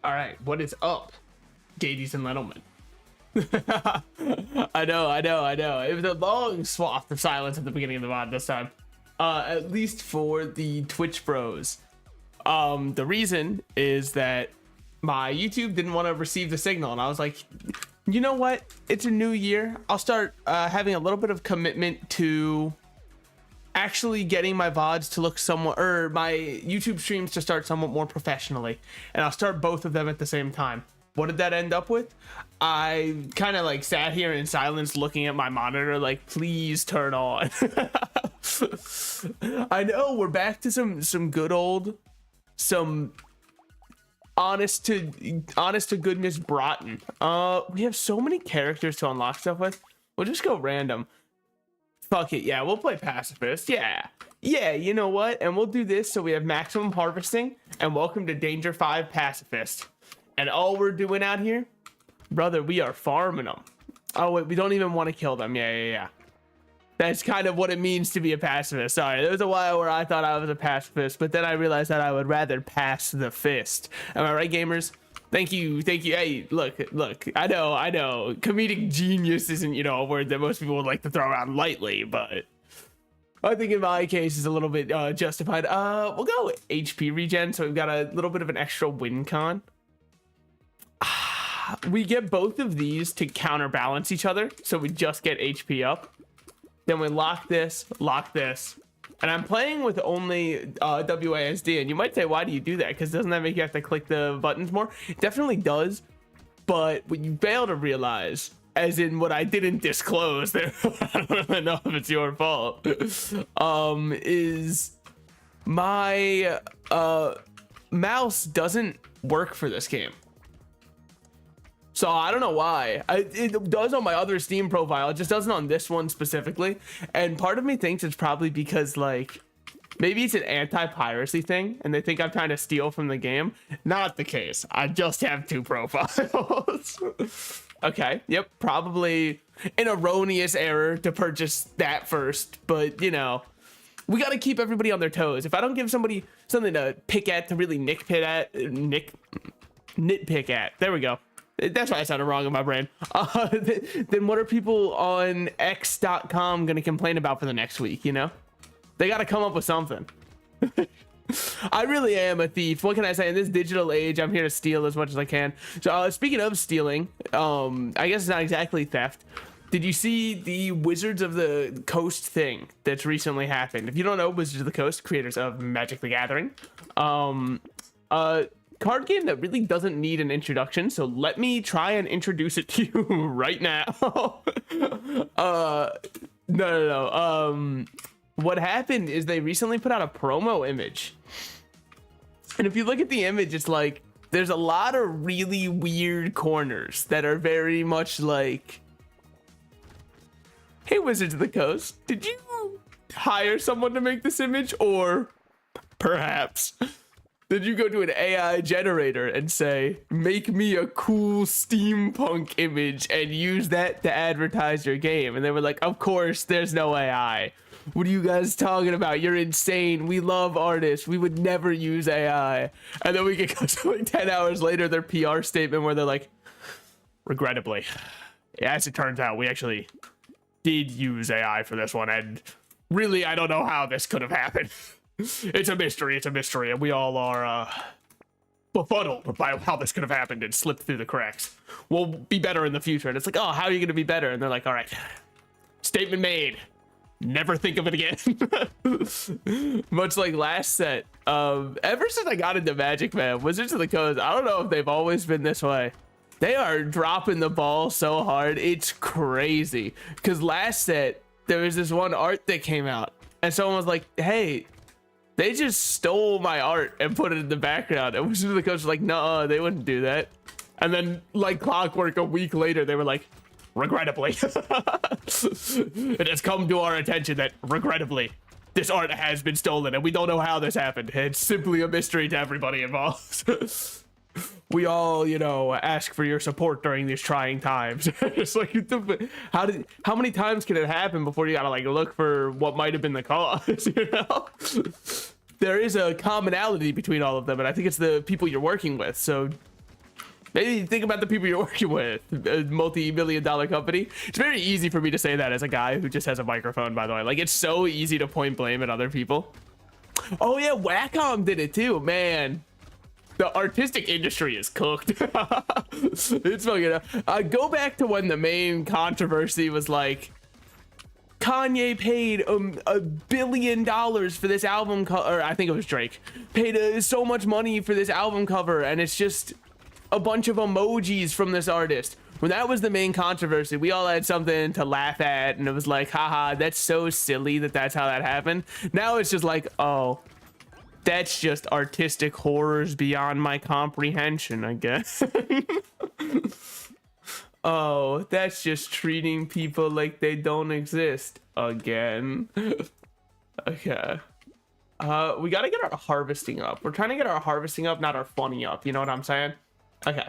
All right, what is up, ladies and gentlemen? I know. It was a long swath of silence at the beginning of the VOD this time. At least for the Twitch bros. The reason is that my YouTube didn't want to receive the signal, and I was like, you know what? It's a new year. I'll start having a little bit of commitment to actually getting my VODs to look somewhat, or my YouTube streams to start somewhat more professionally, and I'll start both of them at the same time. What did that end up with? I kind of like sat here in silence looking at my monitor like, please turn on. I know we're back to some good old, some honest to goodness Broughton. We have so many characters to unlock stuff with. We'll just go random. Fuck it, yeah, we'll play pacifist. Yeah, you know what? And we'll do this so we have maximum harvesting, and welcome to Danger 5 pacifist. And all we're doing out here, brother, we are farming them. Oh wait, we don't even want to kill them. Yeah. That's kind of what it means to be a pacifist. Sorry, there was a while where I thought I was a pacifist, but then I realized that I would rather pass the fist. Am I right, gamers? Thank you. Hey, look, I know comedic genius isn't, a word that most people would like to throw around lightly, but I think in my case is a little bit justified. We'll go HP regen, so we've got a little bit of an extra win con. We get both of these to counterbalance each other, so we just get HP up. Then we lock this, and I'm playing with only WASD, and you might say, why do you do that? Because doesn't that make you have to click the buttons more? It definitely does, but what you fail to realize, as in what I didn't disclose, that I don't really know if it's your fault, is my mouse doesn't work for this game. So I don't know why. It does on my other Steam profile. It just doesn't on this one specifically. And part of me thinks it's probably because, like, maybe it's an anti-piracy thing and they think I'm trying to steal from the game. Not the case. I just have two profiles. Okay. Yep. Probably an erroneous error to purchase that first. But, we got to keep everybody on their toes. If I don't give somebody something to pick at, to really nitpick at. There we go. That's why I sounded wrong in my brain. Then what are people on x.com going to complain about for the next week, They got to come up with something. I really am a thief. What can I say? In this digital age, I'm here to steal as much as I can. So speaking of stealing, I guess it's not exactly theft. Did you see the Wizards of the Coast thing that's recently happened? If you don't know, Wizards of the Coast, creators of Magic the Gathering, card game that really doesn't need an introduction, so let me try and introduce it to you right now. No. What happened is they recently put out a promo image, and if you look at the image, it's like there's a lot of really weird corners that are very much like, hey, Wizards of the Coast, did you hire someone to make this image? Or perhaps did you go to an AI generator and say, make me a cool steampunk image and use that to advertise your game? And they were like, of course, there's no AI. What are you guys talking about? You're insane. We love artists. We would never use AI. And then we get like 10 hours later, their PR statement where they're like, regrettably, as it turns out, we actually did use AI for this one. And really, I don't know how this could have happened. It's a mystery, and we all are befuddled by how this could have happened and slipped through the cracks. We'll be better in the future. And it's like, oh, how are you going to be better? And they're like, all right, statement made. Never think of it again. Much like last set. Ever since I got into Magic, man, Wizards of the Coast, I don't know if they've always been this way. They are dropping the ball so hard. It's crazy. Because last set, there was this one art that came out, and someone was like, hey, they just stole my art and put it in the background. And Wizards of the Coast was like, no, they wouldn't do that. And then, like clockwork, a week later, they were like, regrettably, it has come to our attention that, regrettably, this art has been stolen, and we don't know how this happened. It's simply a mystery to everybody involved. We all, ask for your support during these trying times. It's like, how many times can it happen before you gotta like look for what might have been the cause? There is a commonality between all of them, and I think it's the people you're working with. So Maybe think about the people you're working with. A multi-million-dollar company. It's very easy for me to say that as a guy who just has a microphone, by the way. Like, it's so easy to point blame at other people. Oh yeah, Wacom did it too, man. The artistic industry is cooked. It's fucking. Go back to when the main controversy was like, Kanye paid $1 billion for this album cover. I think it was Drake paid so much money for this album cover, and it's just a bunch of emojis from this artist. When that was the main controversy, we all had something to laugh at, and it was like, haha, that's so silly that that's how that happened. Now it's just like, oh, that's just artistic horrors beyond my comprehension, I guess. Oh, that's just treating people like they don't exist again. Okay. We gotta get our harvesting up. We're trying to get our harvesting up, not our funny up. You know what I'm saying? Okay.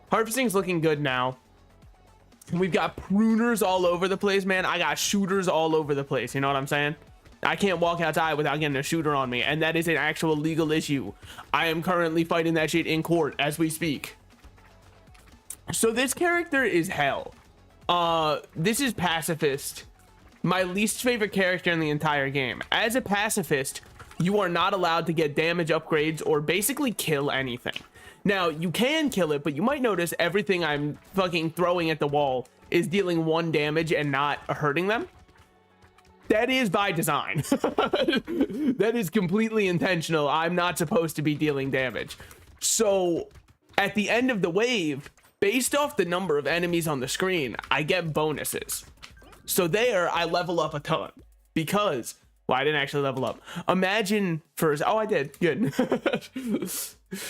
Harvesting's looking good now. We've got pruners all over the place, man. I got shooters all over the place. You know what I'm saying? I can't walk outside without getting a shooter on me, and that is an actual legal issue. I am currently fighting that shit in court as we speak. So this character is hell. This is pacifist, my least favorite character in the entire game. As a pacifist, you are not allowed to get damage upgrades or basically kill anything. Now, you can kill it, but you might notice everything I'm fucking throwing at the wall is dealing 1 damage and not hurting them. That is by design. That is completely intentional. I'm not supposed to be dealing damage. So at the end of the wave, based off the number of enemies on the screen, I get bonuses. So there, I level up a ton because, well, I didn't actually level up. Imagine first, oh, I did, good.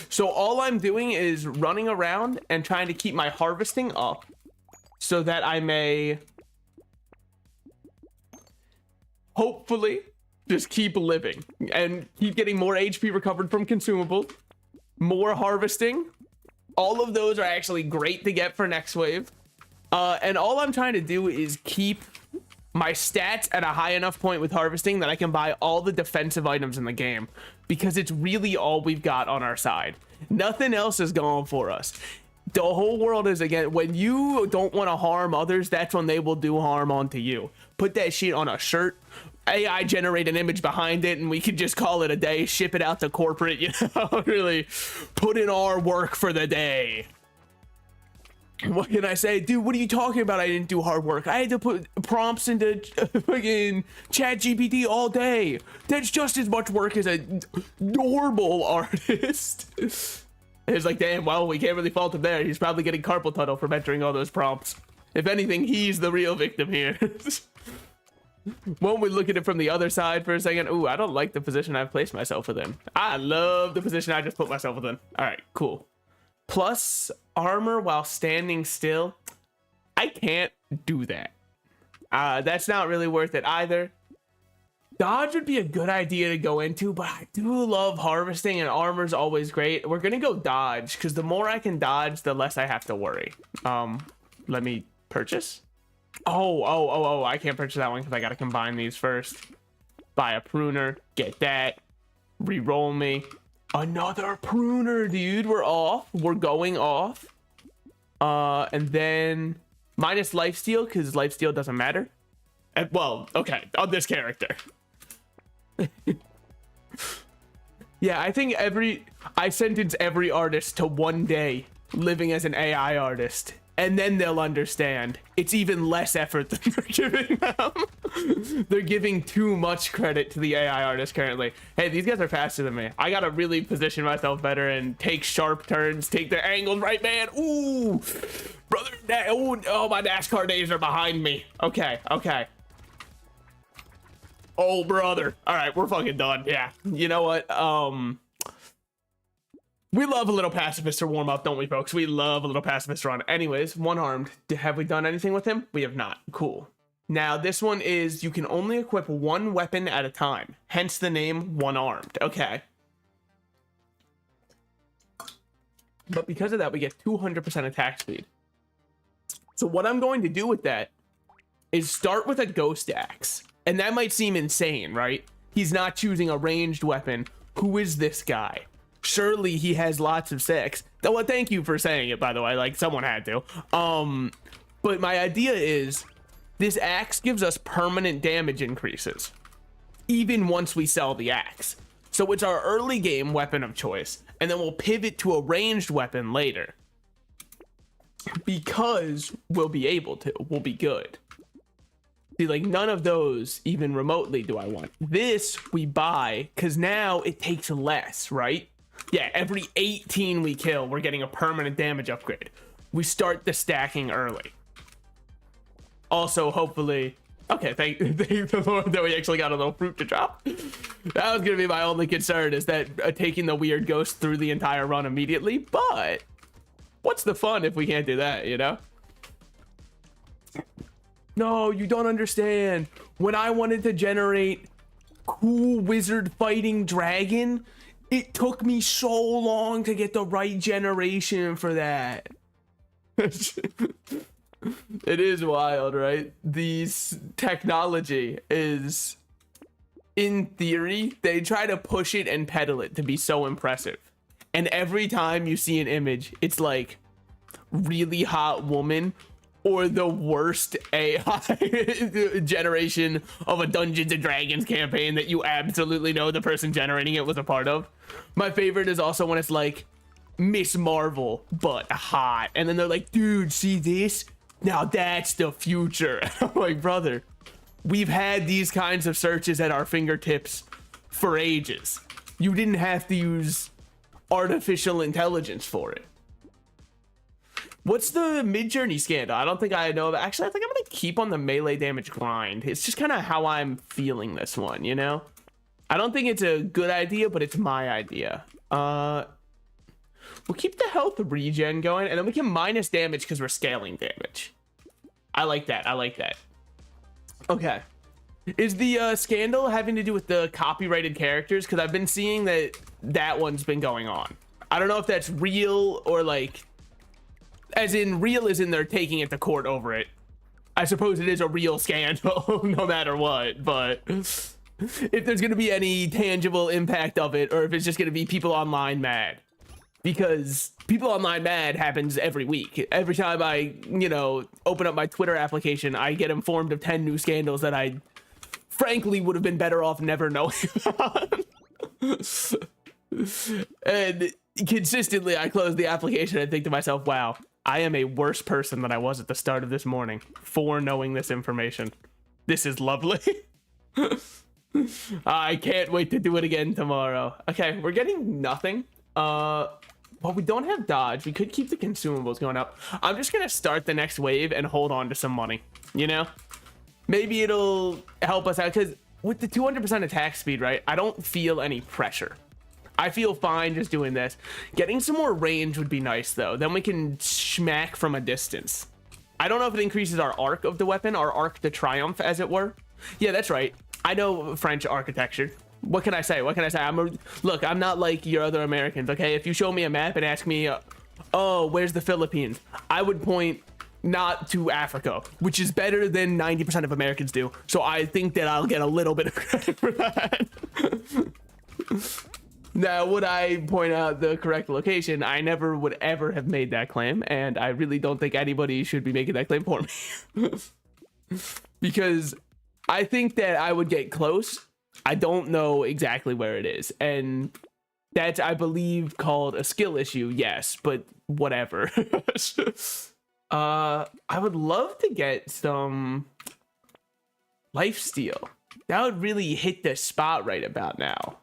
So all I'm doing is running around and trying to keep my harvesting up so that I may hopefully just keep living and keep getting more HP recovered from consumable, more harvesting. All of those are actually great to get for next wave. And all I'm trying to do is keep my stats at a high enough point with harvesting that I can buy all the defensive items in the game, because it's really all we've got on our side. Nothing else is going for us. The whole world is, again, when you don't want to harm others, that's when they will do harm onto you. Put that shit on a shirt, AI generate an image behind it, and we could just call it a day, ship it out to corporate, you know, really put in our work for the day. What can I say? Dude, what are you talking about? I didn't do hard work. I had to put prompts into fucking ChatGPT all day. That's just as much work as a normal artist. It's like, damn, well, we can't really fault him there. He's probably getting carpal tunnel from entering all those prompts. If anything, he's the real victim here. Won't we look at it from the other side for a second? Ooh, I don't like the position I've placed myself within. I love the position I just put myself within. All right, cool. Plus armor while standing still. I can't do that. That's not really worth it either. Dodge would be a good idea to go into, but I do love harvesting, and armor's always great. We're gonna go dodge, because the more I can dodge, the less I have to worry. Let me purchase. Oh, I can't purchase that one because I gotta combine these first. Buy a pruner, get that, re-roll me. Another pruner, dude. We're off. We're going off. And then minus lifesteal, because lifesteal doesn't matter. And, well, okay, on this character. Yeah, I think I sentence every artist to 1 day living as an AI artist, and then they'll understand it's even less effort than they're giving them. They're giving too much credit to the AI artists currently. Hey, these guys are faster than me. I gotta really position myself better and take sharp turns, take the angled right, man. Ooh, brother. Oh, my NASCAR days are behind me. Okay. Oh, brother. All right, we're fucking done. Yeah. You know what? We love a little pacifist to warm up, don't we, folks? We love a little pacifist run. Anyways, one-armed. Have we done anything with him? We have not. Cool. Now, this one is you can only equip 1 weapon at a time. Hence the name one-armed. Okay. But because of that, we get 200% attack speed. So what I'm going to do with that is start with a ghost axe. And that might seem insane, right? He's not choosing a ranged weapon. Who is this guy? Surely he has lots of sex. Well, thank you for saying it, by the way. Like, someone had to. But my idea is this axe gives us permanent damage increases, even once we sell the axe. So it's our early game weapon of choice, and then we'll pivot to a ranged weapon later. Because we'll be able to. We'll be good. See, like, none of those even remotely do I want. This we buy because now it takes less, right? Yeah, every 18 we kill, we're getting a permanent damage upgrade. We start the stacking early. Also, hopefully... Okay, thank the Lord that we actually got a little fruit to drop. That was going to be my only concern, is that taking the weird ghost through the entire run immediately. But what's the fun if we can't do that, you know? No, you don't understand. When I wanted to generate cool wizard fighting dragon, it took me so long to get the right generation for that. It is wild, right? These technology is, in theory, they try to push it and pedal it to be so impressive. And every time you see an image, it's like really hot woman or the worst AI generation of a Dungeons and Dragons campaign that you absolutely know the person generating it was a part of. My favorite is also when it's like Miss Marvel, but hot. And then they're like, dude, see this? Now that's the future. I'm like, brother, we've had these kinds of searches at our fingertips for ages. You didn't have to use artificial intelligence for it. What's the mid-journey scandal? I don't think I know about. Actually, I think I'm gonna keep on the melee damage grind. It's just kind of how I'm feeling this one, you know? I don't think it's a good idea, but it's my idea. We'll keep the health regen going, and then we can minus damage because we're scaling damage. I like that. I like that. Okay. Is the scandal having to do with the copyrighted characters? Because I've been seeing that one's been going on. I don't know if that's real or like... As in, real as in they're taking it to court over it. I suppose it is a real scandal, no matter what, but if there's going to be any tangible impact of it, or if it's just going to be people online mad. Because people online mad happens every week. Every time I, you know, open up my Twitter application, I get informed of 10 new scandals that I, frankly, would have been better off never knowing about. And consistently, I close the application and think to myself, wow, I am a worse person than I was at the start of this morning for knowing this information. This is lovely. I can't wait to do it again tomorrow. Okay, we're getting nothing. Well, we don't have dodge. We could keep the consumables going up. I'm just gonna start the next wave and hold on to some money, you know? Maybe it'll help us out, because with the 200% attack speed, right, I don't feel any pressure. I feel fine just doing this. Getting some more range would be nice, though. Then we can smack from a distance. I don't know if it increases our arc of the weapon, our arc de triumph, as it were. Yeah, that's right. I know French architecture. What can I say? What can I say? Look, I'm not like your other Americans, okay? If you show me a map and ask me, oh, where's the Philippines? I would point not to Africa, which is better than 90% of Americans do. So I think that I'll get a little bit of credit for that. Now, would I point out the correct location? I never would ever have made that claim, and I really don't think anybody should be making that claim for me. Because I think that I would get close. I don't know exactly where it is, and that's, I believe, called a skill issue, yes, but whatever. I would love to get some lifesteal. That would really hit the spot right about now.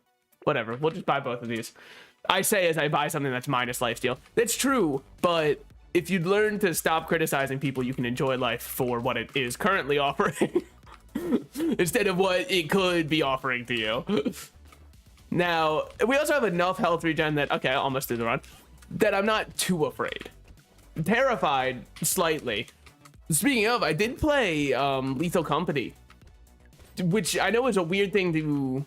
Whatever, we'll just buy both of these. I say as I buy something that's minus lifesteal. That's true, but if you'd learn to stop criticizing people, you can enjoy life for what it is currently offering. Instead of what it could be offering to you. Now, we also have enough health regen that, okay, I almost did the run, that I'm not too afraid. Terrified, slightly. Speaking of, I did play Lethal Company, which I know is a weird thing to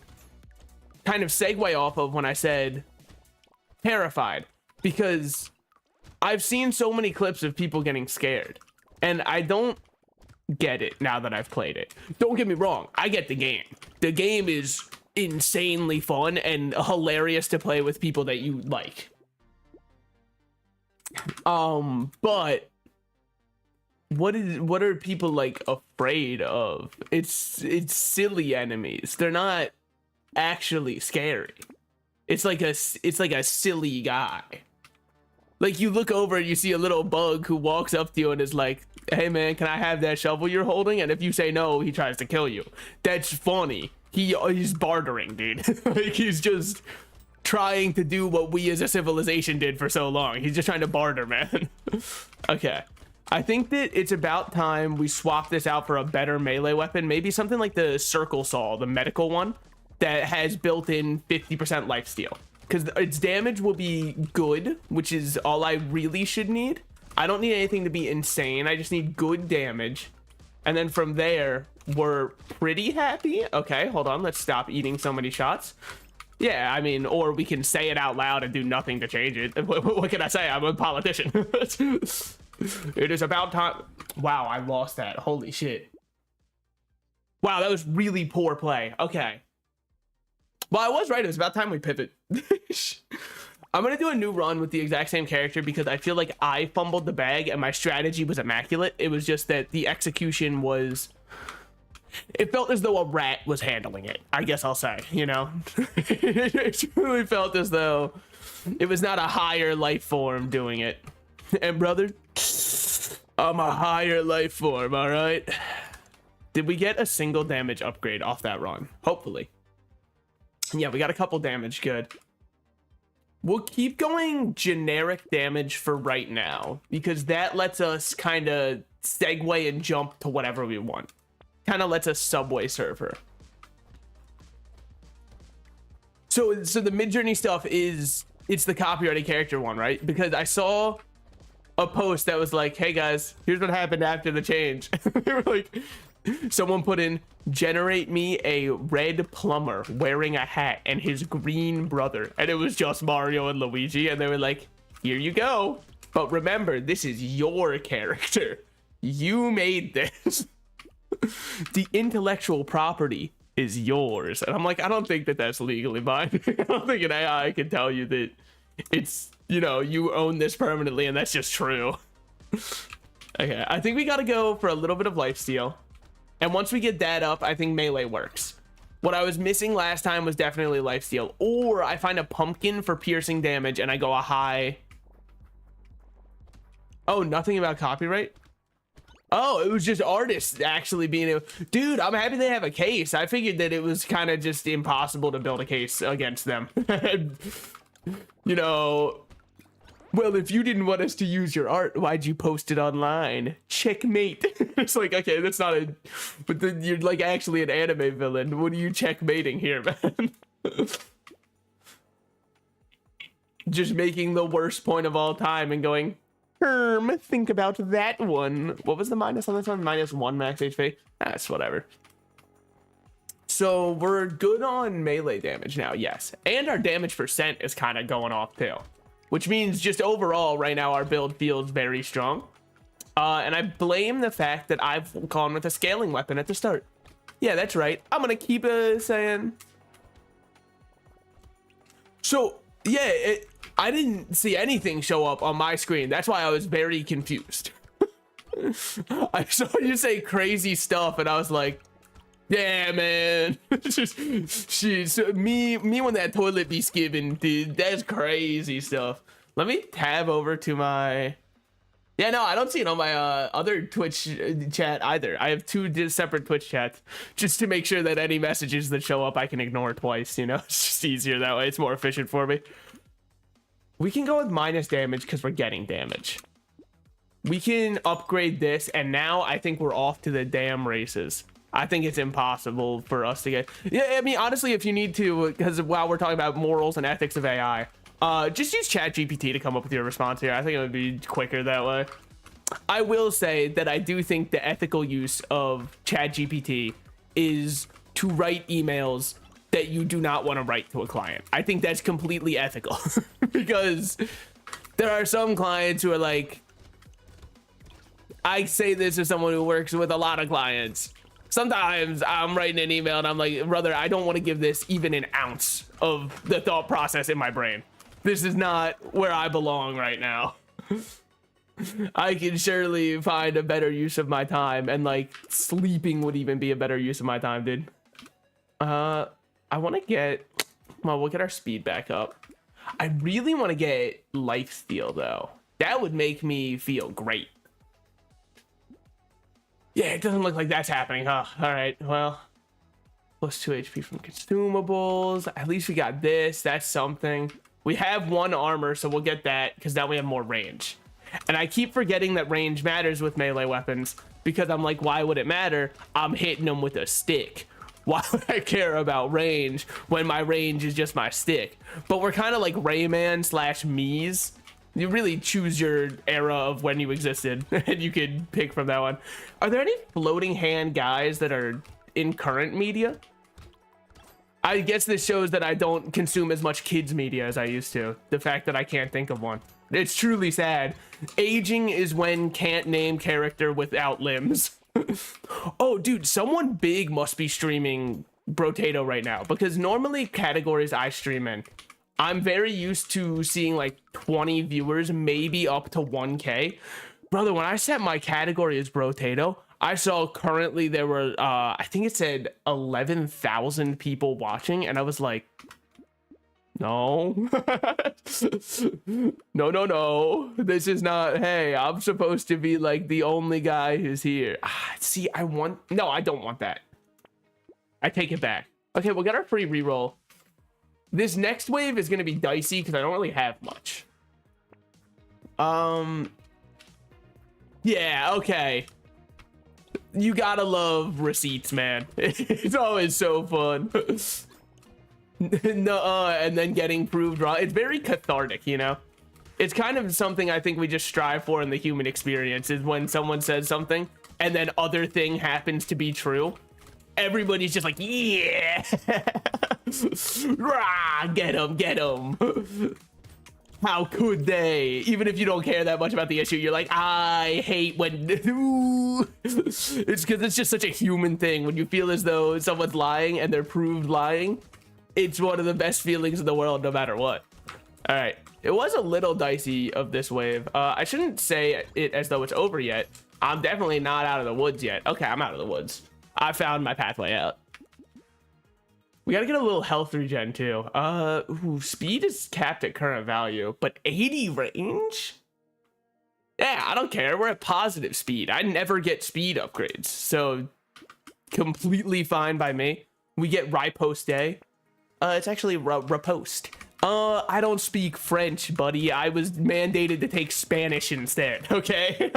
kind of segue off of when I said terrified, because I've seen so many clips of people getting scared, and I don't get it now that I've played it. Don't get me wrong, I get the game. The game is insanely fun and hilarious to play with people that you like. But what are people like afraid of? It's silly enemies. They're not actually scary. It's like a silly guy. Like, you look over and you see a little bug who walks up to you and is like, hey man, can I have that shovel you're holding? And if you say no, he tries to kill you. That's funny. He's bartering, dude. Like, he's just trying to do what we as a civilization did for so long. He's just trying to barter, man. Okay. I think that it's about time we swap this out for a better melee weapon. Maybe something like the circle saw, the medical one, that has built-in 50% lifesteal. Because its damage will be good, which is all I really should need. I don't need anything to be insane. I just need good damage. And then from there, we're pretty happy. Okay, hold on. Let's stop eating so many shots. Yeah, I mean, or we can say it out loud and do nothing to change it. What can I say? I'm a politician. It is about time. Wow, I lost that. Holy shit. Wow, that was really poor play. Okay. Well, I was right. It was about time we pivot. I'm going to do a new run with the exact same character because I feel like I fumbled the bag and my strategy was immaculate. It was just that the execution was... It felt as though a rat was handling it, I guess I'll say, you know? It really felt as though it was not a higher life form doing it. And brother, I'm a higher life form, all right? Did we get a single damage upgrade off that run? Hopefully. Yeah, we got a couple damage, good. We'll keep going generic damage for right now because that lets us kind of segue and jump to whatever we want. Kind of lets us Subway server. So the Midjourney stuff is, it's the copyrighted character one, right? Because I saw a post that was like, hey guys, here's what happened after the change. They were like, someone put in, generate me a red plumber wearing a hat and his green brother. And it was just Mario and Luigi. And they were like, here you go. But remember, this is your character. You made this. The intellectual property is yours. And I'm like, I don't think that that's legally binding. I don't think an AI can tell you that it's, you know, you own this permanently and that's just true. Okay, I think we got to go for a little bit of lifesteal. And once we get that up, I think melee works. What I was missing last time was definitely lifesteal. Or I find a pumpkin for piercing damage and I go a high. Oh, nothing about copyright? Oh, it was just artists actually being able... Dude, I'm happy they have a case. I figured that it was kind of just impossible to build a case against them. You know... Well, if you didn't want us to use your art, why'd you post it online? Checkmate. It's like, okay, that's not a... But then you're like actually an anime villain. What are you checkmating here, man? Just making the worst point of all time and going, think about that one. What was the minus on this one? -1 max HP? That's whatever. So we're good on melee damage now, yes. And our damage percent is kind of going off too. Which means just overall, right now, our build feels very strong. And I blame the fact that I've gone with a scaling weapon at the start. Yeah, that's right. I'm going to keep saying... So, yeah, I didn't see anything show up on my screen. That's why I was very confused. I saw you say crazy stuff, and I was like... Yeah, man. Me when that toilet be skipping, dude, that's crazy stuff. Let me tab over to my... Yeah, no, I don't see it on my other Twitch chat either. I have two separate Twitch chats just to make sure that any messages that show up I can ignore twice, you know? It's just easier that way. It's more efficient for me. We can go with minus damage because we're getting damage. We can upgrade this, and now I think we're off to the damn races. I think it's impossible for us to get... Yeah, I mean, honestly, if you need to, because while we're talking about morals and ethics of AI, just use ChatGPT to come up with your response here. I think it would be quicker that way. I will say that I do think the ethical use of ChatGPT is to write emails that you do not want to write to a client. I think that's completely ethical because there are some clients who are like... I say this as someone who works with a lot of clients. Sometimes I'm writing an email and I'm like, brother, I don't want to give this even an ounce of the thought process in my brain. This is not where I belong right now. I can surely find a better use of my time, and like sleeping would even be a better use of my time, dude. I want to get, well, we'll get our speed back up. I really want to get life steal though. That would make me feel great. Yeah, it doesn't look like that's happening, huh? All right, well, plus 2 HP from consumables. At least we got this. That's something. We have 1 armor, so we'll get that because now we have more range. And I keep forgetting that range matters with melee weapons because I'm like, why would it matter? I'm hitting them with a stick. Why would I care about range when my range is just my stick? But we're kind of like Rayman / Mies. You really choose your era of when you existed and you could pick from that one. Are there any floating hand guys that are in current media? I guess this shows that I don't consume as much kids media as I used to. The fact that I can't think of one. It's truly sad. Aging is when can't name character without limbs. Oh, dude, someone big must be streaming Brotato right now because normally categories I stream in, I'm very used to seeing like 20 viewers, maybe up to 1K. Brother, when I set my category as Brotato, I saw currently there were, I think it said 11,000 people watching, and I was like, no. No. This is not, hey, I'm supposed to be like the only guy who's here. See, no, I don't want that. I take it back. Okay, we'll get our free reroll. This next wave is going to be dicey because I don't really have much. Yeah, okay. You gotta love receipts, man. It's always so fun. No, and then getting proved wrong. It's very cathartic, you know? It's kind of something I think we just strive for in the human experience is when someone says something and then other thing happens to be true. Everybody's just like, yeah. Rah, get him. How could they? Even if you don't care that much about the issue, you're like, I hate when... It's because it's just such a human thing. When you feel as though someone's lying and they're proved lying, it's one of the best feelings in the world, no matter what. All right. It was a little dicey of this wave. I shouldn't say it as though it's over yet. I'm definitely not out of the woods yet. Okay, I'm out of the woods. I found my pathway out. We gotta get a little health regen too. Speed is capped at current value, but 80 range? Yeah, I don't care. We're at positive speed. I never get speed upgrades, so completely fine by me. We get riposte day. It's actually riposte. I don't speak French, buddy. I was mandated to take Spanish instead, okay?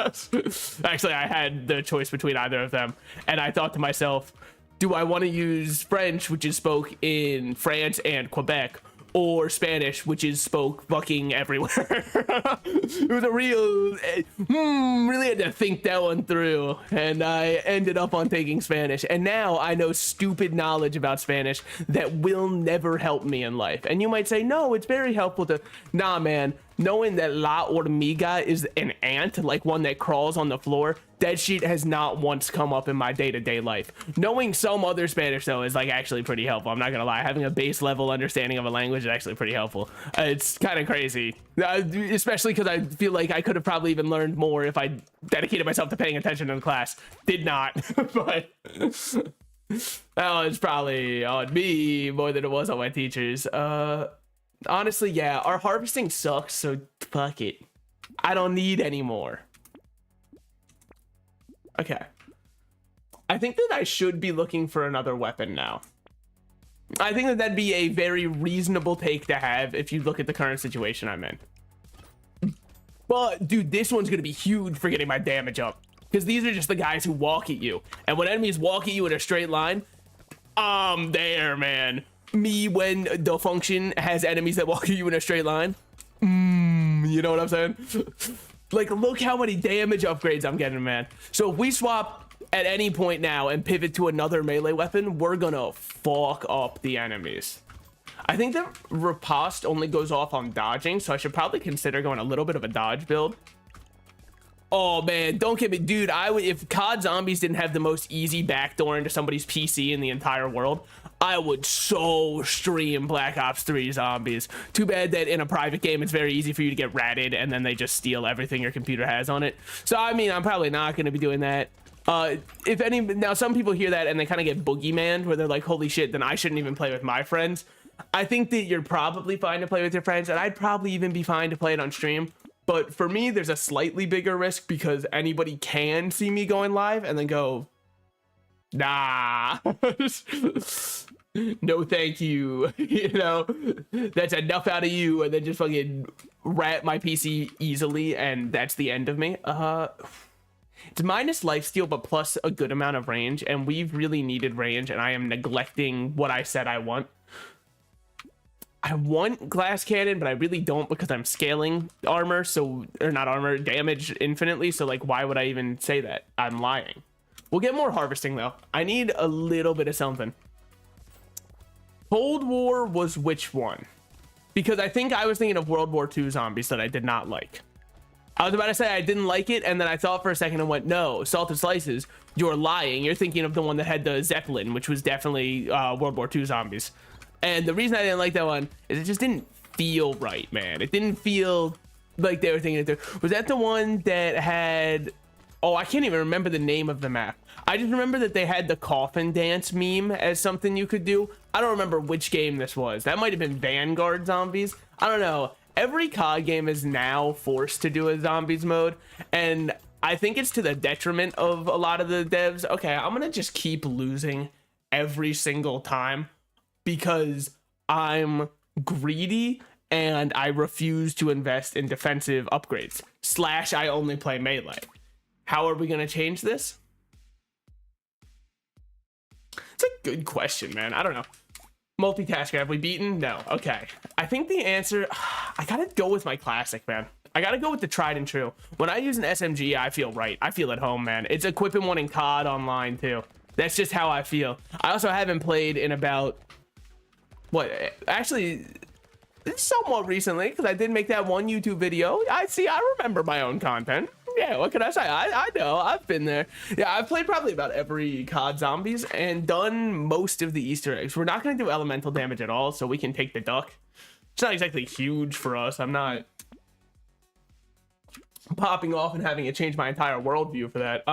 Actually, I had the choice between either of them, and I thought to myself, do I want to use French, which is spoke in France and Quebec, or Spanish, which is spoke fucking everywhere? It was a real, really had to think that one through, and I ended up on taking Spanish, and now I know stupid knowledge about Spanish that will never help me in life. And you might say, no, it's very helpful to, nah, man, knowing that la hormiga is an ant, like one that crawls on the floor, that shit has not once come up in my day-to-day life. Knowing some other Spanish, though, is like actually pretty helpful. I'm not gonna lie. Having a base level understanding of a language is actually pretty helpful. It's kind of crazy, especially because I feel like I could have probably even learned more if I dedicated myself to paying attention in class. Did not, but that was probably on me more than it was on my teachers. Honestly, yeah, our harvesting sucks, so fuck it. I don't need any more. Okay. I think that I should be looking for another weapon now. I think that that'd be a very reasonable take to have if you look at the current situation I'm in. But, dude, this one's gonna be huge for getting my damage up. Because these are just the guys who walk at you. And when enemies walk at you in a straight line, I'm there, man. Me when the function has enemies that walk at you in a straight line. You know what I'm saying? Like, look how many damage upgrades I'm getting, man. So if we swap at any point now and pivot to another melee weapon, we're gonna fuck up the enemies. I think that riposte only goes off on dodging, so I should probably consider going a little bit of a dodge build. Oh man, don't get me, dude. I would, if COD Zombies didn't have the most easy backdoor into somebody's PC in the entire world, I would so stream Black Ops 3 Zombies. Too bad that in a private game it's very easy for you to get ratted and then they just steal everything your computer has on it. So I mean, I'm probably not going to be doing that. If any, now some people hear that and they kind of get boogeyman where they're like, holy shit, then I shouldn't even play with my friends. I think that you're probably fine to play with your friends, and I'd probably even be fine to play it on stream. But for me, there's a slightly bigger risk because anybody can see me going live and then go, nah, no thank you. You know, that's enough out of you, and then just fucking rat my PC easily, and that's the end of me. It's minus lifesteal but plus a good amount of range, and we've really needed range, and I am neglecting what I said I want. I want glass cannon, but I really don't because I'm scaling armor, so, or not armor, damage infinitely, so like why would I even say that? I'm lying. We'll get more harvesting though. I need a little bit of something. Cold War was which one? Because I think I was thinking of World War II zombies that I did not like. I was about to say I didn't like it, and then I thought for a second and went, no, Salted Slices, you're lying. You're thinking of the one that had the Zeppelin, which was definitely World War II zombies. And the reason I didn't like that one is it just didn't feel right, man. It didn't feel like they were thinking it through. Was that the one that had... Oh, I can't even remember the name of the map. I just remember that they had the coffin dance meme as something you could do. I don't remember which game this was. That might have been Vanguard Zombies. I don't know. Every COD game is now forced to do a zombies mode, and I think it's to the detriment of a lot of the devs. Okay, I'm gonna just keep losing every single time because I'm greedy and I refuse to invest in defensive upgrades. / I only play melee. How are we gonna change this? It's a good question, man. I don't know. Multitasker, have we beaten? No. Okay. I think the answer, I gotta go with my classic, man. I gotta go with the tried and true. When I use an SMG, I feel right. I feel at home, man. It's equipping one in COD online too. That's just how I feel. I also haven't played in about, what, actually, somewhat recently, because I did make that one YouTube video. I remember my own content. Yeah, what can I say? I know, I've been there. Yeah, I've played probably about every COD Zombies and done most of the Easter eggs. We're not going to do elemental damage at all, so we can take the duck. It's not exactly huge for us. I'm not popping off and having it change my entire worldview for that.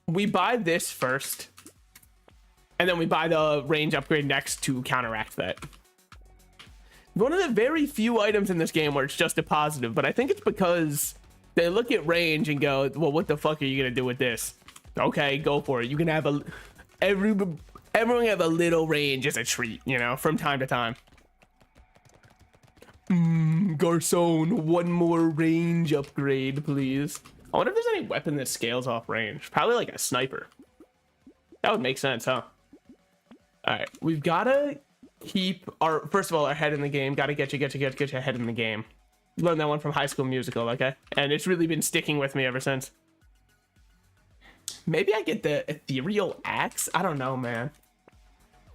We buy this first, and then we buy the range upgrade next to counteract that. One of the very few items in this game where it's just a positive, but I think it's because they look at range and go, well, what the fuck are you gonna do with this? Okay, go for it. You can have everyone have a little range as a treat, you know, from time to time. Garçon, one more range upgrade, please. I wonder if there's any weapon that scales off range. Probably like a sniper. That would make sense, huh? All right, we've gotta keep our, first of all, our head in the game. Gotta get your head in the game. Learned that one from High School Musical, okay? And it's really been sticking with me ever since. Maybe I get the ethereal axe? I don't know, man.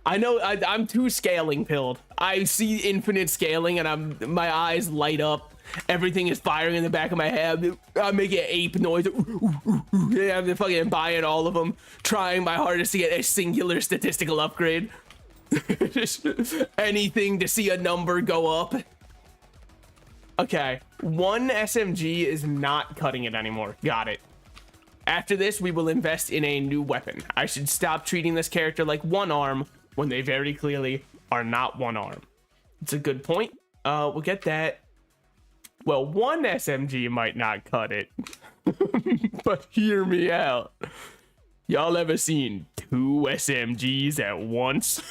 I know I'm too scaling pilled. I see infinite scaling and my eyes light up. Everything is firing in the back of my head. I'm making ape noise. Yeah, I'm fucking buying all of them. Trying my hardest to get a singular statistical upgrade. Just anything to see a number go up. Okay, one SMG is not cutting it anymore. Got it. After this, we will invest in a new weapon. I should stop treating this character like one arm when they very clearly are not one arm. It's a good point. We'll get that. Well, one SMG might not cut it. But hear me out. Y'all ever seen 2 SMGs at once?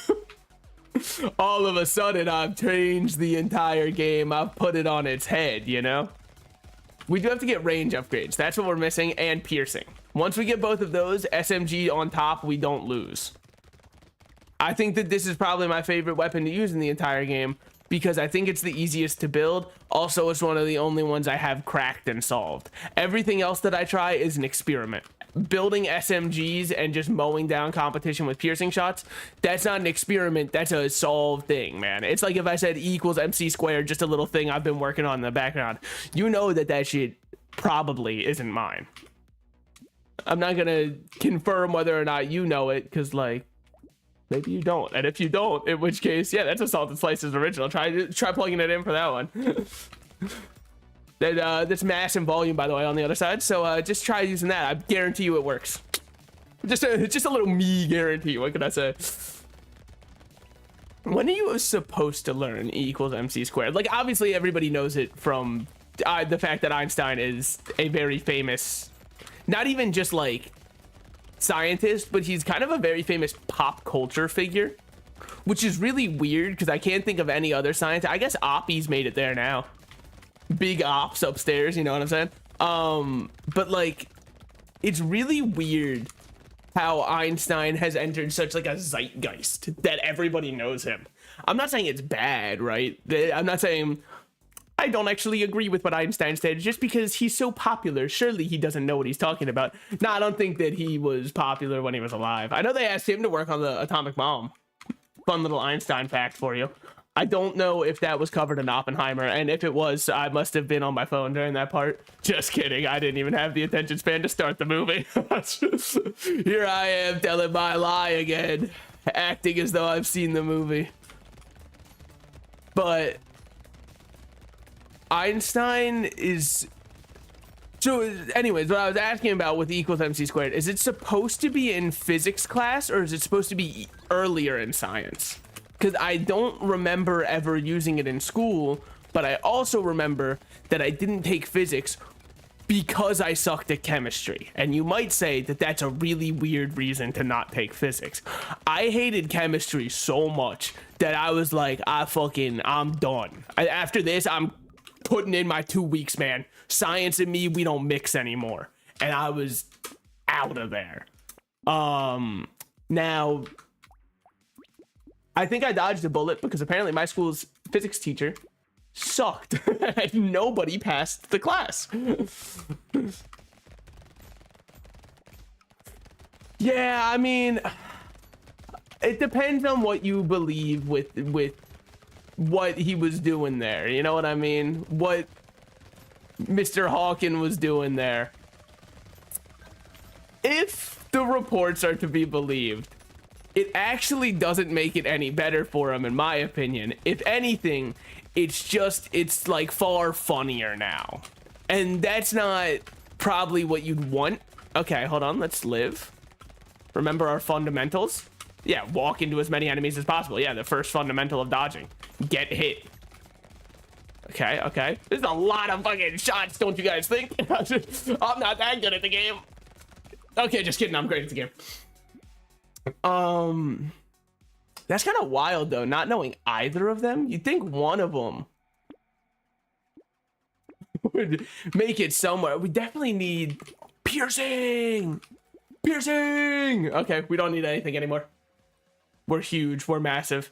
All of a sudden, I've changed the entire game. I've put it on its head, you know? We do have to get range upgrades. That's what we're missing, and piercing. Once we get both of those, SMG on top, we don't lose. I think that this is probably my favorite weapon to use in the entire game because I think it's the easiest to build. Also, it's one of the only ones I have cracked and solved. Everything else that I try is an experiment. Building SMGs and just mowing down competition with piercing shots, that's not an experiment, that's a solved thing, man. It's like if I said E = MC², just a little thing I've been working on in the background. You know that shit probably isn't mine. I'm not gonna confirm whether or not you know it, because like maybe you don't, and if you don't, in which case, yeah, that's a Salted Slices original. Try plugging it in for that one. That's mass and volume, by the way, on the other side. So just try using that. I guarantee you it works. Just a little me guarantee. What can I say? When are you supposed to learn E equals MC squared? Like, obviously everybody knows it from the fact that Einstein is a very famous, not even just like scientist, but he's kind of a very famous pop culture figure, which is really weird because I can't think of any other scientist. I guess Oppie's made it there now. Big Ops upstairs, you know what I'm saying? But like, it's really weird how Einstein has entered such like a zeitgeist that everybody knows him. I'm not saying it's bad, right? I'm not saying I don't actually agree with what Einstein said. Just because he's so popular, surely he doesn't know what he's talking about. No, I don't think that he was popular when he was alive. I know they asked him to work on the atomic bomb. Fun little Einstein fact for you. I don't know if that was covered in Oppenheimer, and if it was, I must have been on my phone during that part. Just kidding. I didn't even have the attention span to start the movie. Here I am telling my lie again, acting as though I've seen the movie. But Einstein is... So anyways, what I was asking about with E equals MC squared, is it supposed to be in physics class, or is it supposed to be earlier in science? Because I don't remember ever using it in school, but I also remember that I didn't take physics because I sucked at chemistry. And you might say that that's a really weird reason to not take physics. I hated chemistry so much that I was like, I'm done. After this, I'm putting in my 2 weeks, man. Science and me, we don't mix anymore. And I was out of there. Now, I think I dodged a bullet because apparently my school's physics teacher sucked. Nobody passed the class. Yeah, I mean, it depends on what you believe with what he was doing there. You know what I mean? What Mr. Hawken was doing there. If the reports are to be believed, it actually doesn't make it any better for him, in my opinion. If anything, it's like far funnier now. And that's not probably what you'd want. Okay, hold on, let's live. Remember our fundamentals? Yeah, walk into as many enemies as possible. Yeah, the first fundamental of dodging. Get hit. Okay, okay. There's a lot of fucking shots, don't you guys think? I'm not that good at the game. Okay, just kidding, I'm great at the game. That's kind of wild though, not knowing either of them. You'd think one of them would make it somewhere. We definitely need piercing. Okay, we don't need anything anymore. We're huge, we're massive,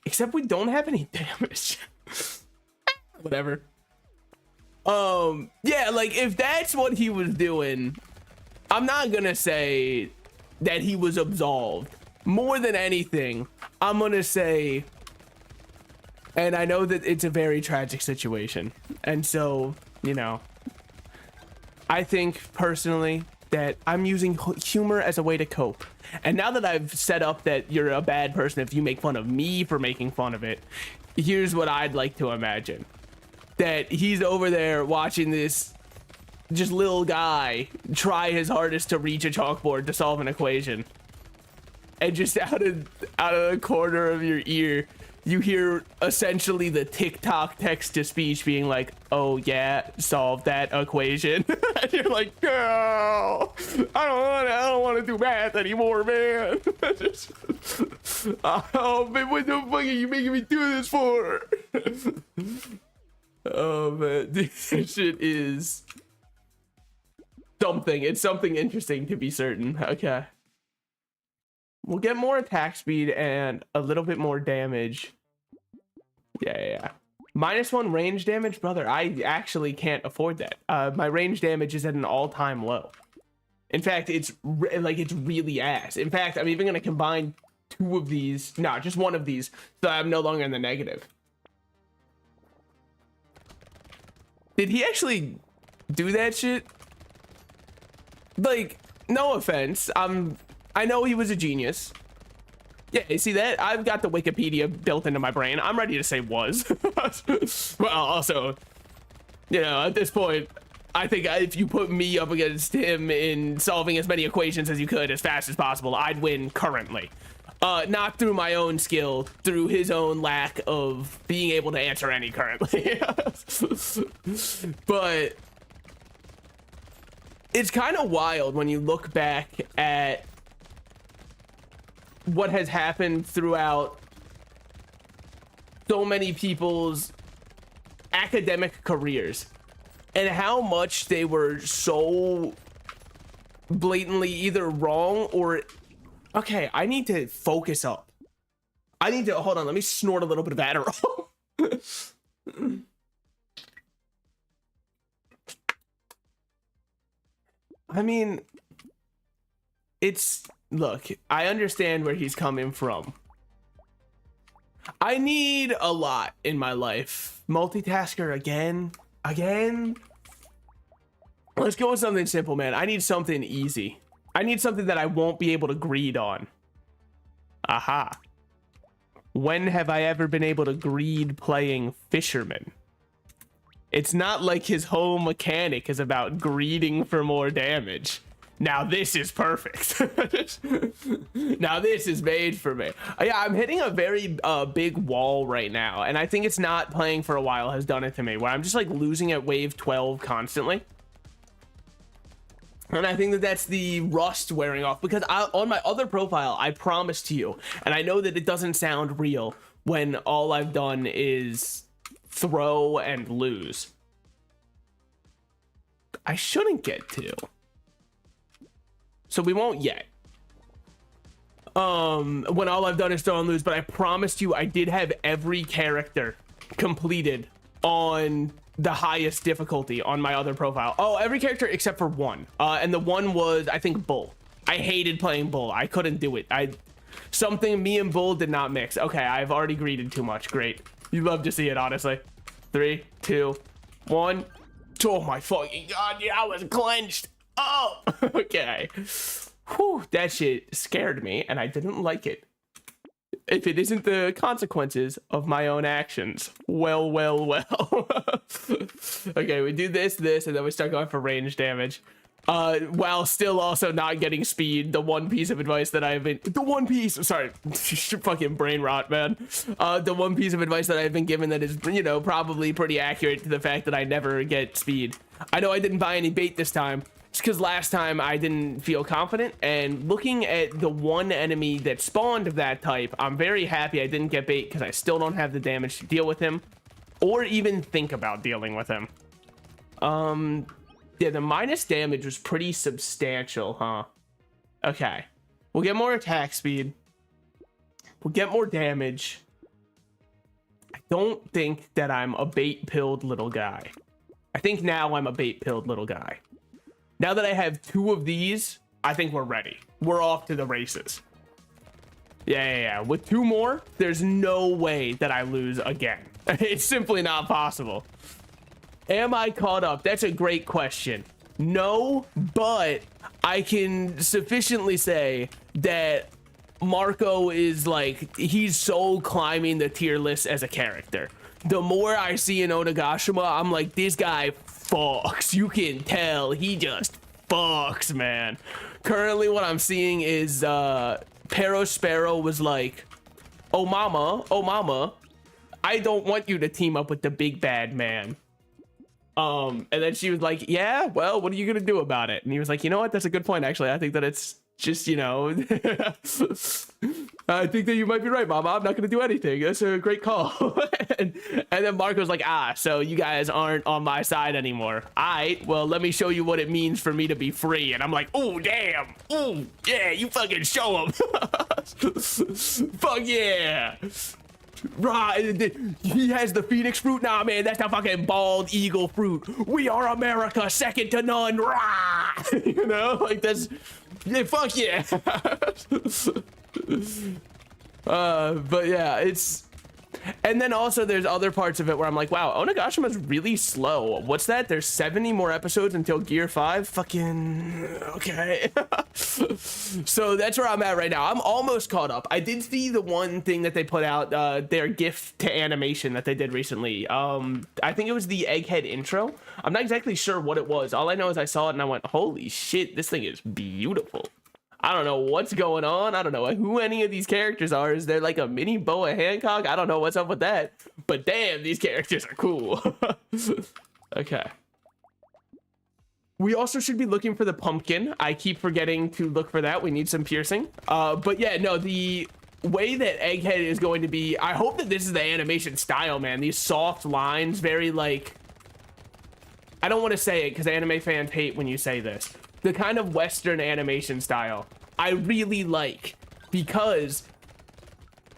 except we don't have any damage. Whatever. Yeah, like if that's what he was doing, I'm not gonna say that he was absolved. More than anything, I'm gonna say, and I know that it's a very tragic situation, and so, you know, I think personally that I'm using humor as a way to cope. And now that I've set up that you're a bad person if you make fun of me for making fun of it, here's what I'd like to imagine. That he's over there watching this just little guy try his hardest to reach a chalkboard to solve an equation, and just out of the corner of your ear you hear essentially the TikTok text to speech being like, oh yeah, solve that equation. And you're like, girl, I don't want to do math anymore, man. Oh man, what the fuck are you making me do this for? Oh man, this shit is something. It's something interesting, to be certain. Okay, we'll get more attack speed and a little bit more damage. Yeah. -1 range damage, brother. I actually can't afford that. My range damage is at an all-time low. In fact, it's really ass. In fact, I'm even gonna combine 2 of these. No, just 1 of these, so I'm no longer in the negative. Did he actually do that shit? Like, no offense. I know he was a genius. Yeah, you see that? I've got the Wikipedia built into my brain. I'm ready to say was. Well, also, you know, at this point, I think if you put me up against him in solving as many equations as you could as fast as possible, I'd win currently. Not through my own skill, through his own lack of being able to answer any currently. But it's kind of wild when you look back at what has happened throughout so many people's academic careers and how much they were so blatantly either wrong or... Okay, I need to focus up. I need to... Hold on, let me snort a little bit of Adderall. I mean, it's... Look, I understand where he's coming from. I need a lot in my life. Multitasker again? Again? Let's go with something simple, man. I need something easy. I need something that I won't be able to greed on. Aha. When have I ever been able to greed playing Fisherman? It's not like his whole mechanic is about greeding for more damage. Now this is perfect. Now this is made for me. Yeah, I'm hitting a very big wall right now, and I think it's not playing for a while has done it to me, where I'm just like losing at wave 12 constantly. And I think that that's the rust wearing off, because on my other profile, I promised to you, and I know that it doesn't sound real when all I've done is throw and lose. I shouldn't get to. So we won't yet. When all I've done is throw and lose, but I promised you I did have every character completed on the highest difficulty on my other profile. Oh, every character except for one. And the one was, I think, Bull. I hated playing Bull. I couldn't do it. Something me and Bull did not mix. Okay, I've already greeted too much. Great. You love to see it, honestly. 3, 2, 1. Oh my fucking god, yeah, I was clenched. Oh, okay. Whew, that shit scared me, and I didn't like it. If it isn't the consequences of my own actions. Well, well, well. Okay, we do this, and then we start going for range damage. While still also not getting speed. The one piece of advice that I've been... Sorry. Fucking brain rot, man. The one piece of advice that I've been given that is, you know, probably pretty accurate to the fact that I never get speed. I know I didn't buy any bait this time. It's because last time I didn't feel confident, and looking at the one enemy that spawned of that type, I'm very happy I didn't get bait because I still don't have the damage to deal with him or even think about dealing with him. Yeah, the minus damage was pretty substantial, huh? Okay. We'll get more attack speed. We'll get more damage. I don't think that I'm a bait-pilled little guy. I think now I'm a bait-pilled little guy. Now that I have 2 of these, I think we're ready. We're off to the races. Yeah. With 2 more, there's no way that I lose again. It's simply not possible. Am I caught up? That's a great question. No, but I can sufficiently say that Marco is like, he's so climbing the tier list as a character. The more I see in Onigashima, I'm like, this guy fucks. You can tell he just fucks, man. Currently what I'm seeing is Pero Sparrow was like, oh mama, I don't want you to team up with the big bad man. And then she was like, yeah, well, what are you gonna do about it? And he was like, you know what, that's a good point, actually. I think that it's just, you know, I think that you might be right, mama. I'm not gonna do anything. That's a great call. and then Marco's like, so you guys aren't on my side anymore. Alright, well, let me show you what it means for me to be free. And I'm like, oh damn, oh yeah, you fucking show him. Fuck yeah. Right, he has the phoenix fruit. Nah, man, that's the fucking bald eagle fruit. We are America, second to none. Rah! You know, like that's, yeah, fuck yeah. But yeah, it's And then also there's other parts of it where I'm like, wow, Onagashima's really slow. What's that? There's 70 more episodes until Gear 5? Fucking okay. So that's where I'm at right now. I'm almost caught up. I did see the one thing that they put out, their gift to animation that they did recently. I think it was the Egghead intro. I'm not exactly sure what it was. All I know is I saw it and I went, holy shit, this thing is beautiful. I don't know what's going on. I don't know who any of these characters are. Is there like a mini Boa Hancock? I don't know what's up with that. But damn, these characters are cool. Okay. We also should be looking for the pumpkin. I keep forgetting to look for that. We need some piercing. But yeah, no, the way that Egghead is going to be... I hope that this is the animation style, man. These soft lines, very like... I don't want to say it because anime fans hate when you say this. The kind of Western animation style I really like, because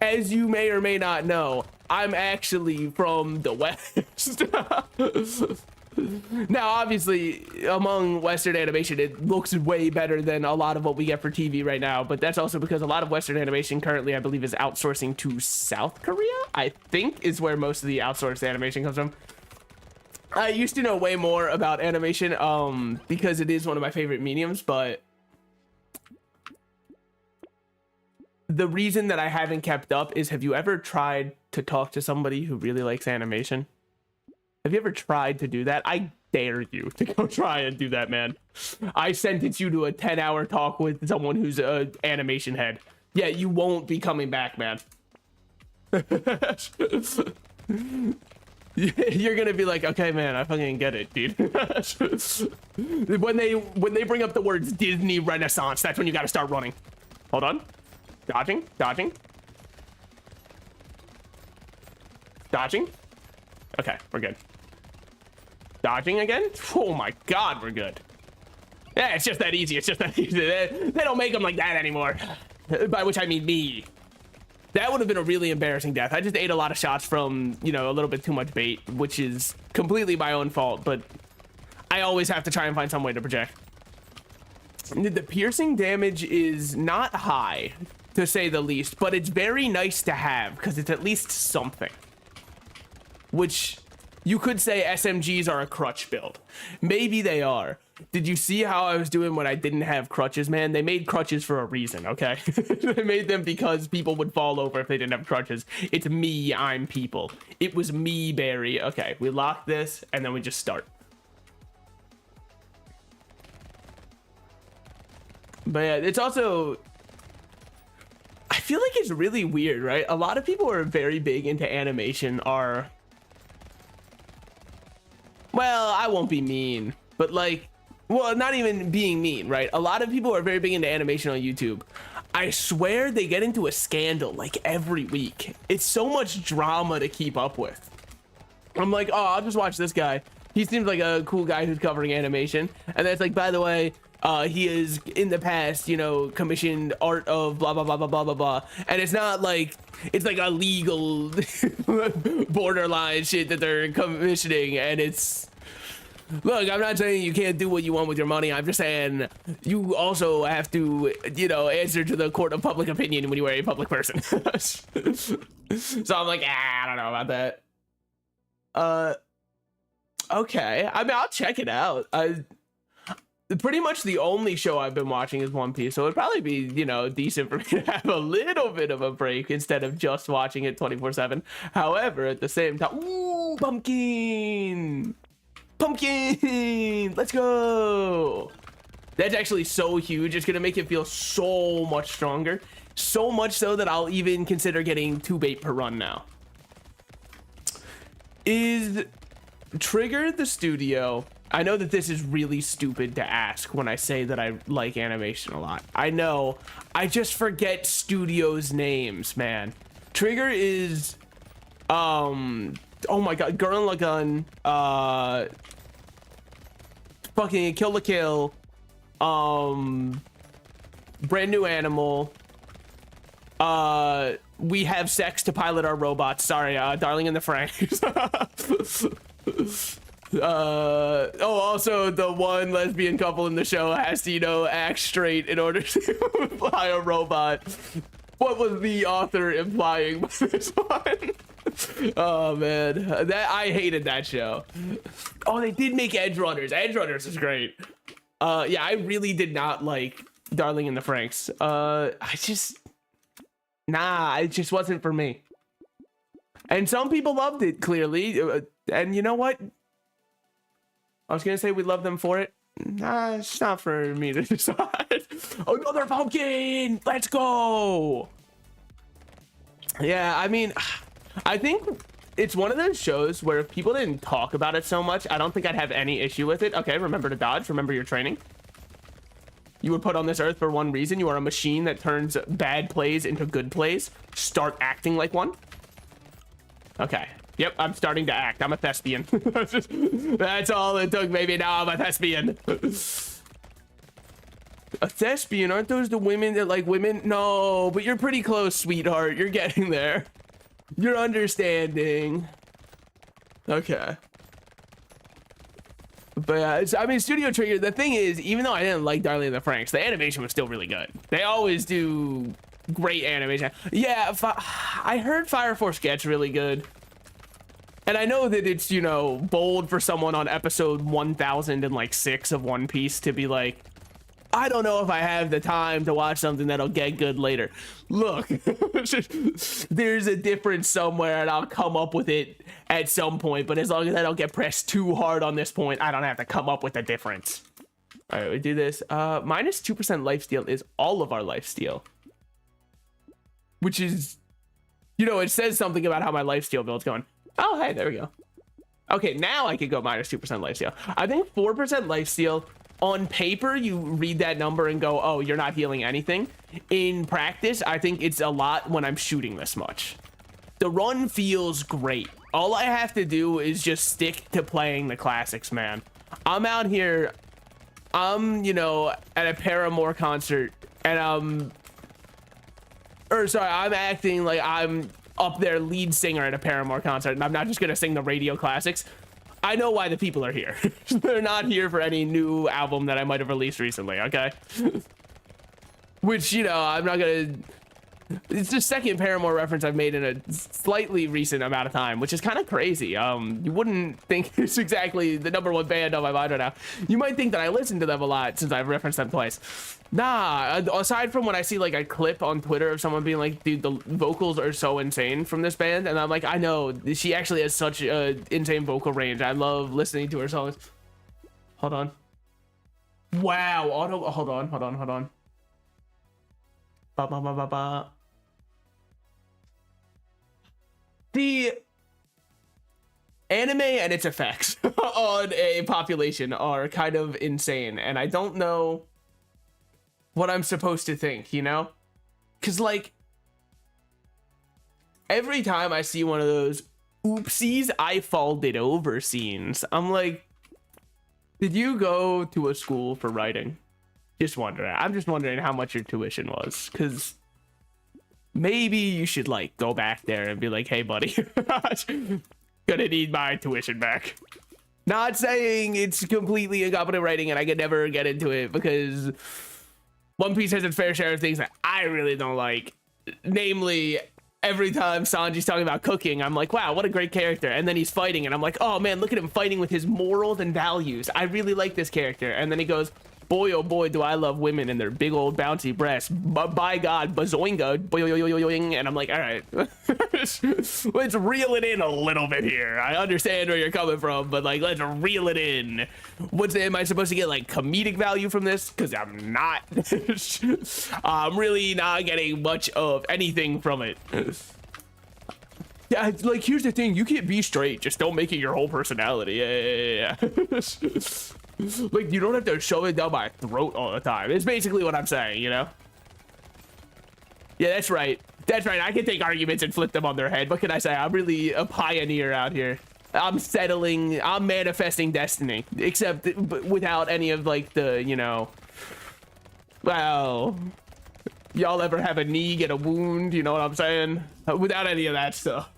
as you may or may not know, I'm actually from the West. Now, obviously, among Western animation, it looks way better than a lot of what we get for TV right now, but that's also because a lot of Western animation currently, I believe, is outsourcing to South Korea, I think is where most of the outsourced animation comes from. I used to know way more about animation because it is one of my favorite mediums, but the reason that I haven't kept up is, have you ever tried to talk to somebody who really likes animation? Have you ever tried to do that? I dare you to go try and do that, man. I sentence you to a 10-hour talk with someone who's an animation head. Yeah, you won't be coming back, man. You're gonna be like, okay, man, I fucking get it, dude. when they bring up the words Disney Renaissance, that's when you gotta start running. Hold on. Dodging. Okay, we're good. Dodging again? Oh my god, we're good. Yeah, it's just that easy. They don't make them like that anymore. By which I mean me. That would have been a really embarrassing death. I just ate a lot of shots from, you know, a little bit too much bait, which is completely my own fault, but I always have to try and find some way to project. The piercing damage is not high, to say the least, but it's very nice to have because it's at least something. Which you could say SMGs are a crutch build. Maybe they are. Did you see how I was doing when I didn't have crutches, man? They made crutches for a reason, okay? They made them because people would fall over if they didn't have crutches. It's me, I'm people. It was me, Barry. Okay, we lock this, and then we just start. But yeah, it's also... I feel like it's really weird, right? A lot of people who are very big into animation are... Well, I won't be mean, but like... Well, not even being mean, right? A lot of people are very big into animation on YouTube. I swear they get into a scandal like every week. It's so much drama to keep up with. I'm like, oh, I'll just watch this guy. He seems like a cool guy who's covering animation. And that's like, by the way, he is in the past, you know, commissioned art of blah, blah, blah, blah, blah, blah, blah. And it's not like, it's like a legal borderline shit that they're commissioning. And it's... Look, I'm not saying you can't do what you want with your money. I'm just saying you also have to, you know, answer to the court of public opinion when you are a public person. So I'm like, I don't know about that. Okay. I mean, I'll check it out. Pretty much the only show I've been watching is One Piece, so it'd probably be, you know, decent for me to have a little bit of a break instead of just watching it 24/7. However, at the same time, ooh, pumpkin! Pumpkin! Let's go! That's actually so huge. It's gonna make it feel so much stronger. So much so that I'll even consider getting 2 bait per run now. Is Trigger the studio? I know that this is really stupid to ask when I say that I like animation a lot. I know. I just forget studios' names, man. Trigger is... oh my god, Gurren Lagann, fucking Kill la Kill, Brand New Animal, We Have Sex to Pilot Our Robots, sorry, Darling in the Franxx. Also the one lesbian couple in the show has to, you know, act straight in order to fly a robot. What was the author implying by this one? Oh man, that I hated that show. Oh, they did make Edge Runners. Edge Runners is great. Yeah, I really did not like Darling in the Franxx. It just wasn't for me. And some people loved it, clearly. And you know what? I was gonna say we love them for it. Nah, it's not for me to decide. Another pumpkin! Let's go! Yeah, I mean, I think it's one of those shows where if people didn't talk about it so much, I don't think I'd have any issue with it. Okay, remember to dodge. Remember your training. You were put on this earth for one reason. You are a machine that turns bad plays into good plays. Start acting like one. Okay. Yep, I'm starting to act. I'm a thespian. That's all it took, baby. Now I'm a thespian. A thespian? Aren't those the women that like women? No, but you're pretty close, sweetheart. You're getting there. You're understanding. Okay. But I mean, Studio Trigger, the thing is, even though I didn't like Darling in the Franxx, the animation was still really good. They always do great animation. Yeah, I heard Fire Force gets really good. And I know that it's, you know, bold for someone on episode 1006 of One Piece to be like, I don't know if I have the time to watch something that'll get good later. Look, there's a difference somewhere and I'll come up with it at some point. But as long as I don't get pressed too hard on this point, I don't have to come up with a difference. All right, we do this. Minus 2% lifesteal is all of our lifesteal. Which is, you know, it says something about how my lifesteal build's going. Oh, hey, there we go. Okay, now I can go minus 2% lifesteal. I think 4% lifesteal, on paper, you read that number and go, oh, you're not healing anything. In practice, I think it's a lot when I'm shooting this much. The run feels great. All I have to do is just stick to playing the classics, man. I'm out here, you know, at a Paramore concert, and I'm acting like I'm up there lead singer at a Paramore concert, and I'm not just gonna sing the radio classics. I know why the people are here. They're not here for any new album that I might have released recently, okay? Which, you know, I'm not gonna... It's the second Paramore reference I've made in a slightly recent amount of time, which is kind of crazy. You wouldn't think it's exactly the #1 band on my mind right now. You might think that I listen to them a lot since I've referenced them twice. Nah, aside from when I see like a clip on Twitter of someone being like, dude, the vocals are so insane from this band. And I'm like, I know, she actually has such an insane vocal range. I love listening to her songs. Hold on. Wow, hold on. Ba, ba, ba, ba, ba. The anime and its effects on a population are kind of insane, and I don't know what I'm supposed to think, you know? Because, like, every time I see one of those oopsies, I folded over scenes, I'm like, did you go to a school for writing? Just wondering. I'm just wondering how much your tuition was, because maybe you should like go back there and be like, hey buddy, gonna need my tuition back. Not saying it's completely incompetent writing and I could never get into it, because One Piece has its fair share of things that I really don't like. Namely, every time Sanji's talking about cooking, I'm like, wow, what a great character. And then he's fighting and I'm like, oh man, look at him fighting with his morals and values. I really like this character. And then he goes, boy, oh boy, do I love women and their big old bouncy breasts. By God, bazoinga, boing. And I'm like, all right, let's reel it in a little bit here. I understand where you're coming from, but like, let's reel it in. Am I supposed to get like comedic value from this? Because I'm not. I'm really not getting much of anything from it. Yeah, like, here's the thing. You can't be straight. Just don't make it your whole personality. Yeah. Like, you don't have to shove it down my throat all the time. It's basically what I'm saying, you know? Yeah, that's right. That's right. I can take arguments and flip them on their head. What can I say? I'm really a pioneer out here. I'm manifesting destiny. Except without any of, like, the, you know... Well... Y'all ever have a knee get a wound? You know what I'm saying? Without any of that stuff.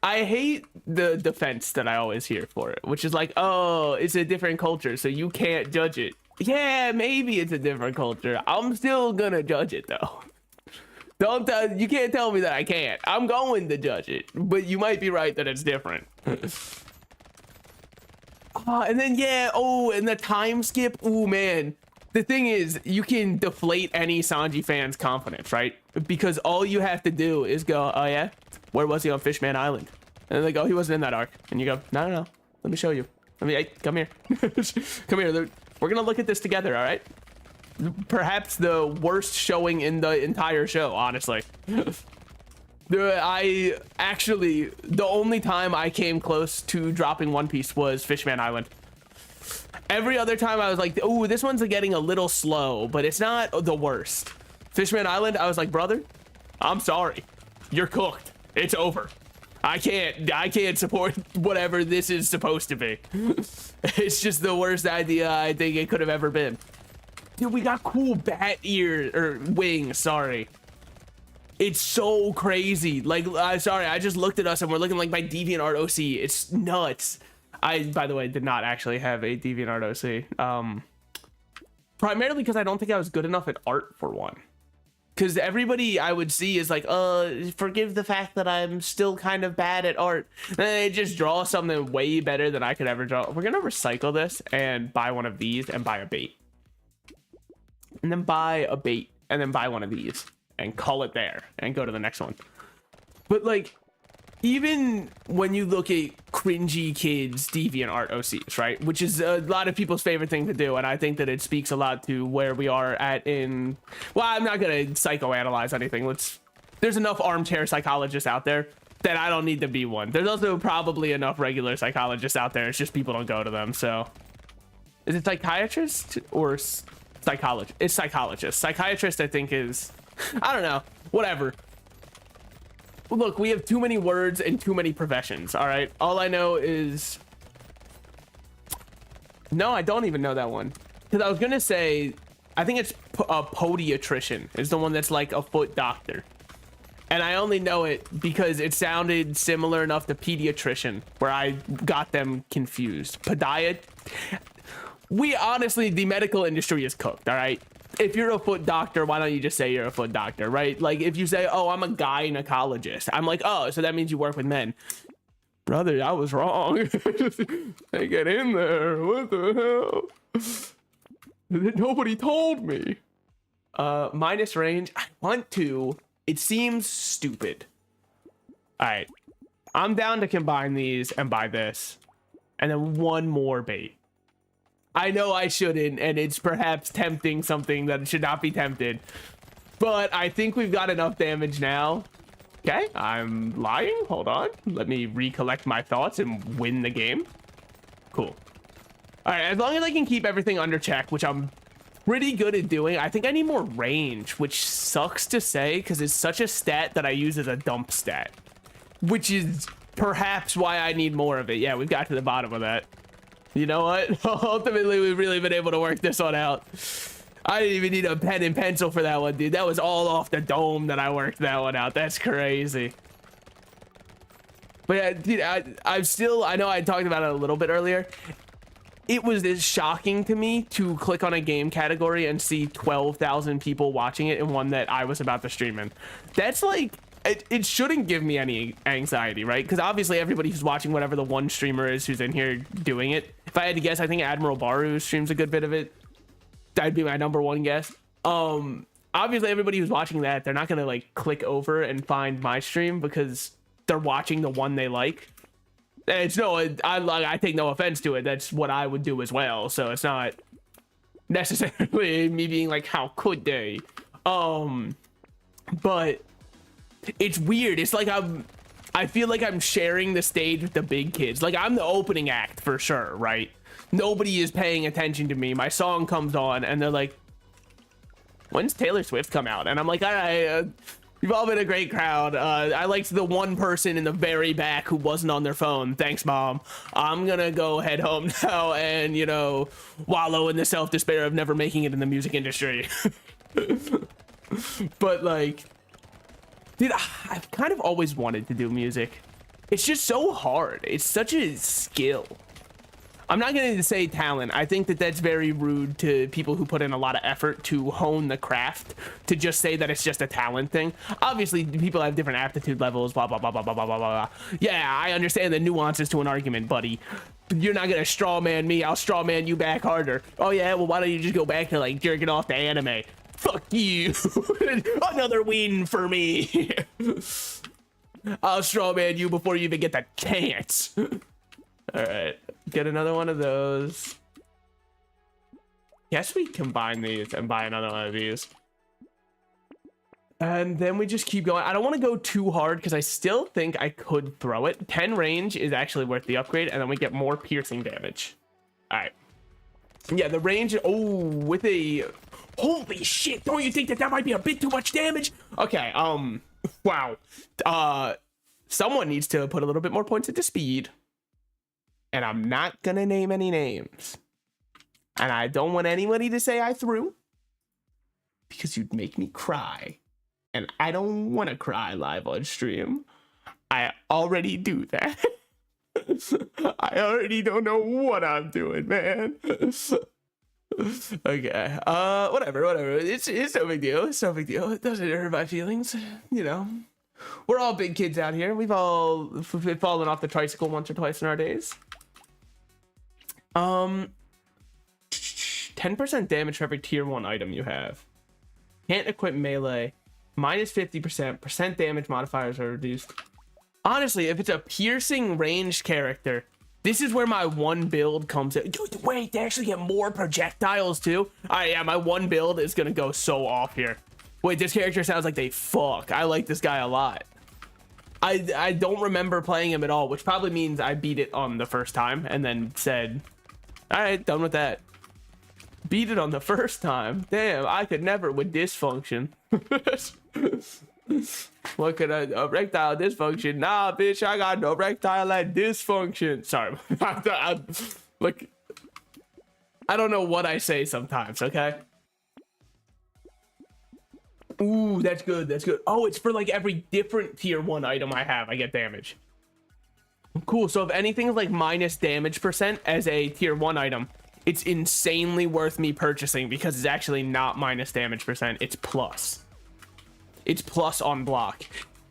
I hate the defense that I always hear for it, which is like, oh, it's a different culture, so you can't judge it. Yeah, maybe it's a different culture. I'm still gonna judge it though. Don't you can't tell me that I can't. I'm going to judge it, but you might be right that it's different. And then yeah, oh, and the time skip. Oh man, the thing is, you can deflate any Sanji fan's confidence, right? Because all you have to do is go, oh yeah, where was he on Fishman Island? And they go, he wasn't in that arc. And you go, no, let me show you. Hey, come here. Come here. We're gonna look at this together, all right? Perhaps the worst showing in the entire show, honestly. I actually, the only time I came close to dropping One Piece was Fishman Island. Every other time I was like, oh, this one's getting a little slow, but it's not the worst. Fishman Island, I was like, brother, I'm sorry. You're cooked. It's over. I can't support whatever this is supposed to be. It's just the worst idea I think it could have ever been. Dude, we got cool bat ears, or wings, sorry. It's so crazy. Like, sorry, I just looked at us and we're looking like my DeviantArt OC. It's nuts. I, by the way, did not actually have a DeviantArt OC. Primarily because I don't think I was good enough at art for one. Because everybody I would see is like, forgive the fact that I'm still kind of bad at art. And they just draw something way better than I could ever draw. We're gonna recycle this and buy one of these and buy a bait. And then buy a bait and then buy one of these and call it there and go to the next one. But like, even when you look at cringy kids DeviantArt OCs, right, which is a lot of people's favorite thing to do, and I think that it speaks a lot to where we are at in, well, I'm not gonna psychoanalyze anything. There's enough armchair psychologists out there that I don't need to be one. There's also probably enough regular psychologists out there. It's just people don't go to them. So is it psychiatrist or psychologist? It's psychologist. Psychiatrist, I think, is, I don't know, whatever. Look, we have too many words and too many professions, all right? All I know is... No, I don't even know that one. Because I was going to say, I think it's a podiatrician is the one that's like a foot doctor. And I only know it because it sounded similar enough to pediatrician, where I got them confused. We honestly, the medical industry is cooked, all right? If you're a foot doctor, why don't you just say you're a foot doctor, right? Like, if you say, oh, I'm a gynecologist, I'm like, oh, so that means you work with men. Brother, I was wrong. They get in there. What the hell? Nobody told me. Minus range. I want to. It seems stupid. All right. I'm down to combine these and buy this. And then one more bait. I know I shouldn't, and it's perhaps tempting something that should not be tempted. But I think we've got enough damage now. Okay, I'm lying. Hold on. Let me recollect my thoughts and win the game. Cool. All right, as long as I can keep everything under check, which I'm pretty good at doing. I think I need more range, which sucks to say because it's such a stat that I use as a dump stat. Which is perhaps why I need more of it. Yeah, we've got to the bottom of that. You know what? Ultimately, we've really been able to work this one out. I didn't even need a pen and pencil for that one, dude. That was all off the dome that I worked that one out. That's crazy. But yeah, dude, I know I talked about it a little bit earlier. It was this shocking to me to click on a game category and see 12,000 people watching it in one that I was about to stream in. That's like... It shouldn't give me any anxiety, right? Because obviously everybody who's watching whatever the one streamer is who's in here doing it. If I had to guess, I think Admiral Baru streams a good bit of it. That'd be my number one guess. Obviously everybody who's watching that, they're not gonna like click over and find my stream because they're watching the one they like. It's no, I take no offense to it. That's what I would do as well. So it's not necessarily me being like, how could they? But it's weird. It's like I feel like I'm sharing the stage with the big kids. Like I'm the opening act for sure, right? Nobody is paying attention to me. My song comes on and they're like, when's Taylor Swift come out? And I'm like, all right, you've all been a great crowd. I liked the one person in the very back who wasn't on their phone. Thanks, Mom. I'm gonna go head home now and, you know, wallow in the self-despair of never making it in the music industry. But like, dude, I've kind of always wanted to do music. It's just so hard. It's such a skill. I'm not going to say talent. I think that that's very rude to people who put in a lot of effort to hone the craft, to just say that it's just a talent thing. Obviously, people have different aptitude levels, blah, blah, blah, blah, blah, blah, blah, blah. Yeah, I understand the nuances to an argument, buddy. You're not going to straw man me. I'll straw man you back harder. Oh, yeah, well, why don't you just go back to, like, jerking off to anime? Fuck you. Another win for me. I'll straw man you before you even get the chance. All right, get another one of those. Guess we combine these and buy another one of these. And then we just keep going. I don't want to go too hard because I still think I could throw it. 10 range is actually worth the upgrade, and then we get more piercing damage. All right. Yeah, the range, oh, with a, holy shit, don't you think that that might be a bit too much damage? Okay, wow. Someone needs to put a little bit more points into speed. And I'm not gonna name any names. And I don't want anybody to say I threw, because you'd make me cry. And I don't want to cry live on stream. I already do that. I already don't know what I'm doing, man. Okay, whatever. It's no big deal. It's no big deal. It doesn't hurt my feelings, you know. We're all big kids out here. We've all fallen off the tricycle once or twice in our days. 10% damage for every tier 1 item you have. Can't equip melee. Minus 50%. Percent damage modifiers are reduced. Honestly, if it's a piercing ranged character, this is where my one build comes in. Dude, wait, they actually get more projectiles too? Yeah, my one build is gonna go so off here. Wait, this character sounds like they fuck. I like this guy a lot. I don't remember playing him at all, which probably means I beat it on the first time and then said, all right, done with that. Beat it on the first time. Damn, I could never with dysfunction. What could erectile dysfunction? Nah, bitch, I got no erectile and dysfunction. Sorry. Look, I don't know what I say sometimes, okay? Ooh, that's good. That's good. Oh, it's for like every different tier 1 item I have, I get damage. Cool. So if anything is like minus damage percent as a tier 1 item, it's insanely worth me purchasing because it's actually not minus damage percent. It's plus. It's plus on block.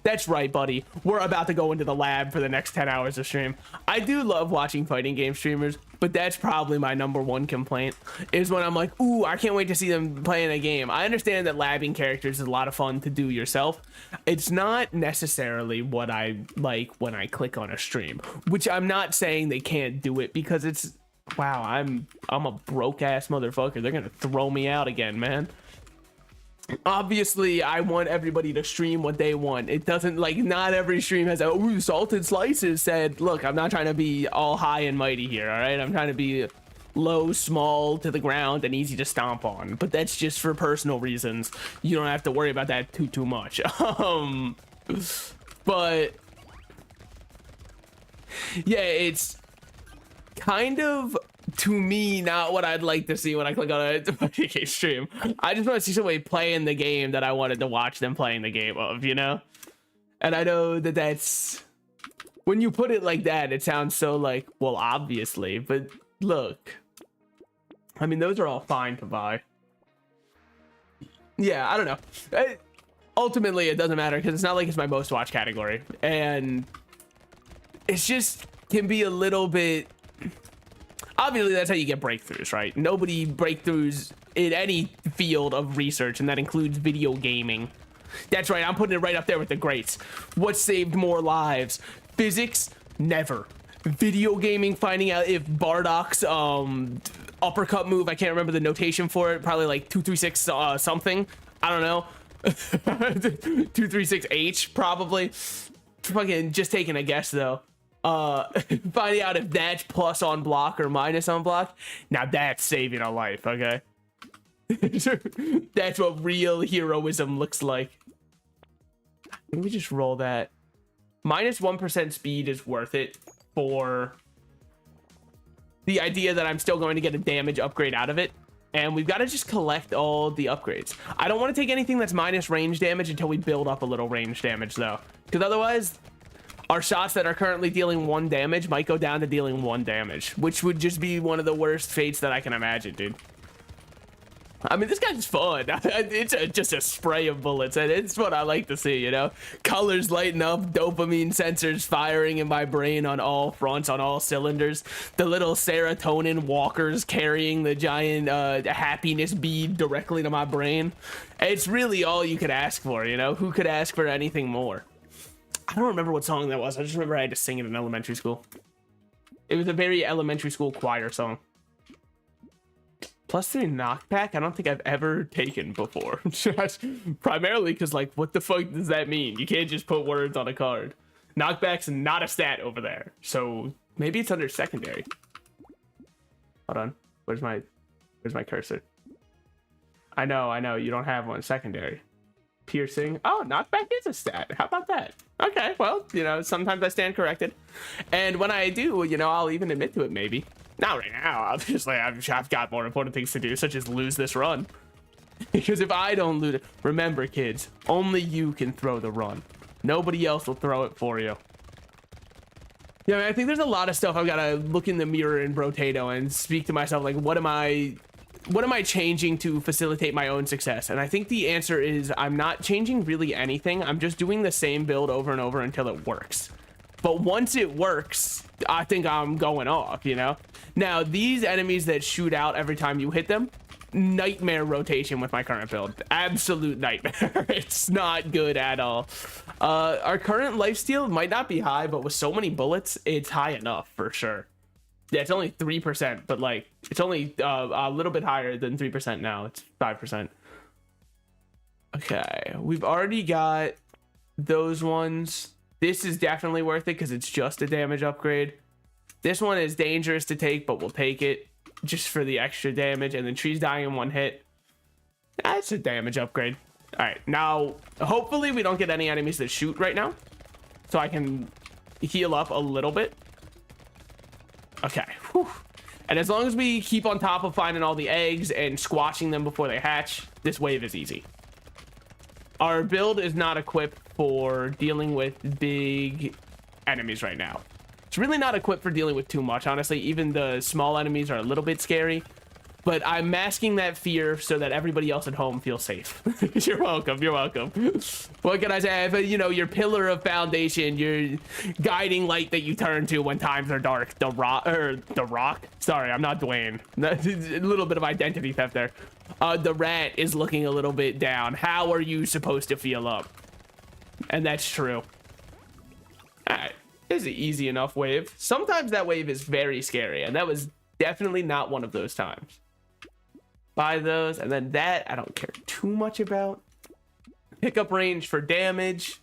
That's right, buddy. We're about to go into the lab for the next 10 hours of stream. I do love watching fighting game streamers, but that's probably my #1 complaint, is when I'm like, ooh, I can't wait to see them playing a game. I understand that labbing characters is a lot of fun to do yourself. It's not necessarily what I like when I click on a stream, which I'm not saying they can't do it, because it's, wow, I'm a broke ass motherfucker. They're gonna throw me out again, man. Obviously, I want everybody to stream what they want. It doesn't, like, not every stream has a, ooh, Salted Slices said, look, I'm not trying to be all high and mighty here, all right? I'm trying to be low, small, to the ground, and easy to stomp on. But that's just for personal reasons. You don't have to worry about that too much. But yeah, it's kind of, to me, not what I'd like to see when I click on a stream. I just want to see somebody playing the game that I wanted to watch them playing the game of, you know? And I know that that's, when you put it like that, it sounds so like, well, obviously, but look, I mean, those are all fine to buy. Yeah, I don't know. Ultimately, it doesn't matter because it's not like it's my most watched category. And it's just can be a little bit, obviously that's how you get breakthroughs, right? Nobody breakthroughs in any field of research, and that includes video gaming. That's right, I'm putting it right up there with the greats. What saved more lives? Physics? Never. Video gaming, finding out if Bardock's uppercut move, I can't remember the notation for it, probably like 236 something, I don't know. 236H probably. Fucking just taking a guess though. Finding out if that's plus on block or minus on block. Now that's saving a life, okay? That's what real heroism looks like. Let me just roll that. Minus 1% speed is worth it for the idea that I'm still going to get a damage upgrade out of it. And we've got to just collect all the upgrades. I don't want to take anything that's minus range damage until we build up a little range damage though. Because otherwise, Our shots that are currently dealing 1 damage might go down to dealing 1 damage, which would just be one of the worst fates that I can imagine, dude. I mean, this guy's fun. It's just a spray of bullets, and it's what I like to see, you know? Colors lighting up, dopamine sensors firing in my brain on all fronts, on all cylinders. The little serotonin walkers carrying the giant happiness bead directly to my brain. It's really all you could ask for, you know? Who could ask for anything more? I don't remember what song that was. I just remember I had to sing it in elementary school. It was a very elementary school choir song. +3 knockback? I don't think I've ever taken before. Primarily because, like, what the fuck does that mean? You can't just put words on a card. Knockback's not a stat over there. So maybe it's under secondary. Hold on. Where's my cursor? I know. You don't have one. Secondary. Piercing. Oh, knockback is a stat. How about that? Okay, well, you know, sometimes I stand corrected. And when I do, you know, I'll even admit to it, maybe. Not right now, obviously. I've got more important things to do, such as lose this run. Because if I don't lose it, remember, kids, only you can throw the run. Nobody else will throw it for you. Yeah, I mean, I think there's a lot of stuff I've got to look in the mirror in Brotato and speak to myself, like, what am I changing to facilitate my own success? And I think the answer is I'm not changing really anything. I'm just doing the same build over and over until it works. But once it works, I think I'm going off, you know? Now, these enemies that shoot out every time you hit them, nightmare rotation with my current build. Absolute nightmare. It's not good at all. Our current lifesteal might not be high, but with so many bullets, it's high enough for sure. Yeah, it's only 3%, but like, it's only a little bit higher than 3% now. It's 5%. Okay, we've already got those ones. This is definitely worth it because it's just a damage upgrade. This one is dangerous to take, but we'll take it just for the extra damage. And then trees dying in 1 hit. That's a damage upgrade. All right, now, hopefully we don't get any enemies that shoot right now. So I can heal up a little bit. Okay. Whew. And as long as we keep on top of finding all the eggs and squashing them before they hatch, this wave is easy. Our build is not equipped for dealing with big enemies right now. It's really not equipped for dealing with too much, honestly. Even the small enemies are a little bit scary. But I'm masking that fear so that everybody else at home feels safe. You're welcome. You're welcome. What can I say? If, you know, your pillar of foundation, your guiding light that you turn to when times are dark. The Rock. Sorry, I'm not Dwayne. A little bit of identity theft there. The rat is looking a little bit down. How are you supposed to feel up? And that's true. All right. It's an easy enough wave. Sometimes that wave is very scary, and that was definitely not one of those times. Buy those, and then that I don't care too much about. Pickup range for damage.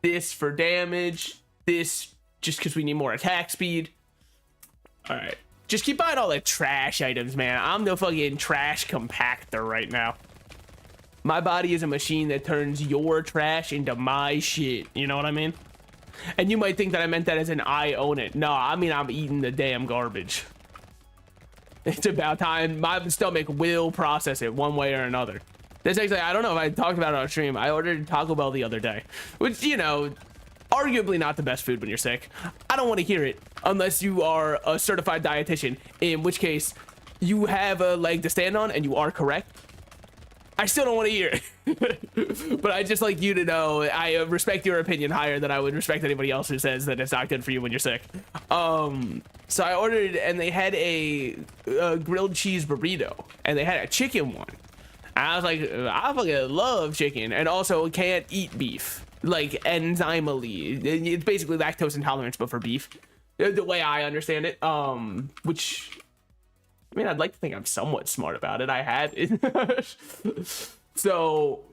This for damage. This just because we need more attack speed. All right. Just keep buying all the trash items, man. I'm the fucking trash compactor right now. My body is a machine that turns your trash into my shit. You know what I mean? And you might think that I meant that as an I own it. No, I mean I'm eating the damn garbage. It's about time. My stomach will process it one way or another. That's actually, I don't know if I talked about it on stream. I ordered Taco Bell the other day, which, you know, arguably not the best food when you're sick. I don't want to hear it unless you are a certified dietitian, in which case you have a leg to stand on and you are correct. I still don't want to hear it. But I just like you to know I respect your opinion higher than I would respect anybody else who says that it's not good for you when you're sick. So I ordered, and they had a grilled cheese burrito, and they had a chicken one. And I was like, I fucking love chicken, and also can't eat beef, like enzymally. It's basically lactose intolerance, but for beef, the way I understand it. Which, I mean, I'd like to think I'm somewhat smart about it. I had it. So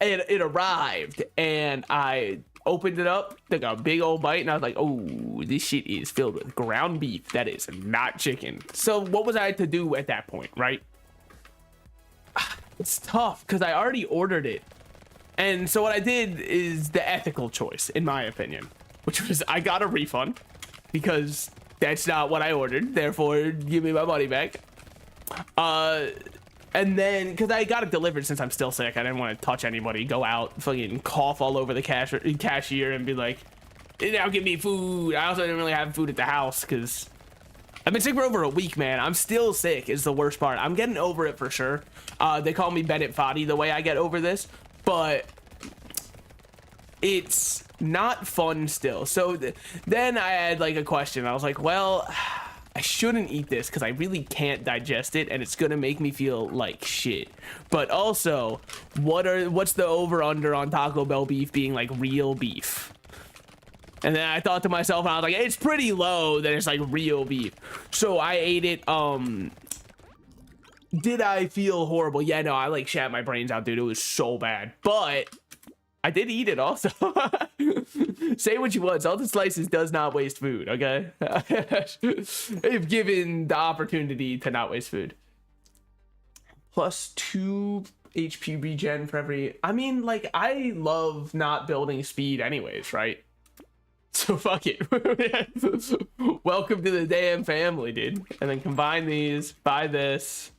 it arrived, and I opened it up, took a big old bite, and I was like, oh, this shit is filled with ground beef. That is not chicken. So what was I to do at that point, right? It's tough because I already ordered it. And so what I did is the ethical choice, in my opinion, which was I got a refund because that's not what I ordered. Therefore, give me my money back. And then, because I got it delivered since I'm still sick, I didn't want to touch anybody, go out, fucking cough all over the cashier and be like, now give me food. I also didn't really have food at the house because I've been sick for over a week, man. I'm still sick is the worst part. I'm getting over it for sure. They call me Bennett Foddy the way I get over this, but it's not fun still. So then I had like a question. I was like, well, I shouldn't eat this because I really can't digest it and it's gonna make me feel like shit. But also, what's the over under on Taco Bell beef being like real beef? And then I thought to myself, and I was like, it's pretty low that it's like real beef. So I ate it. Did I feel horrible? Yeah, no, I like shat my brains out, dude. It was so bad. But I did eat it also. Say what you want. Salted Slices does not waste food, okay? If given the opportunity to not waste food. Plus 2 HP regen for every... I mean, like, I love not building speed anyways, right? So fuck it. Welcome to the damn family, dude. And then combine these, buy this.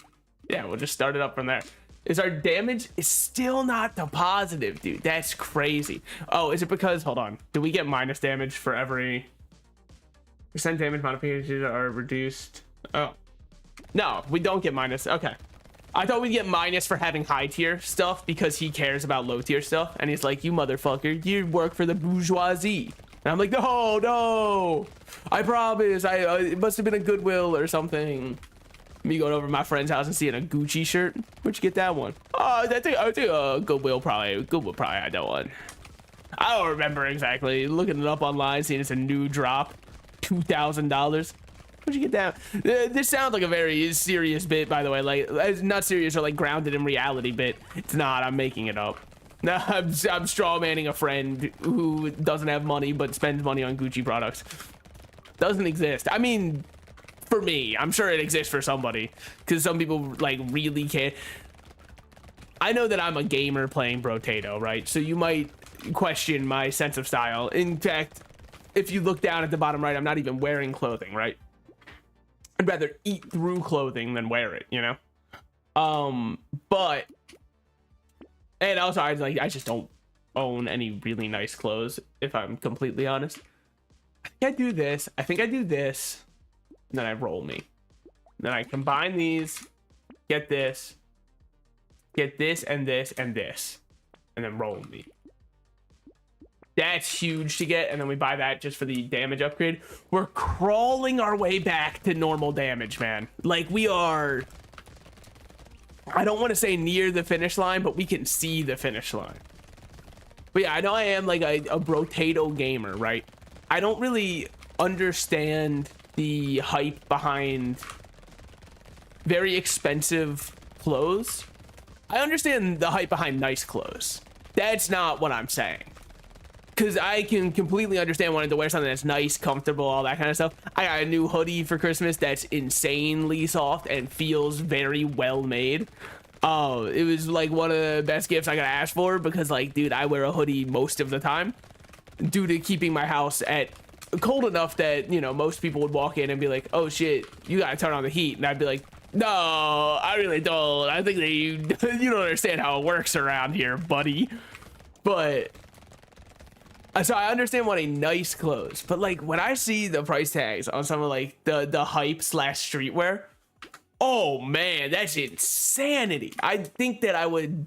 Yeah, we'll just start it up from there. Is our damage is still not the positive, dude? That's crazy. Oh, is it because, hold on, do we get minus damage for every percent damage modifications are reduced? Oh, no, we don't get minus. Okay, I thought we'd get minus for having high tier stuff because he cares about low tier stuff, and he's like, you motherfucker, you work for the bourgeoisie. And I'm like, no, I promise. It must have been a Goodwill or something. Me going over to my friend's house and seeing a Gucci shirt. Where'd you get that one? Oh, I think Goodwill probably had that one. I don't remember exactly. Looking it up online, seeing it's a new drop, $2,000. Where'd you get that? This sounds like a very serious bit, by the way. Like, it's not serious or like grounded in reality bit. It's not. I'm making it up. No, I'm straw manning a friend who doesn't have money but spends money on Gucci products. Doesn't exist. I mean, for me, I'm sure it exists for somebody because some people like really can't. I know that I'm a gamer playing Brotato, right? So you might question my sense of style. In fact, if you look down at the bottom right, I'm not even wearing clothing, right? I'd rather eat through clothing than wear it, you know? But, and also I just don't own any really nice clothes, if I'm completely honest. I think I do this. I think I do this. And then I roll me. Then I combine these, get this and this and this, and then roll me. That's huge to get, and then we buy that just for the damage upgrade. We're crawling our way back to normal damage, man. Like, we are, I don't want to say near the finish line, but we can see the finish line. But yeah, I know I am like a Brotato gamer, right? I don't really understand the hype behind very expensive clothes. I understand the hype behind nice clothes. That's not what I'm saying. Because I can completely understand wanting to wear something that's nice, comfortable, all that kind of stuff. I got a new hoodie for Christmas that's insanely soft and feels very well made. Oh, it was like one of the best gifts I could ask for because, like, dude, I wear a hoodie most of the time due to keeping my house at cold enough that, you know, most people would walk in and be like, oh shit, you gotta turn on the heat. And I'd be like, no, I really don't. I think that you don't understand how it works around here, buddy. But so I understand wanting nice clothes, but like when I see the price tags on some of like the hype / streetwear, oh man, that's insanity. I think that I would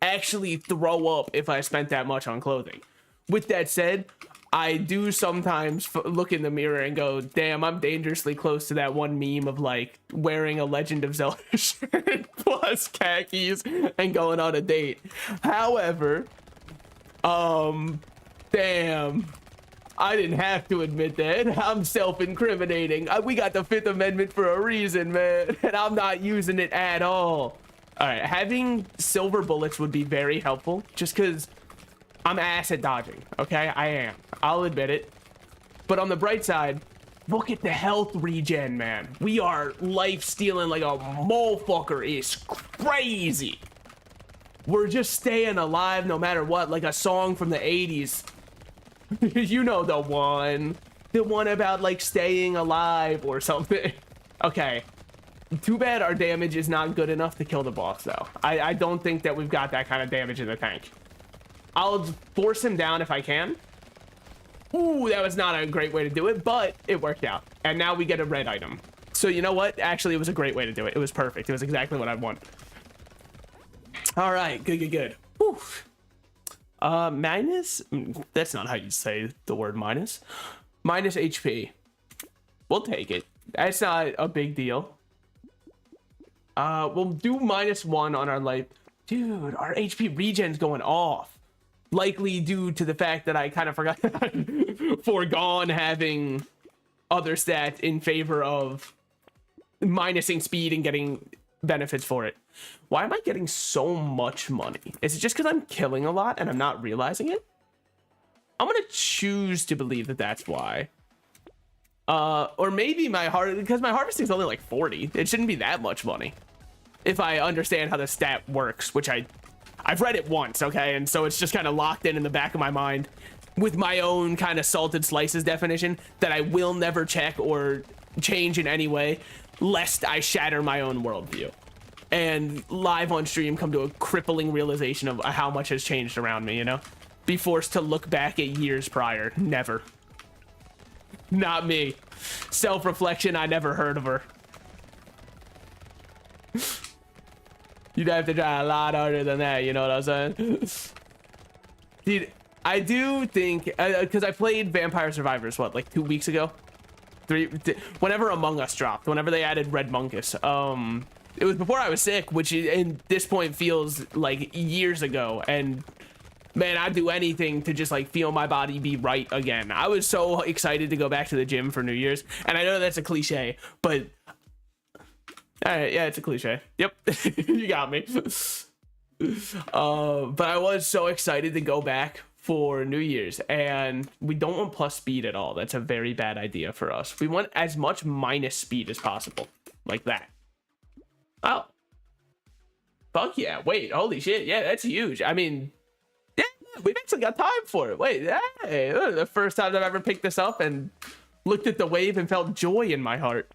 actually throw up if I spent that much on clothing. With that said, I do sometimes look in the mirror and go, damn, I'm dangerously close to that one meme of like wearing a Legend of Zelda shirt plus khakis and going on a date. However, damn, I didn't have to admit that. I'm self-incriminating. We got the 5th Amendment for a reason, man, and I'm not using it at all. All right, having silver bullets would be very helpful just because I'm ass at dodging, okay? I am. I'll admit it. But on the bright side, look at the health regen, man. We are life stealing like a motherfucker. Is crazy. We're just staying alive no matter what, like a song from the 80s. You know the one about like staying alive or something. Okay. Too bad our damage is not good enough to kill the boss, though. I don't think that we've got that kind of damage in the tank. I'll force him down if I can. Ooh, that was not a great way to do it, but it worked out. And now we get a red item. So you know what? Actually, it was a great way to do it. It was perfect. It was exactly what I want. All right, good. Whew. Minus? That's not how you say the word minus. Minus HP. We'll take it. That's not a big deal. We'll do -1 on our life. Dude, our HP regen's going off. Likely due to the fact that I kind of forgot foregone having other stats in favor of minusing speed and getting benefits for it. Why am I getting so much money? Is it just because I'm killing a lot and I'm not realizing it? I'm gonna choose to believe that that's why. Or maybe because my harvesting is only like 40. It shouldn't be that much money if I understand how the stat works, which I've read it once, okay? And so it's just kind of locked in the back of my mind with my own kind of salted slices definition that I will never check or change in any way, lest I shatter my own worldview and live on stream come to a crippling realization of how much has changed around me, you know? Be forced to look back at years prior. Never. Not me. Self-reflection, I never heard of her. You'd have to try a lot harder than that, you know what I'm saying? Dude, I do think, because I played Vampire Survivors, what, like 2 weeks ago? Whenever Among Us dropped, whenever they added Red Monkus. It was before I was sick, which at this point feels like years ago, and man, I'd do anything to just like feel my body be right again. I was so excited to go back to the gym for New Year's, and I know that's a cliche, but all right, yeah, it's a cliche. Yep, you got me. But I was so excited to go back for New Year's, and we don't want plus speed at all. That's a very bad idea for us. We want as much minus speed as possible, like that. Oh, fuck yeah! Wait, holy shit! Yeah, that's huge. I mean, yeah, we've actually got time for it. Wait, hey, the first time I've ever picked this up and looked at the wave and felt joy in my heart.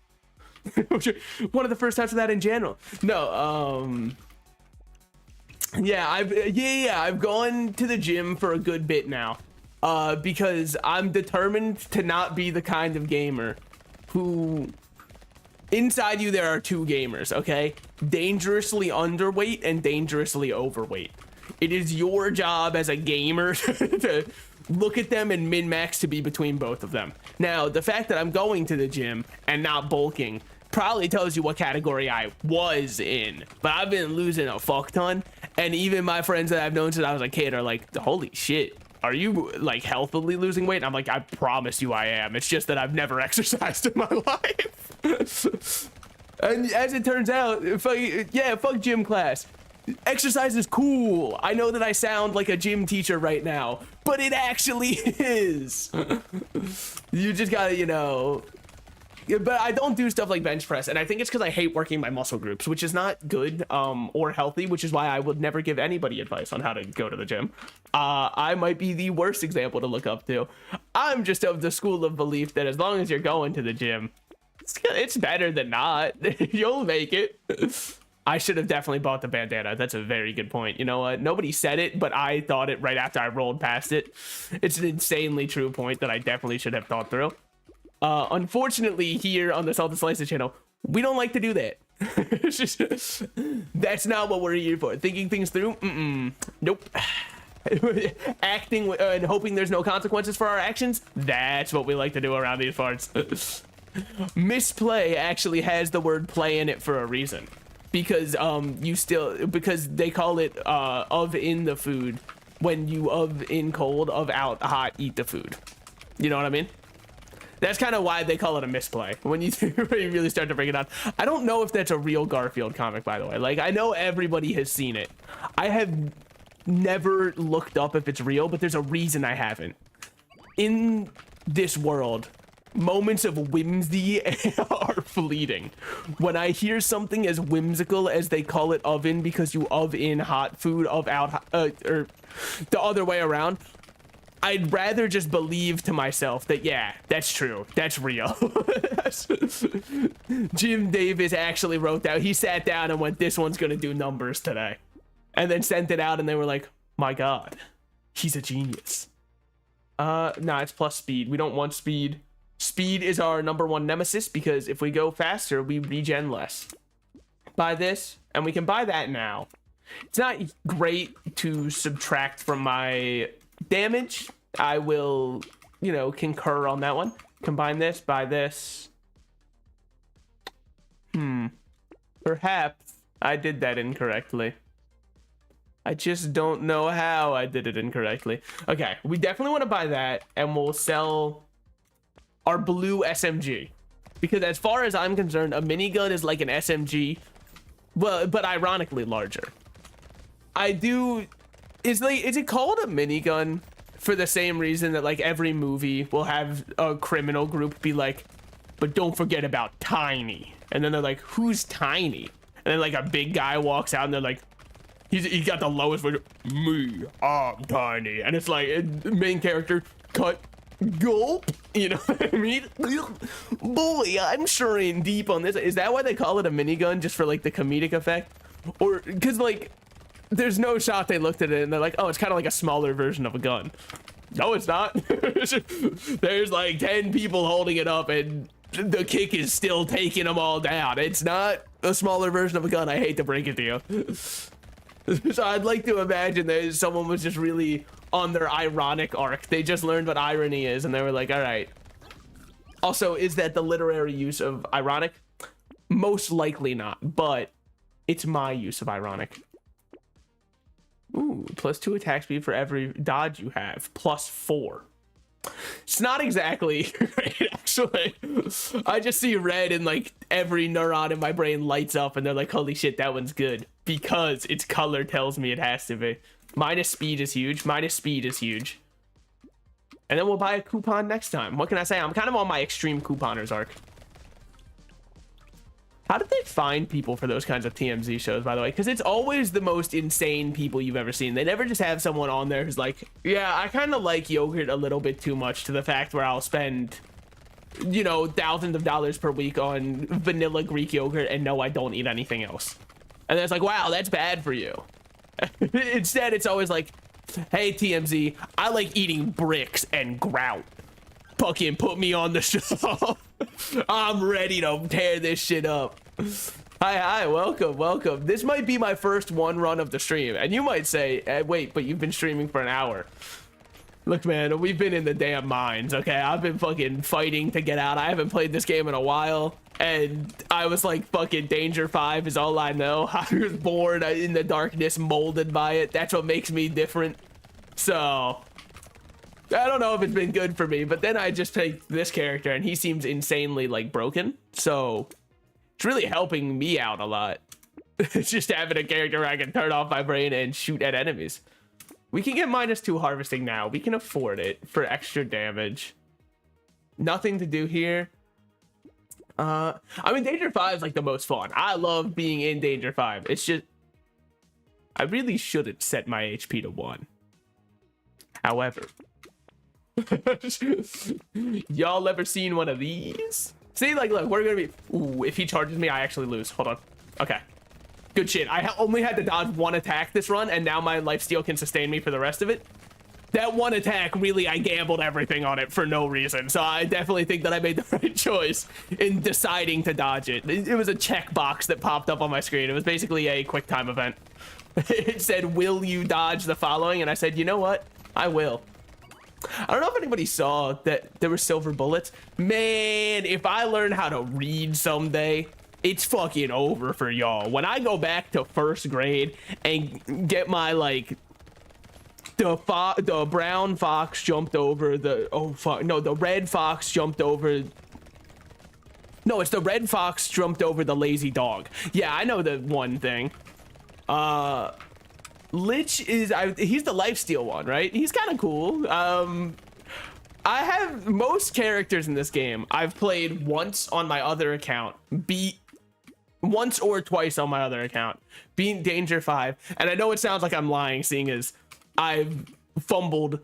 One of the first times of that in general. No, yeah, I've gone to the gym for a good bit now, because I'm determined to not be the kind of gamer who, inside you there are two gamers, okay? Dangerously underweight and dangerously overweight. It is your job as a gamer to look at them and min-max to be between both of them. Now, the fact that I'm going to the gym and not bulking probably tells you what category I was in, but I've been losing a fuck ton, and even my friends that I've known since I was a kid are like, holy shit, are you like healthily losing weight? And I'm like, I promise you I am. It's just that I've never exercised in my life. And as it turns out, fuck gym class. Exercise is cool. I know that I sound like a gym teacher right now, but it actually is. You just gotta, you know. But I don't do stuff like bench press, and I think it's because I hate working my muscle groups, which is not good or healthy, which is why I would never give anybody advice on how to go to the gym. I might be the worst example to look up to. I'm just of the school of belief that as long as you're going to the gym, it's better than not. You'll make it. I should have definitely bought the bandana. That's a very good point. You know what? Nobody said it, but I thought it right after I rolled past it. It's an insanely true point that I definitely should have thought through. Unfortunately, here on the Salted Slices channel, we don't like to do that. It's just, that's not what we're here for. Thinking things through? Nope. Acting and hoping there's no consequences for our actions? That's what we like to do around these parts. Misplay actually has the word play in it for a reason. Because because they call it of in the food. When you of in cold, of out hot, eat the food. You know what I mean? That's kind of why they call it a misplay when you really start to break it down. I don't know if that's a real Garfield comic, by the way. Like, I know everybody has seen it. I have never looked up if it's real, but there's a reason I haven't. In this world, moments of whimsy are fleeting. When I hear something as whimsical as they call it oven because you of in hot food, of out, or the other way around, I'd rather just believe to myself that, yeah, that's true. That's real. Jim Davis actually wrote that. He sat down and went, this one's going to do numbers today. And then sent it out and they were like, my God, he's a genius. Nah, it's plus speed. We don't want speed. Speed is our #1 nemesis because if we go faster, we regen less. Buy this, and we can buy that now. It's not great to subtract from my damage. I will, you know, concur on that one. Combine this, buy this. Perhaps I did that incorrectly. I just don't know how I did it incorrectly. Okay, we definitely want to buy that, and we'll sell our blue SMG. Because as far as I'm concerned, a minigun is like an SMG, well, but ironically larger. Is it called a minigun for the same reason that like every movie will have a criminal group be like, but don't forget about Tiny. And then they're like, who's Tiny? And then like a big guy walks out and they're like, he got the lowest voice, me, I'm Tiny. And it's like, main character, cut, gulp. You know what I mean? Boy, I'm sure in deep on this. Is that why they call it a minigun? Just for like the comedic effect? Or, cause like, there's no shot they looked at it and they're like, oh, it's kind of like a smaller version of a gun. No, it's not. There's like 10 people holding it up and the kick is still taking them all down. It's not a smaller version of a gun. I hate to break it to you. So I'd like to imagine that someone was just really on their ironic arc. They just learned what irony is and they were like, all right. Also, is that the literary use of ironic? Most likely not, but it's my use of ironic. Ooh, +2 attack speed for every dodge you have, +4. It's not exactly right, actually. I just see red and like every neuron in my brain lights up and they're like, holy shit, that one's good. Because its color tells me it has to be. Minus speed is huge. Minus speed is huge. And then we'll buy a coupon next time. What can I say? I'm kind of on my extreme couponers arc. How did they find people for those kinds of TMZ shows, by the way? Because it's always the most insane people you've ever seen. They never just have someone on there who's like, yeah, I kind of like yogurt a little bit too much to the fact where I'll spend, you know, thousands of dollars per week on vanilla Greek yogurt and no, I don't eat anything else. And then it's like, wow, that's bad for you. Instead, it's always like, hey, TMZ, I like eating bricks and grout. Fucking put me on the show. I'm ready to tear this shit up. Hi, welcome. This might be my first one run of the stream. And you might say, wait, but you've been streaming for an hour. Look, man, we've been in the damn mines, okay? I've been fucking fighting to get out. I haven't played this game in a while. And I was like, fucking Danger 5 is all I know. I was born in the darkness, molded by it. That's what makes me different. So I don't know if it's been good for me, but then I just take this character and he seems insanely like broken. So it's really helping me out a lot. It's just having a character where I can turn off my brain and shoot at enemies. We can get -2 harvesting now. We can afford it for extra damage. Nothing to do here. I mean, Danger 5 is like the most fun. I love being in Danger 5. It's just, I really shouldn't set my HP to 1. However, y'all ever seen one of these? See, like, look, we're gonna be, ooh, if he charges me, I actually lose. Hold on. Okay. Good shit. I only had to dodge 1 attack this run, and now my lifesteal can sustain me for the rest of it. That 1 attack, really, I gambled everything on it for no reason. So I definitely think that I made the right choice in deciding to dodge it. It was a checkbox that popped up on my screen. It was basically a quick time event. It said, will you dodge the following? And I said, you know what? I will. I don't know if anybody saw that there were silver bullets. Man, if I learn how to read someday, it's fucking over for y'all. When I go back to 1st grade and get my, like, the brown fox jumped over the, oh fuck, no, the red fox jumped over, no, it's the red fox jumped over the lazy dog. Yeah, I know the one thing. Lich is, he's the lifesteal one, right? He's kind of cool. I have most characters in this game I've played once on my other account, beat once or twice on my other account, beat Danger 5. And I know it sounds like I'm lying, seeing as I've fumbled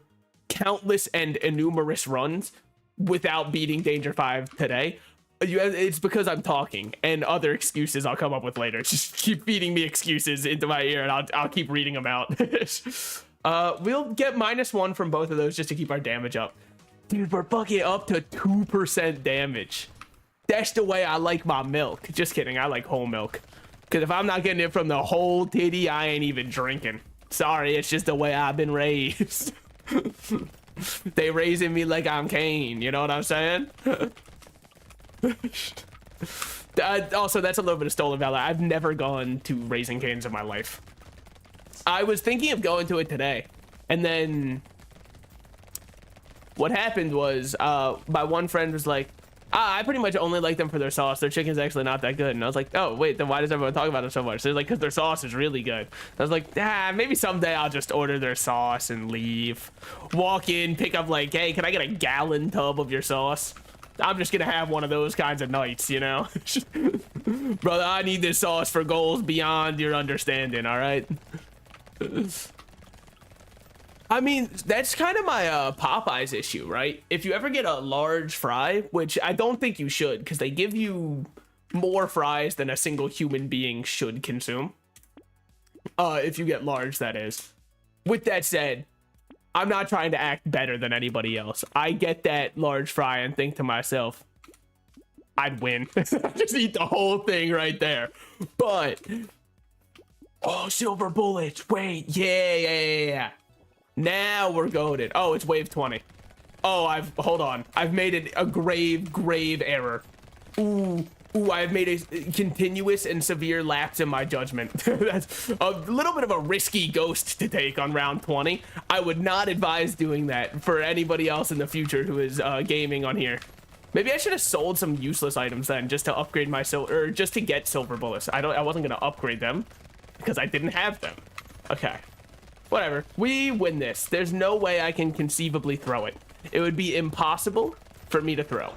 countless and innumerous runs without beating Danger 5 today, it's because I'm talking, and other excuses I'll come up with later. Just keep feeding me excuses into my ear, and I'll keep reading them out. We'll get -1 from both of those just to keep our damage up. Dude, we're fucking up to 2% damage. That's the way I like my milk. Just kidding, I like whole milk. Because if I'm not getting it from the whole titty, I ain't even drinking. Sorry, it's just the way I've been raised. They raising me like I'm Kane, you know what I'm saying? Also, that's a little bit of stolen valor. I've never gone to Raising Cane's in my life. I was thinking of going to it today, and then what happened was my one friend was like, I pretty much only like them for their sauce. Their chicken's actually not that good. And I was like, oh wait, then why does everyone talk about it so much? They're like, because their sauce is really good. I was like, maybe someday I'll just order their sauce and leave. Walk in, pick up like, hey, can I get a gallon tub of your sauce? I'm just gonna have one of those kinds of nights, you know? Brother, I need this sauce for goals beyond your understanding, all right? I mean, that's kind of my Popeyes issue, right? If you ever get a large fry, which I don't think you should, because they give you more fries than a single human being should consume. If you get large, that is. With that said, I'm not trying to act better than anybody else. I get that large fry and think to myself, I'd win. Just eat the whole thing right there. But, oh, silver bullets. Wait, yeah. Now we're goaded. Oh, it's wave 20. Oh, hold on. I've made a grave error. Ooh, I've made a continuous and severe lapse in my judgment. That's a little bit of a risky ghost to take on round 20. I would not advise doing that for anybody else in the future who is gaming on here. Maybe I should have sold some useless items then just to upgrade my silver, or just to get silver bullets. I wasn't gonna upgrade them because I didn't have them. Okay, whatever. We win this. There's no way I can conceivably throw it. It would be impossible for me to throw.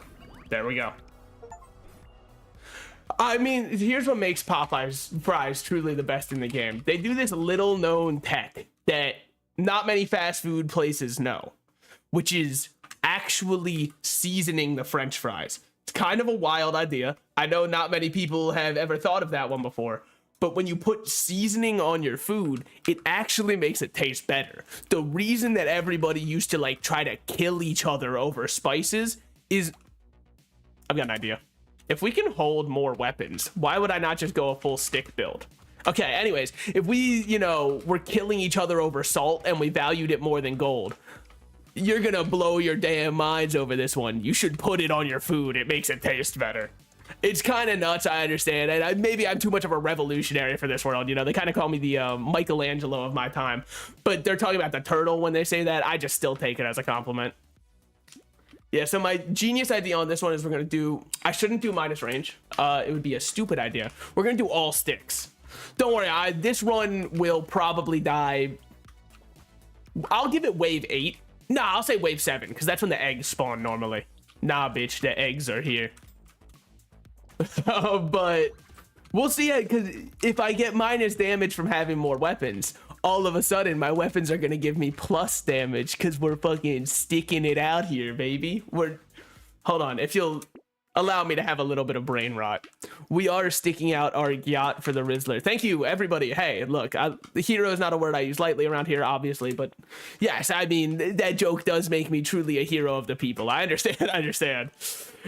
There we go. I mean, here's what makes Popeyes fries truly the best in the game. They do this little known tech that not many fast food places know, which is actually seasoning the French fries. It's kind of a wild idea. I know not many people have ever thought of that one before, but when you put seasoning on your food, it actually makes it taste better. The reason that everybody used to like try to kill each other over spices is, I've got an idea. If we can hold more weapons, why would I not just go a full stick build? Okay, anyways, if we, we're killing each other over salt and we valued it more than gold, you're gonna blow your damn minds over this one. You should put it on your food. It makes it taste better. It's kind of nuts, I understand, and maybe I'm too much of a revolutionary for this world. They kind of call me the Michelangelo of my time, but they're talking about the turtle when they say that. I just still take it as a compliment. Yeah, so my genius idea on this one is I shouldn't do minus range. It would be a stupid idea. We're gonna do all sticks. Don't worry, this run will probably die. I'll give it wave 8. Nah, I'll say wave 7, because that's when the eggs spawn normally. Nah, bitch, the eggs are here. But we'll see, because if I get minus damage from having more weapons, all of a sudden my weapons are gonna give me plus damage because we're fucking sticking it out here, baby. Hold on, if you'll allow me to have a little bit of brain rot. We are sticking out our yacht for the Rizzler. Thank you, everybody. Hey, look, the hero is not a word I use lightly around here, obviously, but yes, I mean, that joke does make me truly a hero of the people. I understand,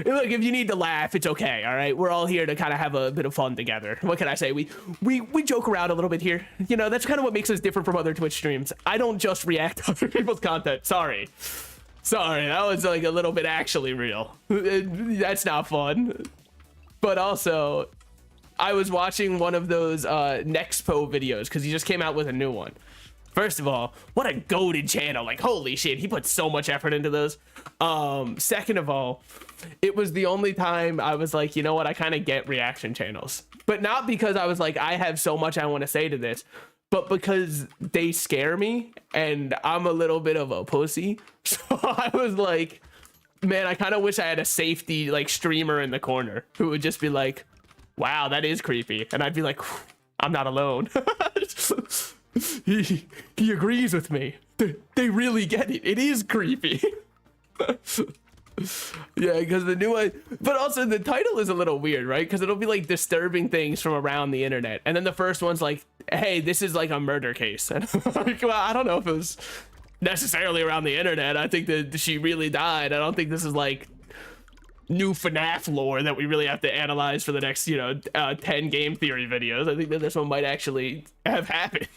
Look, if you need to laugh, it's okay, all right? We're all here to kind of have a bit of fun together. What can I say? We joke around a little bit here. That's kind of what makes us different from other Twitch streams. I don't just react to other people's content. Sorry, that was like a little bit actually real. That's not fun. But also, I was watching one of those Nexpo videos because he just came out with a new one. First of all, what a goated channel. Like, holy shit, he put so much effort into those. Second of all, it was the only time I was like, you know what, I kind of get reaction channels. But not because I was like, I have so much I want to say to this, but because they scare me and I'm a little bit of a pussy. So I was like, man, I kind of wish I had a safety like streamer in the corner who would just be like, wow, that is creepy. And I'd be like, I'm not alone. he agrees with me. They really get it. It is creepy. Yeah, because the new one, but also the title is a little weird, right? Because it'll be like disturbing things from around the internet, and then the first one's like, hey, this is like a murder case. And like, well, I don't know if it was necessarily around the internet. I think that she really died. I don't think this is like new FNAF lore that we really have to analyze for the next, 10 game theory videos. I think that this one might actually have happened.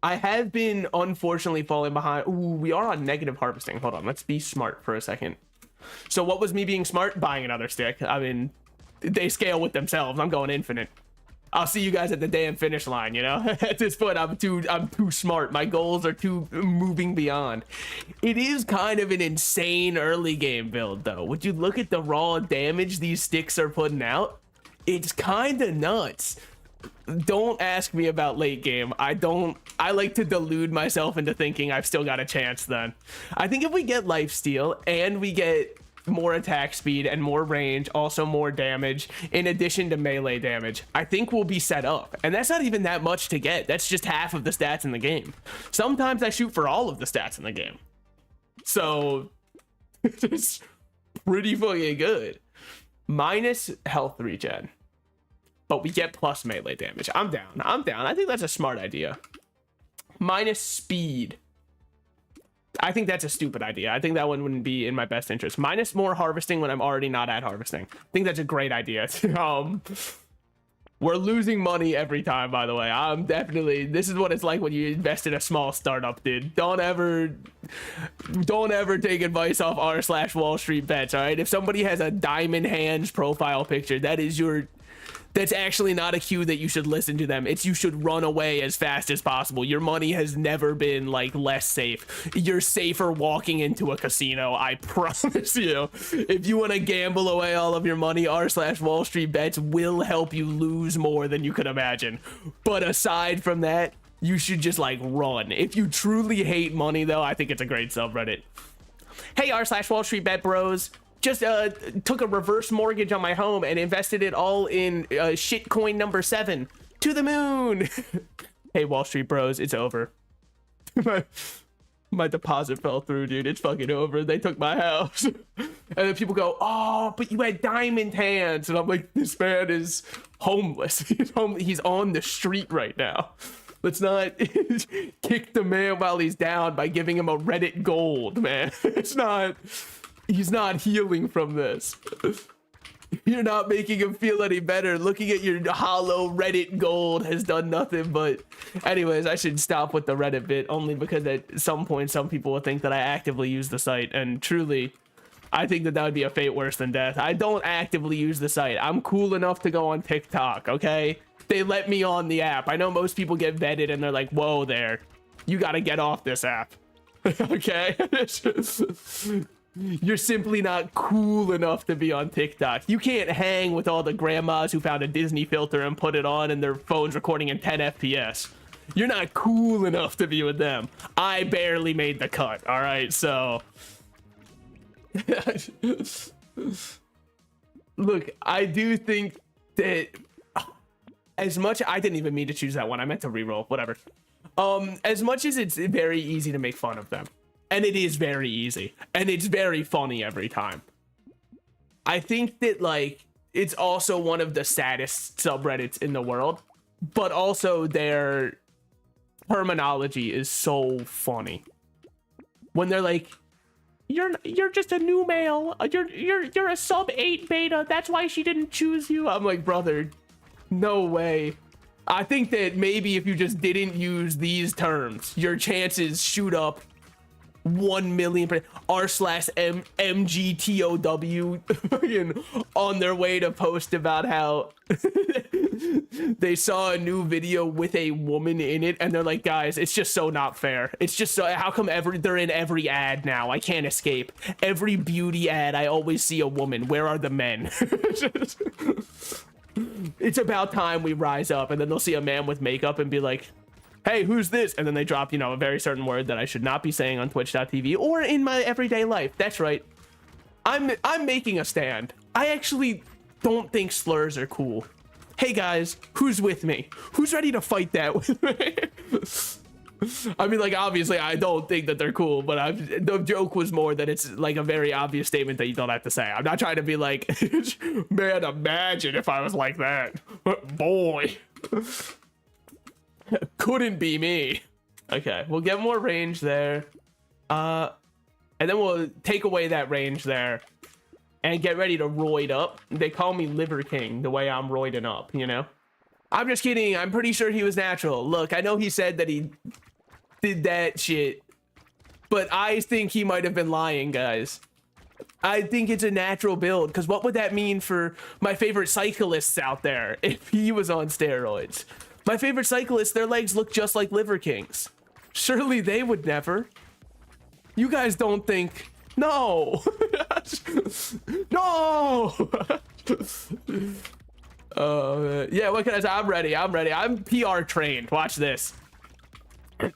I have been unfortunately falling behind. Ooh, we are on negative harvesting. Hold on, let's be smart for a second. So what was me being smart? Buying another stick. I mean, they scale with themselves. I'm going infinite. I'll see you guys at the damn finish line, At this point, I'm too smart. My goals are too moving beyond. It is kind of an insane early game build, though. Would you look at the raw damage these sticks are putting out? It's kind of nuts. Don't ask me about late game. I like to delude myself into thinking I've still got a chance then. I think if we get lifesteal and we get more attack speed and more range, also more damage, in addition to melee damage, I think we'll be set up. And that's not even that much to get. That's just half of the stats in the game. Sometimes I shoot for all of the stats in the game. So it's pretty fucking good. Minus health regen, but we get plus melee damage. I'm down. I think that's a smart idea. Minus speed. I think that's a stupid idea. I think that one wouldn't be in my best interest. Minus more harvesting when I'm already not at harvesting. I think that's a great idea. We're losing money every time, by the way. This is what it's like when you invest in a small startup, dude. Don't ever take advice off r/Wall Street Bets, all right? If somebody has a diamond hands profile picture, that's actually not a cue that you should listen to them. It's you should run away as fast as possible. Your money has never been like less safe. You're safer walking into a casino, I promise you. If you want to gamble away all of your money, r/Wall Street Bets will help you lose more than you could imagine. But aside from that, you should just like run. If you truly hate money though, I think it's a great subreddit. Hey, r/Wall Street Bet bros. Just took a reverse mortgage on my home and invested it all in shitcoin number 7. To the moon. Hey, Wall Street bros, it's over. My deposit fell through, dude. It's fucking over. They took my house. And then people go, oh, but you had diamond hands. And I'm like, this man is homeless. He's on the street right now. Let's not kick the man while he's down by giving him a Reddit gold, man. He's not healing from this. You're not making him feel any better. Looking at your hollow Reddit gold has done nothing but... Anyways, I should stop with the Reddit bit, only because at some point some people will think that I actively use the site, and truly, I think that would be a fate worse than death. I don't actively use the site. I'm cool enough to go on TikTok, okay? They let me on the app. I know most people get vetted and they're like, whoa there, you gotta get off this app. Okay? You're simply not cool enough to be on TikTok. You can't hang with all the grandmas who found a Disney filter and put it on and their phone's recording in 10 FPS. You're not cool enough to be with them. I barely made the cut, all right? So... Look, I do think that... As much... I didn't even mean to choose that one. I meant to reroll. Whatever. As much as it's very easy to make fun of them, and it is very easy, and it's very funny every time, I think that, like, it's also one of the saddest subreddits in the world, but also their terminology is so funny. When they're like, you're just a new male, you're a sub 8 beta, that's why she didn't choose you. I'm like, brother, no way. I think that maybe if you just didn't use these terms, your chances shoot up 1 million r/MGTOW on their way to post about how they saw a new video with a woman in it, and they're like, guys, it's just so not fair. It's just so, how come they're in every ad now? I can't escape. Every beauty ad, I always see a woman. Where are the men? It's about time we rise up. And then they'll see a man with makeup and be like, hey, who's this? And then they drop, a very certain word that I should not be saying on twitch.tv or in my everyday life. That's right. I'm making a stand. I actually don't think slurs are cool. Hey guys, who's with me? Who's ready to fight that with me? I mean, like, obviously, I don't think that they're cool, but the joke was more that it's like a very obvious statement that you don't have to say. I'm not trying to be like, man, imagine if I was like that. Boy. Couldn't be me. Okay, we'll get more range there. And then we'll take away that range there and get ready to roid up. They call me Liver King the way I'm roiding up, you know? I'm just kidding. I'm pretty sure he was natural. Look, I know he said that he did that shit, but I think he might have been lying, guys. I think it's a natural build, because what would that mean for my favorite cyclists out there if he was on steroids? My favorite cyclists, their legs look just like Liver King's. Surely they would never. You guys don't think, no. No. Yeah, what can I say? I'm ready. I'm PR trained. Watch this.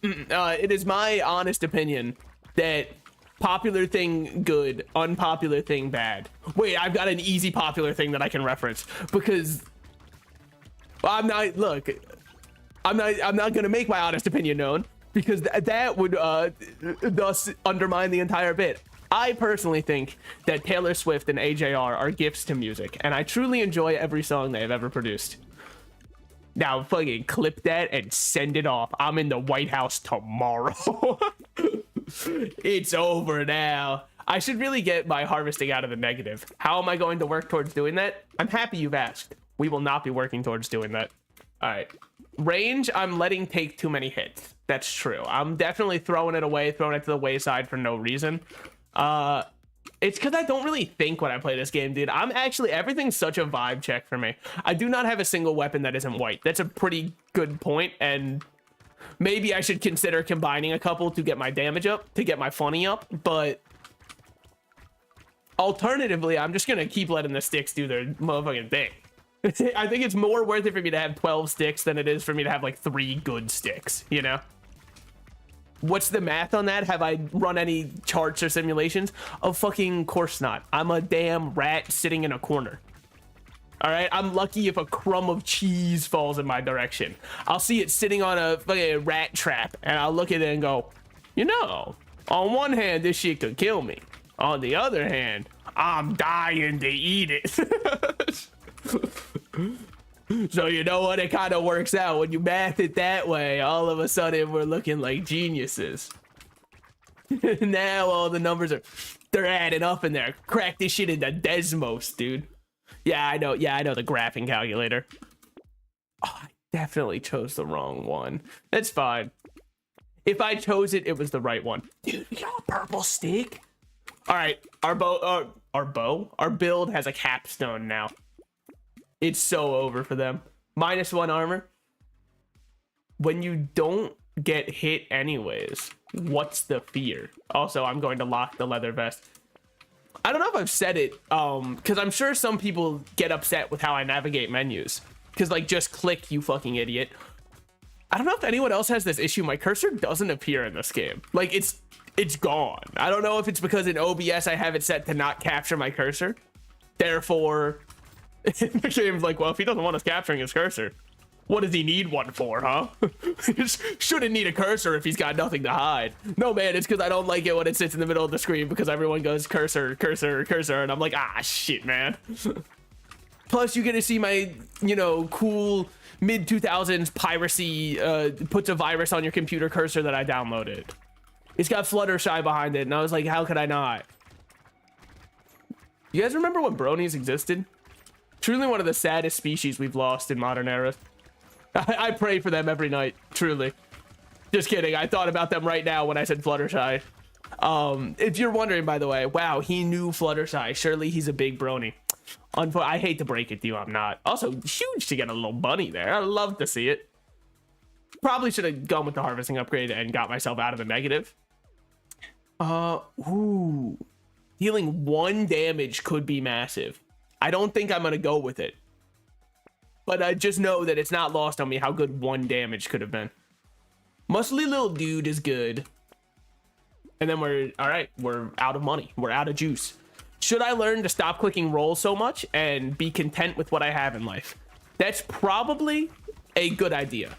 It is my honest opinion that popular thing good, unpopular thing bad. Wait, I've got an easy popular thing that I can reference, because I'm not gonna make my honest opinion known, because that would thus undermine the entire bit. I personally think that Taylor Swift and AJR are gifts to music, and I truly enjoy every song they have ever produced. Now fucking clip that and send it off. I'm in the White House tomorrow. It's over now. I should really get my harvesting out of the negative. How am I going to work towards doing that? I'm happy you've asked. We will not be working towards doing that. All right. Range, I'm letting take too many hits. That's true. I'm definitely throwing it away, throwing it to the wayside for no reason. It's because I don't really think when I play this game, dude. I'm actually, everything's such a vibe check for me. I do not have a single weapon that isn't white. That's a pretty good point, and maybe I should consider combining a couple to get my damage up, to get my funny up, but alternatively, I'm just gonna keep letting the sticks do their motherfucking thing. I think it's more worth it for me to have 12 sticks than it is for me to have like 3 good sticks, you know? What's the math on that? Have I run any charts or simulations? Of fucking course not. I'm a damn rat sitting in a corner. All right, I'm lucky if a crumb of cheese falls in my direction. I'll see it sitting on a fucking rat trap, and I'll look at it and go, you know, on one hand, this shit could kill me. On the other hand, I'm dying to eat it. So you know what? It kind of works out. When you math it that way, all of a sudden we're looking like geniuses. Now all the numbers they're adding up in there. Crack this shit into Desmos, dude. Yeah, I know the graphing calculator. Oh, I definitely chose the wrong one. That's fine. If I chose it, it was the right one. Dude, we got a purple stick. All right, our build has a capstone now. It's so over for them. -1 armor. When you don't get hit anyways, what's the fear? Also, I'm going to lock the leather vest. I don't know if I've said it, because I'm sure some people get upset with how I navigate menus. Because, like, just click, you fucking idiot. I don't know if anyone else has this issue. My cursor doesn't appear in this game. Like, it's gone. I don't know if it's because in OBS I have it set to not capture my cursor. Therefore, the game's like, well, if he doesn't want us capturing his cursor, what does he need one for, huh? Shouldn't need a cursor if he's got nothing to hide. No, man, it's because I don't like it when it sits in the middle of the screen, because everyone goes cursor, cursor, cursor, and I'm like, ah, shit, man. Plus, you get to see my, you know, cool mid-2000s piracy, puts a virus on your computer cursor that I downloaded. It's got Fluttershy behind it, and I was like, how could I not? You guys remember when bronies existed? Truly one of the saddest species we've lost in modern era. I pray for them every night, truly. Just kidding, I thought about them right now when I said Fluttershy. If you're wondering, by the way, wow, he knew Fluttershy. Surely he's a big brony. I hate to break it to you, I'm not. Also, huge to get a little bunny there. I'd love to see it. Probably should have gone with the harvesting upgrade and got myself out of the negative. Ooh. Dealing 1 damage could be massive. I don't think I'm gonna go with it, but I just know that it's not lost on me how good 1 damage could have been. Muscly little dude is good. And then we're out of money. We're out of juice. Should I learn to stop clicking roll so much and be content with what I have in life? That's probably a good idea.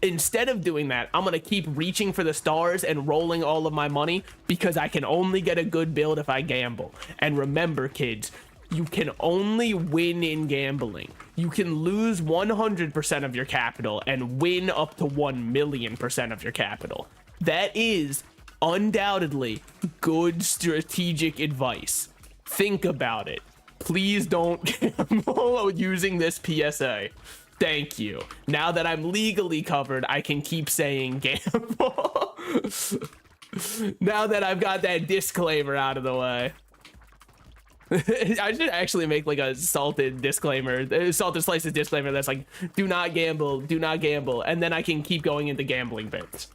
Instead of doing that, I'm gonna keep reaching for the stars and rolling all of my money because I can only get a good build if I gamble. And remember, kids, you can only win in gambling. You can lose 100% of your capital and win up to 1,000,000% of your capital. That is undoubtedly good strategic advice. Think about it. Please don't gamble using this PSA. Thank you. Now that I'm legally covered, I can keep saying gamble. Now that I've got that disclaimer out of the way. I should actually make like a salted disclaimer, salted slices disclaimer that's like, do not gamble, and then I can keep going into gambling bits.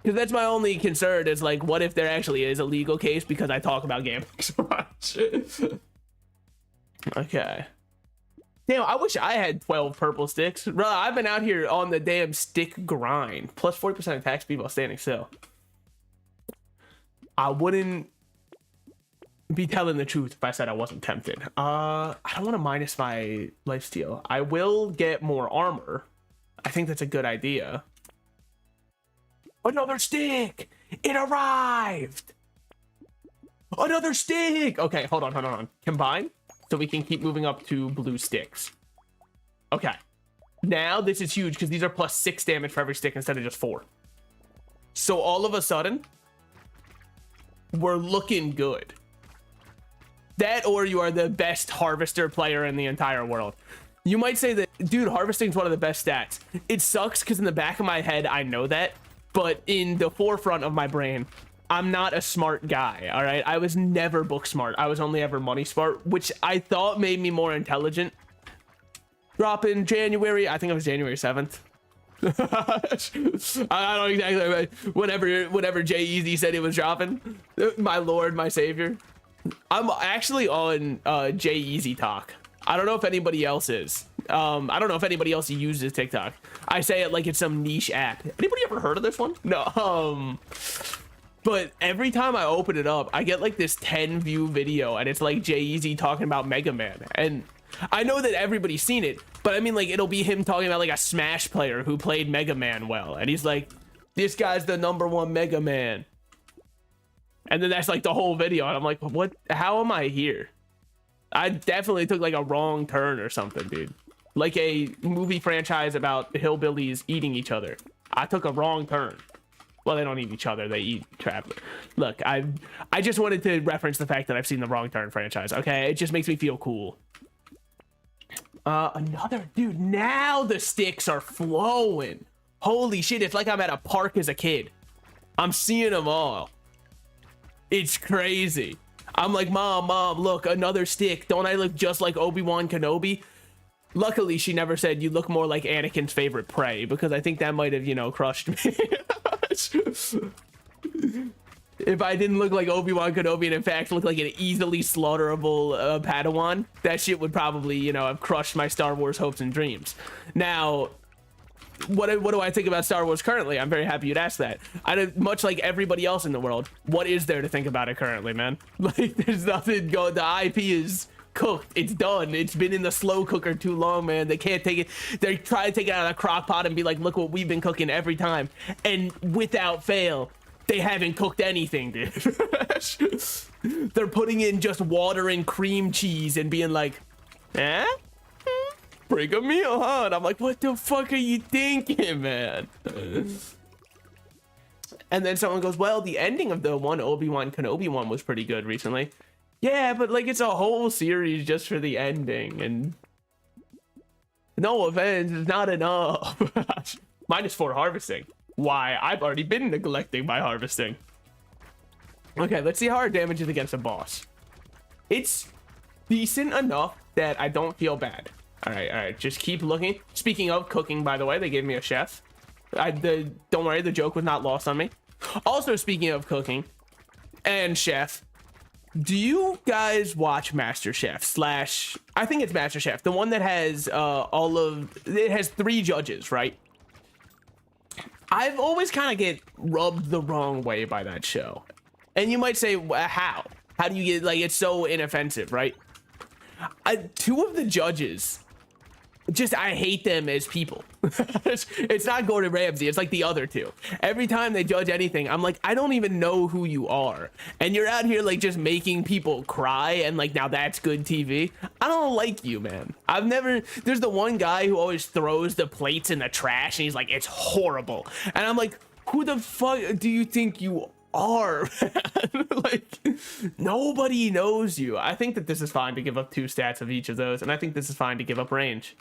Because that's my only concern is like, what if there actually is a legal case because I talk about gambling so much? Okay. Damn, I wish I had 12 purple sticks. Bro, I've been out here on the damn stick grind. Plus 40% attack speed while standing still. I wouldn't be telling the truth if I said I wasn't tempted. I don't want to minus my lifesteal. I will get more armor. I think that's a good idea. Another stick! It arrived! Another stick! Okay, hold on. Combine, so we can keep moving up to blue sticks. Okay. Now this is huge because these are plus 6 damage for every stick instead of just 4. So all of a sudden, we're looking good. That or you are the best harvester player in the entire world. You might say that, dude, harvesting is one of the best stats. It sucks because in the back of my head, I know that. But in the forefront of my brain, I'm not a smart guy, all right? I was never book smart. I was only ever money smart, which I thought made me more intelligent. Drop in January, I think it was January 7th. I don't exactly, whenever Jay Easy said it was dropping. My lord, my savior. I'm actually on Jay Easy Talk. I don't know if anybody else is. I don't know if anybody else uses TikTok. I say it like it's some niche app. Anybody ever heard of this one? No. But every time I open it up, I get like this 10 view video and it's like Jay Easy talking about Mega Man. And I know that everybody's seen it, but I mean like it'll be him talking about like a Smash player who played Mega Man well. And he's like, this guy's the #1 Mega Man. And then that's like the whole video. And I'm like, what? How am I here? I definitely took like a wrong turn or something, dude. Like a movie franchise about hillbillies eating each other. I took a wrong turn. Well, they don't eat each other. They eat travelers. Look, I just wanted to reference the fact that I've seen the Wrong Turn franchise. Okay, it just makes me feel cool. Another dude. Now the sticks are flowing. Holy shit! It's like I'm at a park as a kid. I'm seeing them all. It's crazy. I'm like, mom, look, another stick. Don't I look just like Obi-Wan Kenobi? Luckily, she never said you look more like Anakin's favorite prey, because I think that might have, you know, crushed me. If I didn't look like Obi-Wan Kenobi and in fact look like an easily slaughterable Padawan, that shit would probably, you know, have crushed my Star Wars hopes and dreams. Now, what do I think about Star Wars currently? I'm very happy you'd ask that. Much like everybody else in the world, what is there to think about it currently, man? Like, there's nothing going. The IP is cooked. It's done. It's been in the slow cooker too long, man. They can't take it. They try to take it out of the crock pot and be like, look what we've been cooking every time. And without fail, they haven't cooked anything, dude. They're putting in just water and cream cheese and being like, eh? Bring a meal, huh? And I'm like, what the fuck are you thinking, man? And then someone goes, well, the ending of the one Obi-Wan Kenobi one was pretty good recently. Yeah, but like it's a whole series just for the ending, and no offense, it's not enough. -4 harvesting. Why? I've already been neglecting my harvesting. Okay, let's see how our damage is against a boss. It's decent enough that I don't feel bad. All right, just keep looking. Speaking of cooking, by the way, they gave me a chef. Don't worry, the joke was not lost on me. Also, speaking of cooking and chef, do you guys watch MasterChef / I think it's MasterChef, the one that has it has 3 judges, right? I've always kind of get rubbed the wrong way by that show. And you might say, how? How do you get, like, it's so inoffensive, right? 2 of the judges, just I hate them as people. It's not Gordon Ramsay, it's like the other two. Every time they judge anything, I'm like, I don't even know who you are, and you're out here like just making people cry, and like now that's good TV. I don't like you, man. I've never, there's the one guy who always throws the plates in the trash and he's like, it's horrible, and I'm like, who the fuck do you think you are? Like, nobody knows you. I think that this is fine to give up 2 stats of each of those, and I think this is fine to give up range.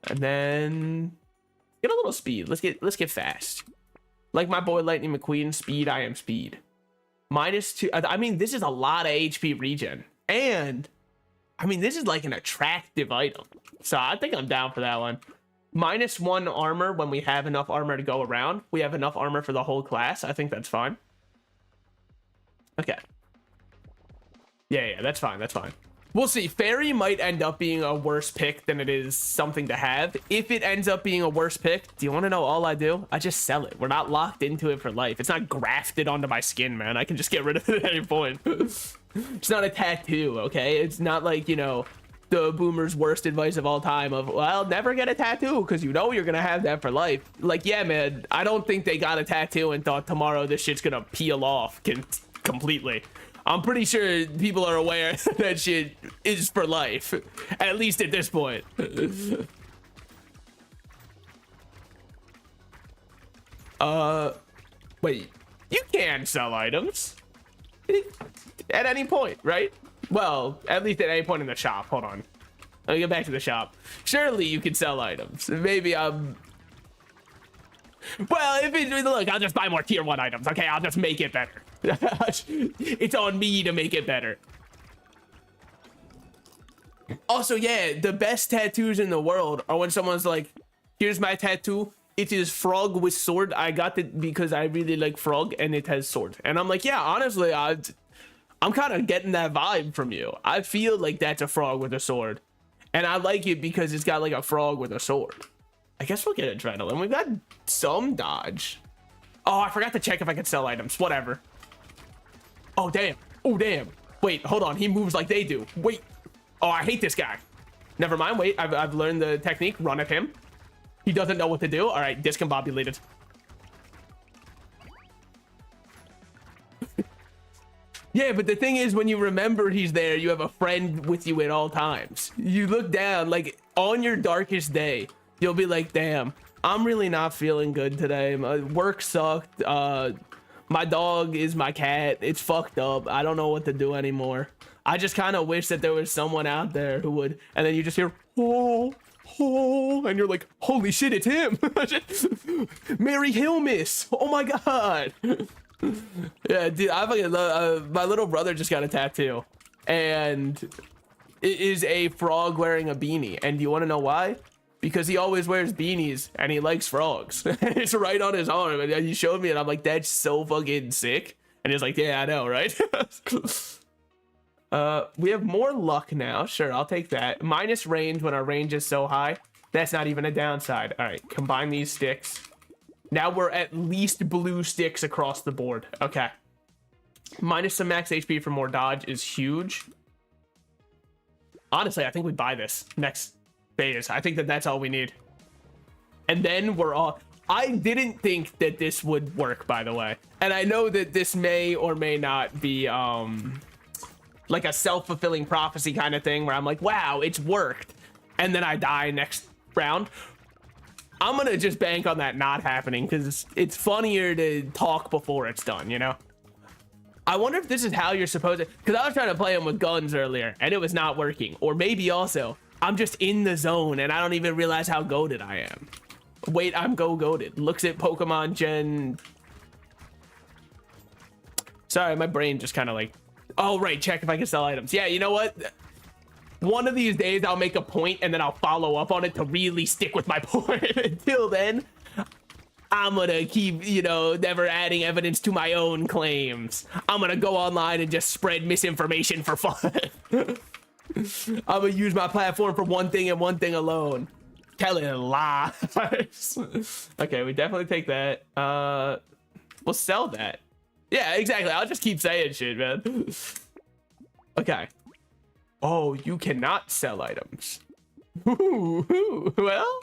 And then get a little speed. Let's get fast. Like my boy Lightning McQueen, speed, I am speed. -2. I mean, this is a lot of HP regen. And I mean, this is like an attractive item. So I think I'm down for that one. -1 armor when we have enough armor to go around. We have enough armor for the whole class. I think that's fine. Okay. Yeah, that's fine. That's fine. We'll see. Fairy might end up being a worse pick than it is something to have. If it ends up being a worse pick, do you want to know all I do? I just sell it. We're not locked into it for life. It's not grafted onto my skin, man. I can just get rid of it at any point. It's not a tattoo, okay? It's not like, you know, the boomer's worst advice of all time of, well, never get a tattoo because you know you're gonna have that for life. Like, yeah, man, I don't think they got a tattoo and thought tomorrow this shit's gonna peel off completely. I'm pretty sure people are aware that shit is for life, at least at this point. Wait, you can sell items at any point, right? Well, at least at any point in the shop. Hold on. Let me get back to the shop. Surely you can sell items. Maybe well, if it, look, I'll just buy more tier 1 items. Okay, I'll just make it better. It's on me to make it better. Also, yeah, the best tattoos in the world are when someone's like, here's my tattoo. It is frog with sword. I got it because I really like frog and it has sword. And I'm like, yeah, honestly, I'm kind of getting that vibe from you. I feel like that's a frog with a sword. And I like it because it's got like a frog with a sword. I guess we'll get adrenaline. We've got some dodge. Oh, I forgot to check if I could sell items. Whatever. Oh, damn. Oh, damn. Wait, hold on. He moves like they do. Wait. Oh, I hate this guy. Never mind. Wait, I've learned the technique. Run at him. He doesn't know what to do. All right, discombobulated. Yeah, but the thing is, when you remember he's there, you have a friend with you at all times. You look down, like, on your darkest day, you'll be like, damn, I'm really not feeling good today. My work sucked. My dog is my cat. It's fucked up. I don't know what to do anymore. I just kind of wish that there was someone out there who would, and then you just hear, oh, and you're like, holy shit, it's him. Mary Hilmis. Oh my God. Yeah, dude, I fucking love, my little brother just got a tattoo, and it is a frog wearing a beanie. And do you want to know why? Because he always wears beanies and he likes frogs. It's right on his arm, and he showed me, and I'm like, that's so fucking sick. And he's like, yeah, I know, right? We have more luck now. Sure, I'll take that. Minus range when our range is so high. That's not even a downside. All right, combine these sticks. Now we're at least blue sticks across the board. Okay. Minus some max HP for more dodge is huge. Honestly, I think we buy this next phase. I think that that's all we need. And then we're all... I didn't think that this would work, by the way. And I know that this may or may not be like a self-fulfilling prophecy kind of thing where I'm like, wow, it's worked. And then I die next round. I'm going to just bank on that not happening because it's funnier to talk before it's done, you know? I wonder if this is how you're supposed to... Because I was trying to play him with guns earlier and it was not working. Or maybe also, I'm just in the zone and I don't even realize how goated I am. Wait, I'm goated. Looks at Pokemon Gen... Sorry, my brain just kind of like... Oh, right, check if I can sell items. Yeah, you know what? One of these days, I'll make a point and then I'll follow up on it to really stick with my point. Until then, I'm gonna keep, you know, never adding evidence to my own claims. I'm gonna go online and just spread misinformation for fun. I'm gonna use my platform for one thing and one thing alone. Telling lies. Okay, we definitely take that. We'll sell that. Yeah, exactly. I'll just keep saying shit, man. Okay. Oh, you cannot sell items. Ooh, well,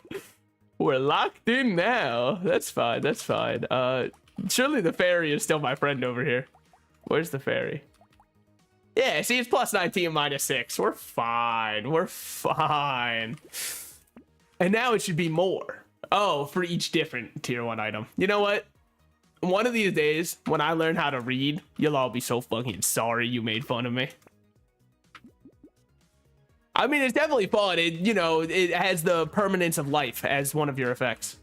we're locked in now. That's fine. That's fine. Surely the fairy is still my friend over here. Where's the fairy? Yeah, see, it's plus 19 minus 6. We're fine. We're fine. And now it should be more. Oh, for each different tier 1 item. You know what? One of these days, when I learn how to read, you'll all be so fucking sorry you made fun of me. I mean, it's definitely fun. It, you know, it has the permanence of life as one of your effects.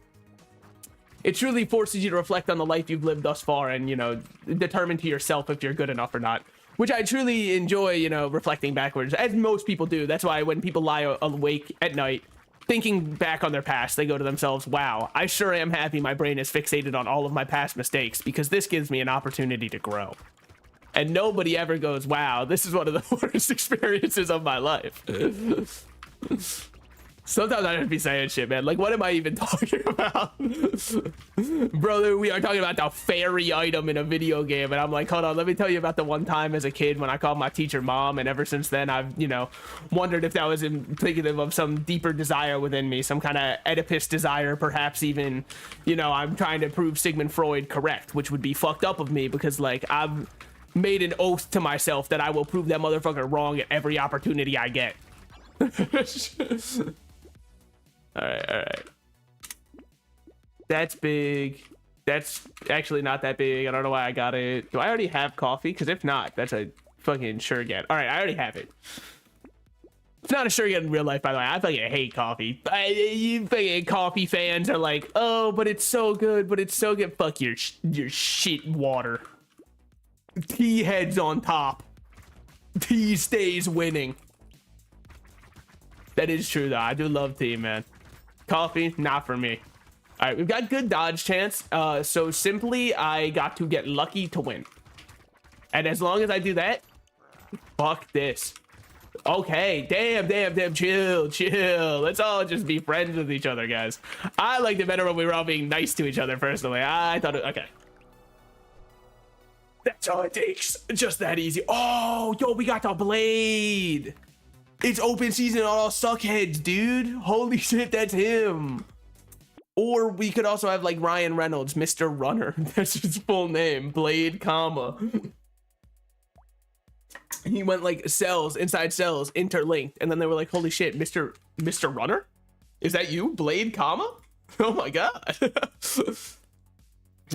It truly forces you to reflect on the life you've lived thus far and, you know, determine to yourself if you're good enough or not. Which I truly enjoy, you know, reflecting backwards, as most people do. That's why when people lie awake at night, thinking back on their past, they go to themselves, wow, I sure am happy my brain is fixated on all of my past mistakes because this gives me an opportunity to grow. And nobody ever goes, wow, this is one of the worst experiences of my life. Sometimes I just be saying shit, man. Like, what am I even talking about? Brother, we are talking about the fairy item in a video game. And I'm like, hold on, let me tell you about the one time as a kid when I called my teacher mom. And ever since then, I've, you know, wondered if that was indicative of some deeper desire within me. Some kind of Oedipus desire, perhaps even, you know, I'm trying to prove Sigmund Freud correct, which would be fucked up of me because, like, I've made an oath to myself that I will prove that motherfucker wrong at every opportunity I get. All right. That's big. That's actually not that big. I don't know why I got it. Do I already have coffee? Because if not, that's a fucking sure get. All right, I already have it. It's not a sure get in real life, by the way. I fucking hate coffee. You fucking coffee fans are like, oh, but it's so good, but it's so good. Fuck your shit water. Tea heads on top. Tea stays winning. That is true, though. I do love tea, man. Coffee, not for me. All right, we've got good dodge chance. So simply, I got to get lucky to win. And as long as I do that, fuck this. Okay, damn, chill. Let's all just be friends with each other, guys. I liked it better when we were all being nice to each other, personally. I thought it, okay. That's all it takes. Just that easy. Oh, yo, we got the blade. It's open season on all suckheads, dude. Holy shit, that's him. Or we could also have like Ryan Reynolds, Mr. Runner. That's his full name. Blade, comma. He went like cells, inside cells, interlinked. And then they were like, holy shit, Mr. Runner? Is that you? Blade, comma? Oh my God.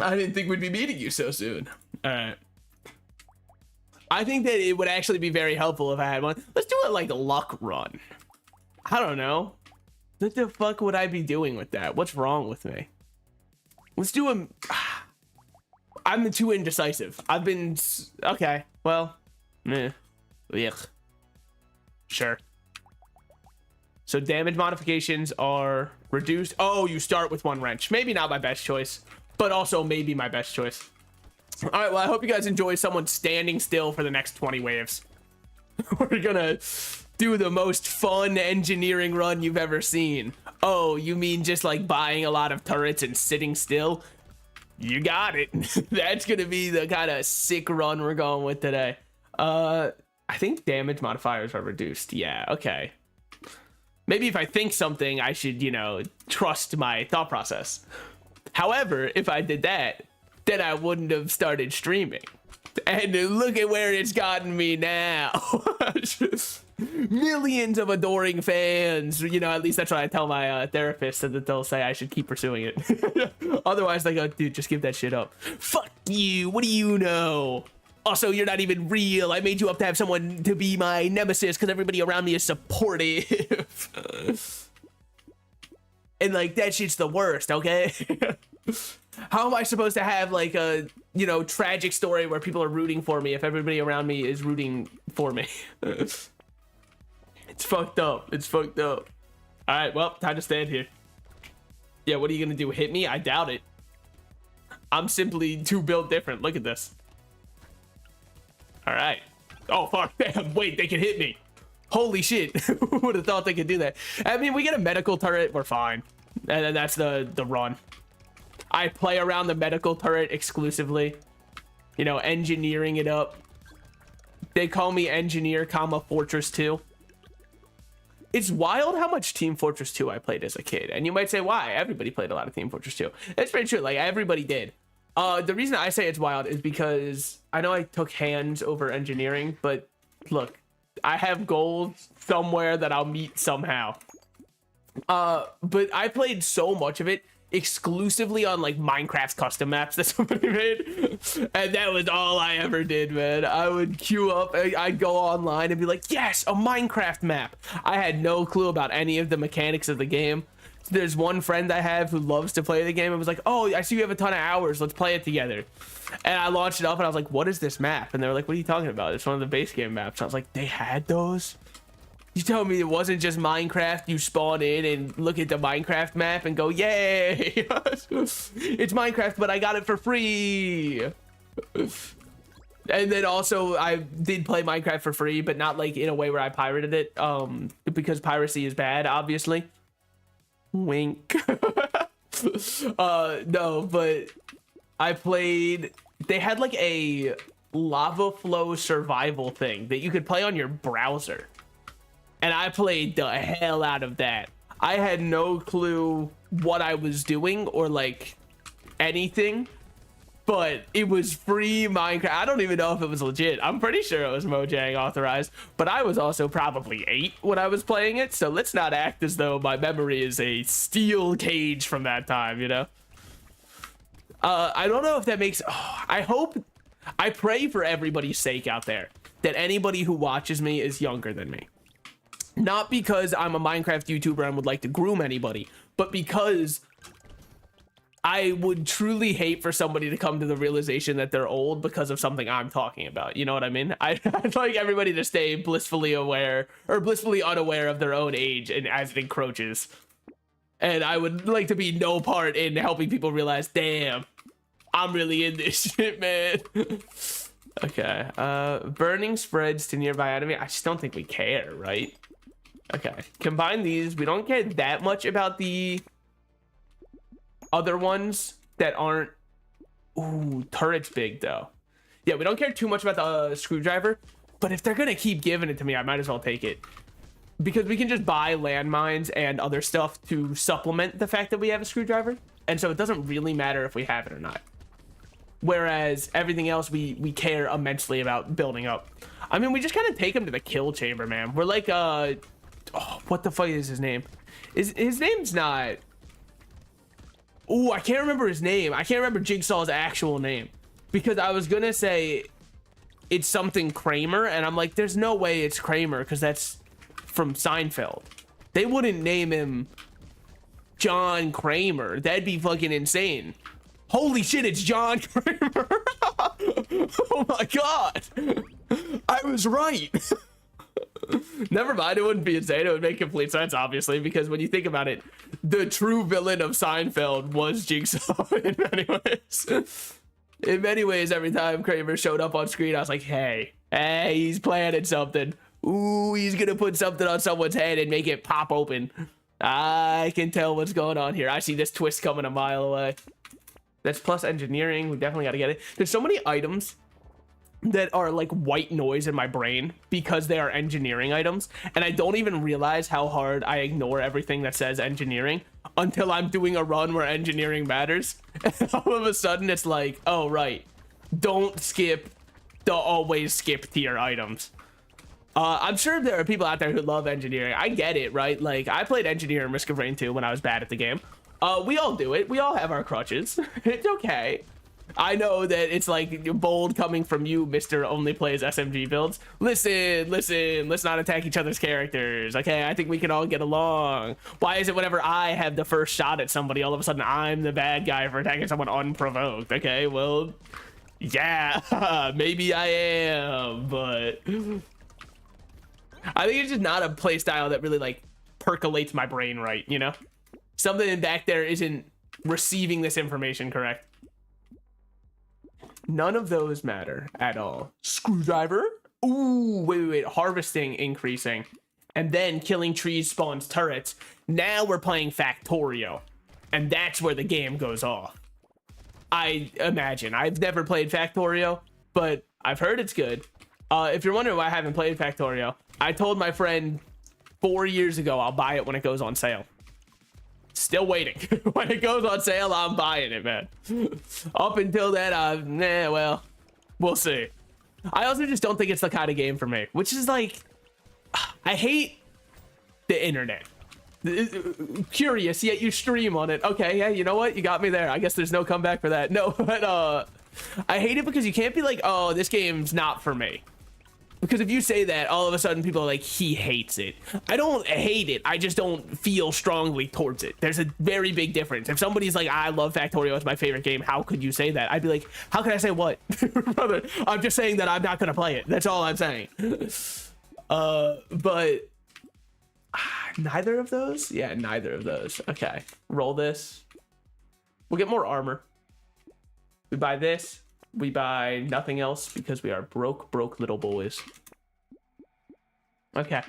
I didn't think we'd be meeting you so soon. All right. I think that it would actually be very helpful if I had one. Let's do it like a luck run. I don't know. What the fuck would I be doing with that? What's wrong with me? Let's do a... I'm too indecisive. I've been... Okay, well... Meh. Yuck. Sure. So damage modifications are reduced. Oh, you start with 1 wrench. Maybe not my best choice, but also maybe my best choice. All right, well, I hope you guys enjoy someone standing still for the next 20 waves. We're gonna do the most fun engineering run you've ever seen. Oh, you mean just like buying a lot of turrets and sitting still? You got it. That's gonna be the kind of sick run we're going with today. I think damage modifiers are reduced. Yeah, okay. Maybe if I think something, I should, you know, trust my thought process. However, if I did that, then I wouldn't have started streaming. And look at where it's gotten me now. Millions of adoring fans. You know, at least that's what I tell my therapist, that they'll say I should keep pursuing it. Otherwise, they go, dude, just give that shit up. Fuck you. What do you know? Also, you're not even real. I made you up to have someone to be my nemesis because everybody around me is supportive. And like, that shit's the worst, okay? How am I supposed to have like a, you know, tragic story where people are rooting for me if everybody around me is rooting for me? It's fucked up. It's fucked up. All right, well, time to stand here. Yeah, what are you gonna do? Hit me? I doubt it. I'm simply too built different. Look at this. All right. Oh, fuck. Damn. Wait, they can hit me. Holy shit. Who would have thought they could do that? I mean, we get a medical turret, we're fine. And then that's the run. I play around the medical turret exclusively. You know, engineering it up. They call me engineer, comma, fortress 2. It's wild how much Team Fortress 2 I played as a kid. And you might say, why? Everybody played a lot of Team Fortress 2. That's pretty true. Like, everybody did. The reason I say it's wild is because I know I took hands over engineering, but look, I have goals somewhere that I'll meet somehow. But I played so much of it exclusively on like Minecraft's custom maps that somebody made, and that was all I ever did, man. I would queue up, I'd go online and be like, yes, a Minecraft map. I had no clue about any of the mechanics of the game. There's one friend I have who loves to play the game and was like, oh, I see you have a ton of hours, let's play it together. And I launched it up and I was like, what is this map? And they were like, what are you talking about? It's one of the base game maps. And I was like, they had those? You tell me it wasn't just Minecraft, you spawn in and look at the Minecraft map and go, yay! It's Minecraft, but I got it for free! And then also, I did play Minecraft for free, but not like in a way where I pirated it, because piracy is bad, obviously. Wink. No, but I played... They had like a lava flow survival thing that you could play on your browser. And I played the hell out of that. I had no clue what I was doing or like anything, but it was free Minecraft. I don't even know if it was legit. I'm pretty sure it was Mojang authorized, but I was also probably 8 when I was playing it. So let's not act as though my memory is a steel cage from that time, you know? I don't know if that makes... Oh, I pray for everybody's sake out there that anybody who watches me is younger than me. Not because I'm a Minecraft YouTuber and would like to groom anybody, but because I would truly hate for somebody to come to the realization that they're old because of something I'm talking about. You know what I mean? I'd like everybody to stay blissfully aware or blissfully unaware of their own age and as it encroaches. And I would like to be no part in helping people realize, damn, I'm really in this shit, man. Okay. Burning spreads to nearby enemy. I just don't think we care, right? Okay, combine these. We don't care that much about the other ones that aren't... Ooh, turret's big, though. Yeah, we don't care too much about the screwdriver, but if they're gonna keep giving it to me, I might as well take it. Because we can just buy landmines and other stuff to supplement the fact that we have a screwdriver, and so it doesn't really matter if we have it or not. Whereas everything else, we care immensely about building up. I mean, we just kind of take him to the kill chamber, man. We're like, oh, what the fuck is his name? His name's not... Ooh, I can't remember his name. I can't remember Jigsaw's actual name. Because I was gonna say it's something Kramer, and I'm like, there's no way it's Kramer, because that's from Seinfeld. They wouldn't name him John Kramer. That'd be fucking insane. Holy shit, it's John Kramer. Oh my god. I was right. Never mind, it wouldn't be insane. It would make complete sense, obviously, because when you think about it, the true villain of Seinfeld was Jigsaw in many ways. In many ways, every time Kramer showed up on screen, I was like, hey, he's planning something. Ooh, he's gonna put something on someone's head and make it pop open. I can tell what's going on here. I see this twist coming a mile away. That's plus engineering. We definitely got to get it. There's so many items that are like white noise in my brain because they are engineering items, and I don't even realize how hard I ignore everything that says engineering until I'm doing a run where engineering matters. And all of a sudden it's like, oh right, don't skip the always skip tier items. I'm sure there are people out there who love engineering. I get it, right? Like, I played engineer in Risk of Rain 2 when I was bad at the game. We all do it. We all have our crutches. It's okay. I know that it's like bold coming from you, Mr. Only Plays SMG builds. Listen, let's not attack each other's characters. Okay, I think we can all get along. Why is it whenever I have the first shot at somebody, all of a sudden I'm the bad guy for attacking someone unprovoked? Okay, well, yeah, maybe I am, but I think it's just not a play style that really like percolates my brain right, you know? Something back there isn't receiving this information correct. None of those matter at all. Screwdriver? Ooh, wait. Harvesting increasing. And then killing trees spawns turrets. Now we're playing Factorio. And that's where the game goes off. I imagine. I've never played Factorio, but I've heard it's good. If you're wondering why I haven't played Factorio, I told my friend 4 years ago. I'll buy it when it goes on sale. Still waiting. When it goes on sale, I'm buying it, man. Up until then, well, we'll see. I also just don't think it's the kind of game for me, which is like, I hate the internet. Curious, yet you stream on it. Okay, yeah, you know what? You got me there. I guess there's no comeback for that. No, but I hate it because you can't be like, oh, this game's not for me. Because if you say that, all of a sudden people are like, he hates it. I don't hate it. I just don't feel strongly towards it. There's a very big difference. If somebody's like, I love Factorio, it's my favorite game, how could you say that? I'd be like, how can I say what? Brother, I'm just saying that I'm not going to play it. That's all I'm saying. But neither of those? Yeah, neither of those. Okay, roll this. We'll get more armor. We buy this. We buy nothing else because we are broke little boys. Okay.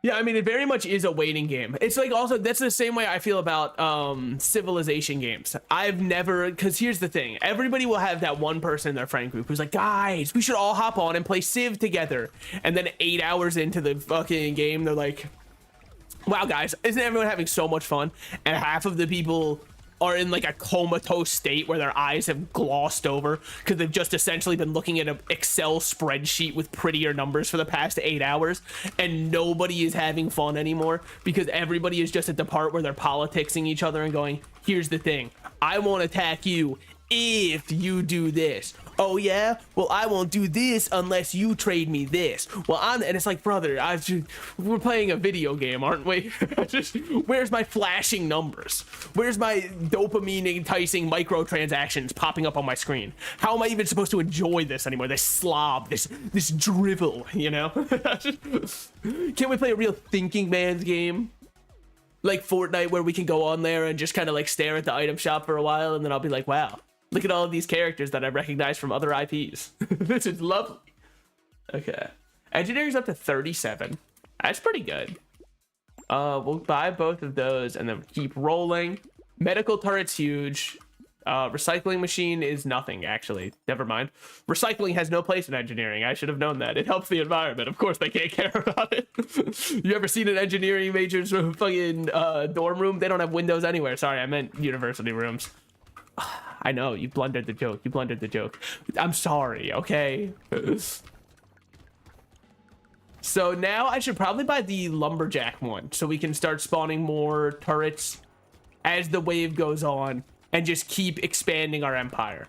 Yeah, I mean, it very much is a waiting game. It's like also, that's the same way I feel about Civilization games. I've never, because here's the thing. Everybody will have that one person in their friend group who's like, guys, we should all hop on and play Civ together. And then 8 hours into the fucking game, they're like, wow, guys, isn't everyone having so much fun? And half of the people are in like a comatose state where their eyes have glossed over because they've just essentially been looking at an Excel spreadsheet with prettier numbers for the past 8 hours, and nobody is having fun anymore because everybody is just at the part where they're politicsing each other and going, here's the thing, I won't attack you if you do this. Oh yeah, well I won't do this unless you trade me this. Well, and it's like, brother, we're playing a video game, aren't we? Where's my flashing numbers? Where's my dopamine enticing microtransactions popping up on my screen? How am I even supposed to enjoy this anymore? This slob, this drivel, you know? Can't we play a real thinking man's game? Like Fortnite, where we can go on there and just kind of like stare at the item shop for a while, and then I'll be like, wow, look at all of these characters that I recognize from other IPs. This is lovely. Okay. Engineering's up to 37. That's pretty good. We'll buy both of those and then keep rolling. Medical turret's huge. Recycling machine is nothing, actually. Never mind. Recycling has no place in engineering. I should have known that. It helps the environment. Of course, they can't care about it. You ever seen an engineering major's fucking dorm room? They don't have windows anywhere. Sorry, I meant university rooms. I know, you blundered the joke. You blundered the joke. I'm sorry, okay? So now I should probably buy the lumberjack one so we can start spawning more turrets as the wave goes on and just keep expanding our empire.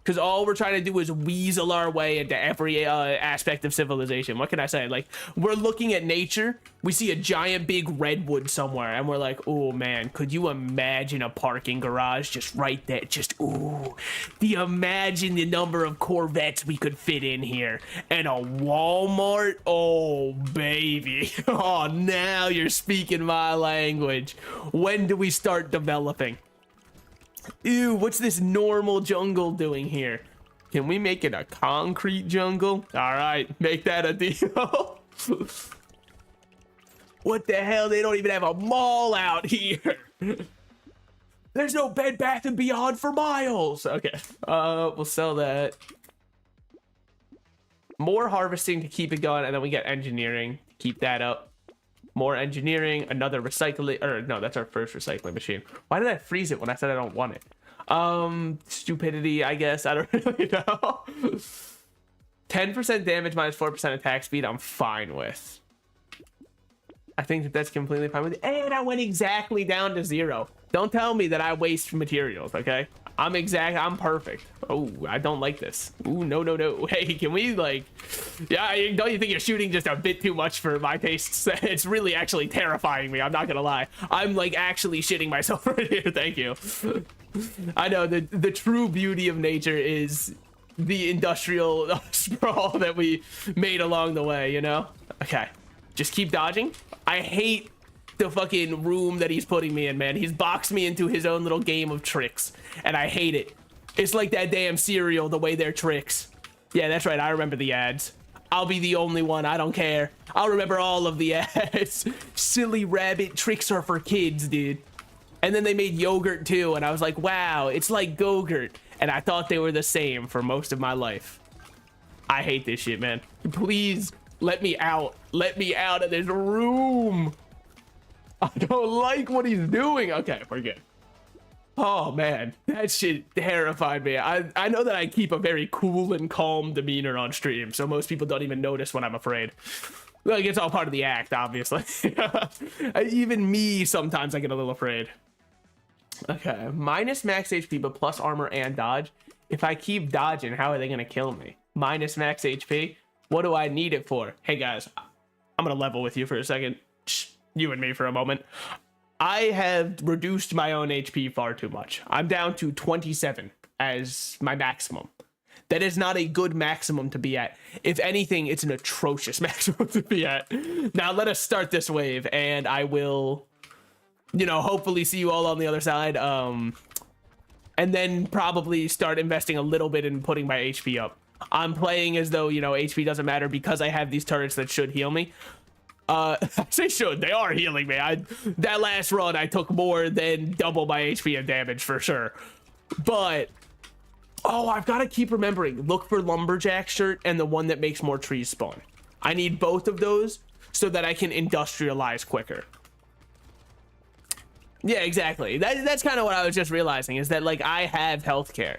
Because all we're trying to do is weasel our way into every aspect of civilization. What can I say? Like, we're looking at nature. We see a giant big redwood somewhere. And we're like, oh, man, could you imagine a parking garage just right there? Just, ooh. Imagine the number of Corvettes we could fit in here. And a Walmart? Oh, baby. Oh, now you're speaking my language. When do we start developing? Ew, what's this normal jungle doing here? Can we make it a concrete jungle? All right, make that a deal. What the hell? They don't even have a mall out here. There's no Bed Bath & Beyond for miles. Okay, we'll sell that. More harvesting to keep it going, and then we get engineering. Keep that up. More engineering, another recycling, or no, that's our first recycling machine. Why did I freeze it when I said I don't want it? Stupidity, I guess. I don't really know. 10% damage minus 4% attack speed, I'm fine with. I think that that's completely fine with it. And I went exactly down to 0. Don't tell me that I waste materials, okay? I'm perfect. Oh, I don't like this. Ooh, no. Hey, can we like, yeah, don't you think you're shooting just a bit too much for my tastes? It's really actually terrifying me. I'm not gonna lie. I'm like actually shitting myself right here. Thank you. I know the true beauty of nature is the industrial sprawl that we made along the way, you know? Okay, just keep dodging. I hate the fucking room that he's putting me in, man. He's boxed me into his own little game of tricks, and I hate it. It's like that damn cereal, the way they're tricks. Yeah, that's right, I remember the ads. I'll be the only one, I don't care. I'll remember all of the ads. Silly rabbit tricks are for kids, dude. And then they made yogurt too, and I was like, wow, it's like Go-Gurt. And I thought they were the same for most of my life. I hate this shit, man. Please Let me out. Let me out of this room. I don't like what he's doing. Okay, we're good. Oh man, that shit terrified me. I know that I keep a very cool and calm demeanor on stream, so most people don't even notice when I'm afraid. Like, it's all part of the act, obviously. Even me, sometimes I get a little afraid. Okay, minus max HP, but plus armor and dodge. If I keep dodging, how are they gonna kill me? Minus max HP? What do I need it for? Hey guys, I'm gonna level with you for a second. Shh, you and me for a moment. I have reduced my own HP far too much. I'm down to 27 as my maximum. That is not a good maximum to be at. If anything, it's an atrocious maximum to be at. Now let us start this wave, and I will, you know, hopefully see you all on the other side. And then probably start investing a little bit in putting my HP up. I'm playing as though, you know, HP doesn't matter because I have these turrets that should heal me. They should. They are healing me. That last run, I took more than double my HP and damage for sure. But, oh, I've got to keep remembering. Look for Lumberjack shirt and the one that makes more trees spawn. I need both of those so that I can industrialize quicker. Yeah, exactly. That's kind of what I was just realizing, is that, like, I have healthcare.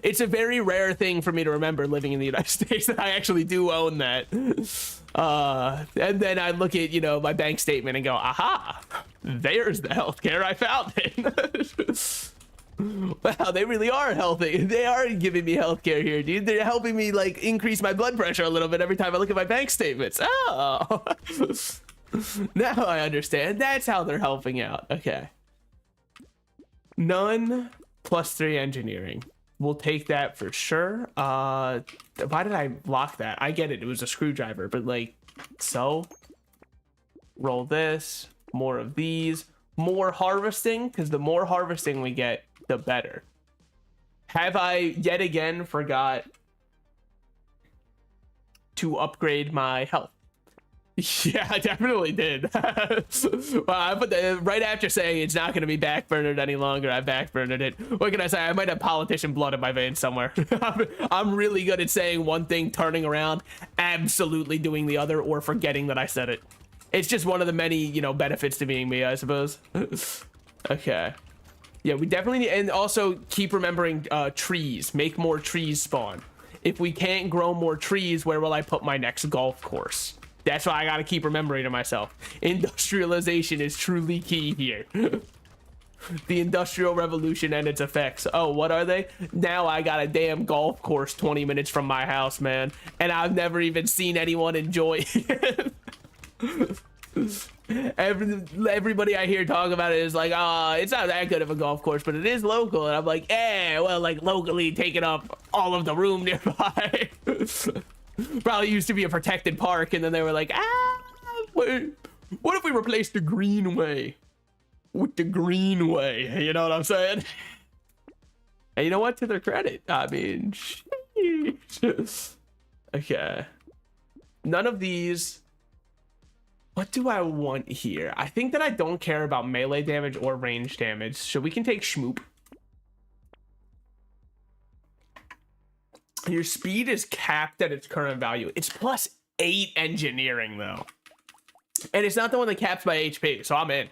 It's a very rare thing for me to remember living in the United States that I actually do own that. And then I look at, you know, my bank statement and go, aha, there's the healthcare I found it. Wow, they really are healthy. They are giving me healthcare here, dude. They're helping me, like, increase my blood pressure a little bit every time I look at my bank statements. Oh, now I understand. That's how they're helping out. Okay. None +3 engineering. We'll take that for sure. Why did I lock that? I get it. It was a screwdriver, but like, so roll this, more of these, more harvesting, because the more harvesting we get, the better. Have I yet again forgot to upgrade my health? Yeah, I definitely did. Well, I put the, right after saying it's not going to be backburnered any longer, I backburnered it. What can I say? I might have politician blood in my veins somewhere. I'm really good at saying one thing, turning around, absolutely doing the other, or forgetting that I said it. It's just one of the many, you know, benefits to being me, I suppose. Okay. Yeah, we definitely need, and also keep remembering trees. Make more trees spawn. If we can't grow more trees, where will I put my next golf course? That's why I gotta keep remembering to myself. Industrialization is truly key here. The Industrial Revolution and its effects. Oh, what are they? Now I got a damn golf course 20 minutes from my house, man. And I've never even seen anyone enjoy it. Everybody I hear talk about it is like, it's not that good of a golf course, but it is local. And I'm like, well, like locally taking up all of the room nearby. Probably used to be a protected park, and then they were like, wait, what if we replace the greenway with the greenway? You know what I'm saying? And you know what? To their credit, I mean, sheesh. Okay. None of these. What do I want here? I think that I don't care about melee damage or range damage, so we can take Schmoop. Your speed is capped at its current value. It's +8 engineering, though. And it's not the one that caps my HP, so I'm in.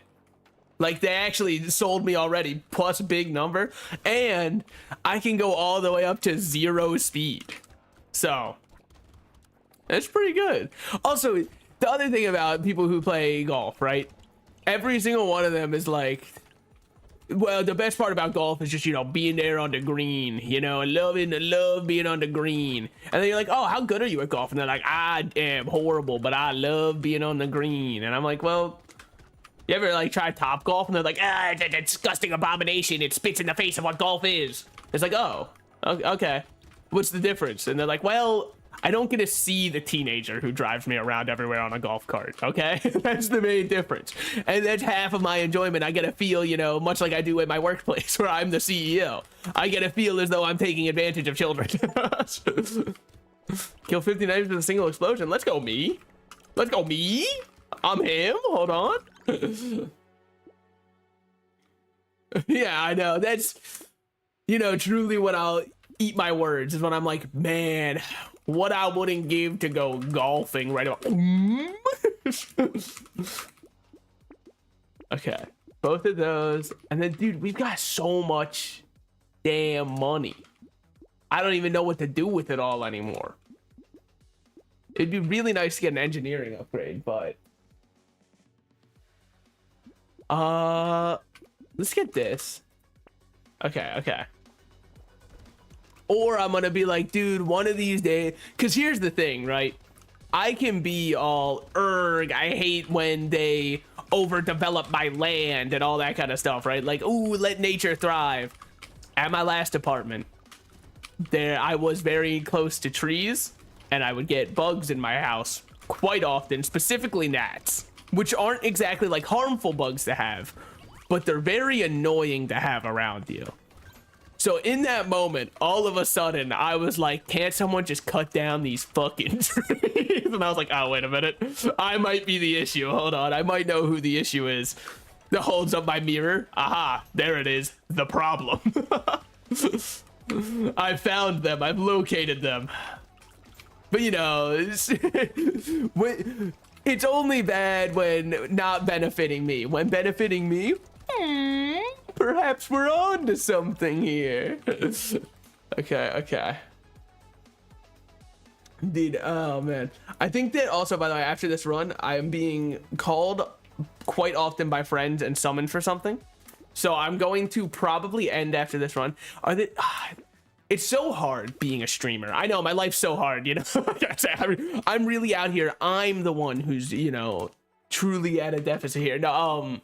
Like, they actually sold me already, plus big number. And I can go all the way up to 0 speed. So, that's pretty good. Also, the other thing about people who play golf, right? Every single one of them is like, well, the best part about golf is just, you know, being there on the green, you know, and love being on the green. And then you're like, oh, how good are you at golf? And they're like, I am horrible, but I love being on the green. And I'm like, well, you ever like try Top Golf? And they're like, it's a disgusting abomination. It spits in the face of what golf is. It's like, oh, okay. What's the difference? And they're like, well, I don't get to see the teenager who drives me around everywhere on a golf cart, okay? That's the main difference. And that's half of my enjoyment. I get to feel, you know, much like I do at my workplace where I'm the CEO. I get to feel as though I'm taking advantage of children. Kill 59 with a single explosion. Let's go, me. Let's go, me. I'm him. Hold on. Yeah, I know. That's, you know, truly what I'll eat my words is when I'm like, man, what I wouldn't give to go golfing right about. Okay, both of those. And then, dude, we've got so much damn money. I don't even know what to do with it all anymore. It'd be really nice to get an engineering upgrade, but let's get this. Okay. Or I'm gonna be like, dude, one of these days, because here's the thing, right? I can be all erg, I hate when they overdevelop my land and all that kind of stuff, right? Like, ooh, let nature thrive. At my last apartment, there I was very close to trees, and I would get bugs in my house quite often, specifically gnats, which aren't exactly like harmful bugs to have, but they're very annoying to have around you. So in that moment, all of a sudden, I was like, can't someone just cut down these fucking trees? And I was like, oh, wait a minute. I might be the issue. Hold on. I might know who the issue is. That holds up my mirror. Aha, there it is. The problem. I found them. I've located them. But, you know, it's only bad when not benefiting me. When benefiting me, perhaps we're on to something here. Okay. Dude, oh man. I think that also, by the way, after this run, I am being called quite often by friends and summoned for something. So I'm going to probably end after this run. It's so hard being a streamer. I know, my life's so hard, you know. I'm really out here. I'm the one who's, you know, truly at a deficit here. No,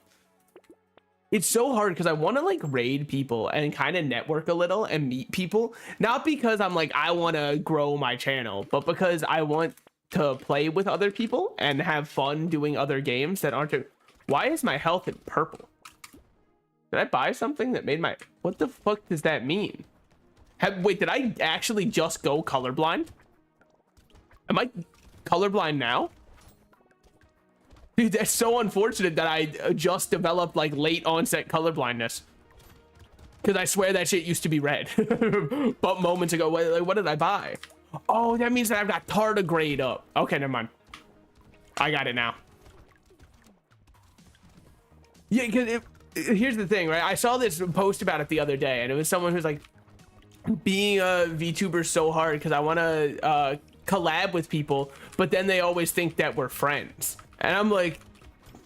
it's so hard because I want to like raid people and kind of network a little and meet people. Not because I'm like, I want to grow my channel, but because I want to play with other people and have fun doing other games that aren't. Why is my health in purple? Did I buy something that made my, what the fuck does that mean? Wait, did I actually just go colorblind? Am I colorblind now? Dude, that's so unfortunate that I just developed like late onset colorblindness. Because I swear that shit used to be red. But moments ago, what did I buy? Oh, that means that I've got tardigrade up. Okay, never mind. I got it now. Yeah, because here's the thing, right? I saw this post about it the other day, and it was someone who's like, being a VTuber is so hard because I want to collab with people, but then they always think that we're friends. And I'm like,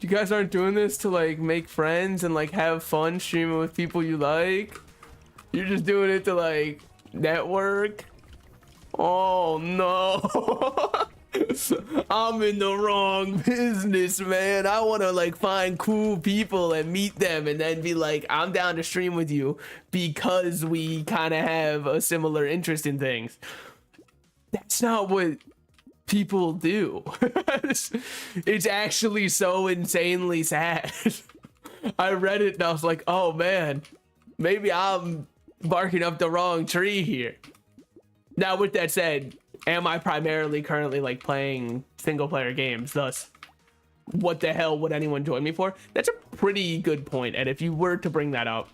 you guys aren't doing this to like make friends and like have fun streaming with people you like. You're just doing it to like network. Oh no. I'm in the wrong business, man. I want to like find cool people and meet them and then be like, I'm down to stream with you because we kind of have a similar interest in things. That's not what people do. It's actually so insanely sad. I read it and I was like, oh man, maybe I'm barking up the wrong tree here. Now with that said, am I primarily currently like playing single player games? Thus, what the hell would anyone join me for? That's a pretty good point. And if you were to bring that up,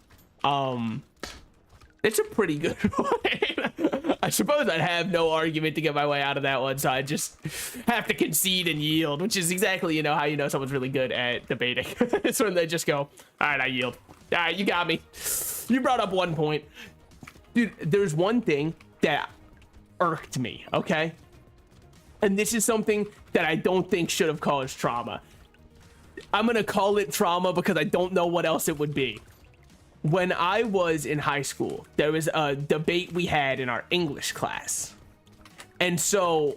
it's a pretty good point. I suppose I'd have no argument to get my way out of that one, so I just have to concede and yield, which is exactly, you know, how you know someone's really good at debating. It's when they just go, all right, I yield. All right, you got me. You brought up one point. Dude, there's one thing that irked me, okay? And this is something that I don't think should have caused trauma. I'm gonna call it trauma because I don't know what else it would be. When I was in high school, there was a debate we had in our English class. And so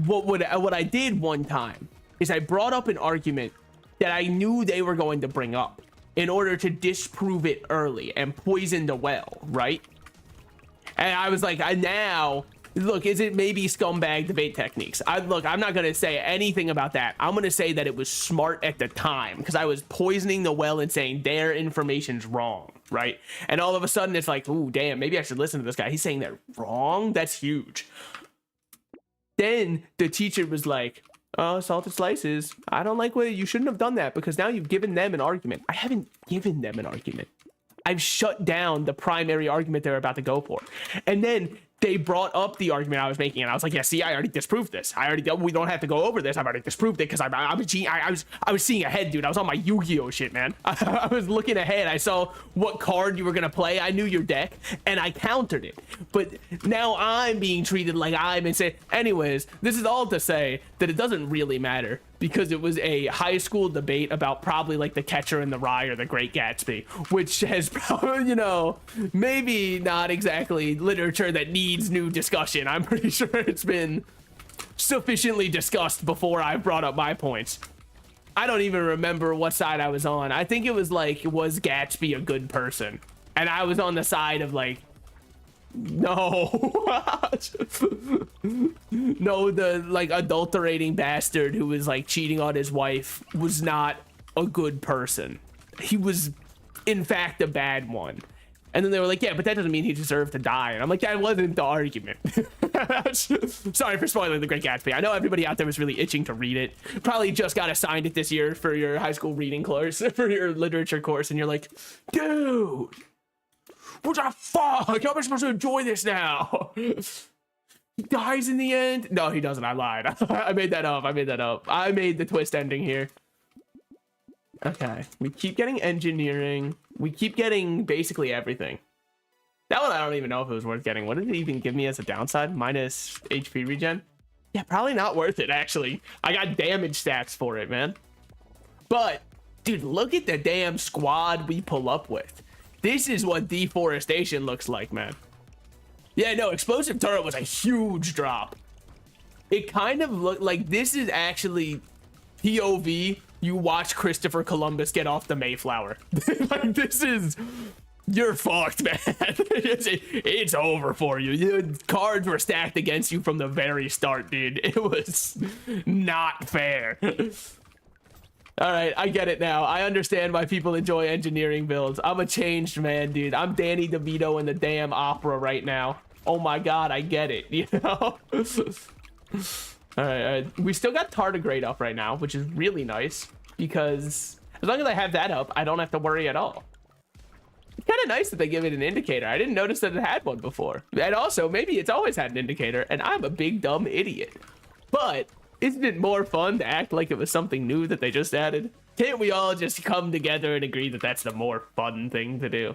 what I did one time is I brought up an argument that I knew they were going to bring up in order to disprove it early and poison the well, right? And I was like, look, is it maybe scumbag debate techniques? Look, I'm not going to say anything about that. I'm going to say that it was smart at the time because I was poisoning the well and saying their information's wrong, right? And all of a sudden it's like, ooh, damn, maybe I should listen to this guy. He's saying they're wrong. That's huge. Then the teacher was like, oh, salted slices. I don't like what you shouldn't have done that because now you've given them an argument. I haven't given them an argument. I've shut down the primary argument they're about to go for. And then they brought up the argument I was making, and I was like, yeah, see, I already disproved this. We don't have to go over this. I've already disproved it because I was seeing ahead, dude. I was on my Yu-Gi-Oh shit, man. I was looking ahead. I saw what card you were gonna play. I knew your deck, and I countered it. But now I'm being treated like I'm insane. Anyways, this is all to say that it doesn't really matter, because it was a high school debate about probably like The Catcher in the Rye or The Great Gatsby, which has probably, you know, maybe not exactly literature that needs new discussion. I'm pretty sure it's been sufficiently discussed before I brought up my points. I don't even remember what side I was on. I think it was like, was Gatsby a good person? And I was on the side of like, no. No, the like adulterating bastard who was like cheating on his wife was not a good person. He was in fact a bad one. And then they were like, yeah, but that doesn't mean he deserved to die. And I'm like, that wasn't the argument. Sorry for spoiling The Great Gatsby. I know everybody out there was really itching to read it. Probably just got assigned it this year for your high school reading course, for your literature course, and you're like, dude, what the fuck? How am I supposed to enjoy this now? He dies in the end? No, he doesn't. I lied. I made that up. I made the twist ending here. Okay. We keep getting engineering. We keep getting basically everything. That one, I don't even know if it was worth getting. What did it even give me as a downside? Minus HP regen? Yeah, probably not worth it, actually. I got damage stats for it, man. But, dude, look at the damn squad we pull up with. This is what deforestation looks like, man. Yeah, no, explosive turret was a huge drop. It kind of looked like this is actually POV. You watch Christopher Columbus get off the Mayflower. Like, this is, you're fucked, man. It's over for you. The cards were stacked against you from the very start, dude. It was not fair. All right, I get it now. I understand why people enjoy engineering builds. I'm a changed man, dude. I'm Danny DeVito in the damn opera right now. Oh my god, I get it, you know? All right. We still got tardigrade up right now, which is really nice, because as long as I have that up, I don't have to worry at all. It's kind of nice that they give it an indicator. I didn't notice that it had one before. And also, maybe it's always had an indicator, and I'm a big dumb idiot. But isn't it more fun to act like it was something new that they just added? Can't we all just come together and agree that that's the more fun thing to do?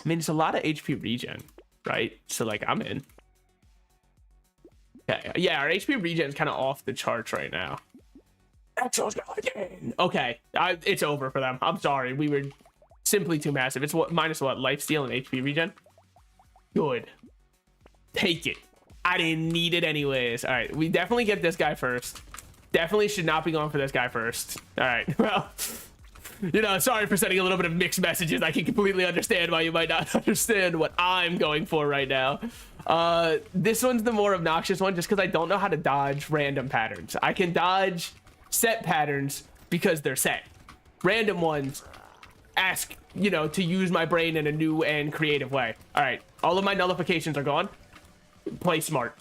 I mean, it's a lot of HP regen, right? So, like, I'm in. Okay, yeah, our HP regen is kind of off the charts right now. Exoskeleton. Okay, it's over for them. I'm sorry, we were simply too massive. It's what, minus what, life steal and HP regen? Good. Take it. I didn't need it anyways. All right, we definitely get this guy first. Definitely should not be going for this guy first. All right, well, you know, sorry for sending a little bit of mixed messages. I can completely understand why you might not understand what I'm going for right now. This one's the more obnoxious one just because I don't know how to dodge random patterns. I can dodge set patterns because they're set. Random ones ask, you know, to use my brain in a new and creative way. All right, all of my nullifications are gone. Play smart.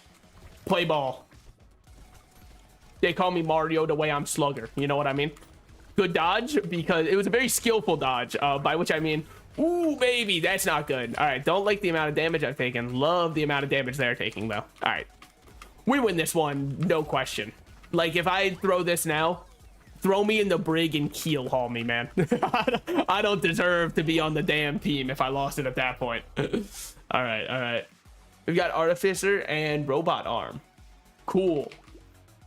Play ball. They call me Mario the way I'm Slugger. You know what I mean? Good dodge, because it was a very skillful dodge, by which I mean, ooh, baby, that's not good. All right, don't like the amount of damage I've taken. Love the amount of damage they're taking, though. All right. We win this one, no question. Like, if I throw this now, throw me in the brig and keel haul me, man. I don't deserve to be on the damn team if I lost it at that point. All right, all right. We've got Artificer and Robot Arm. Cool.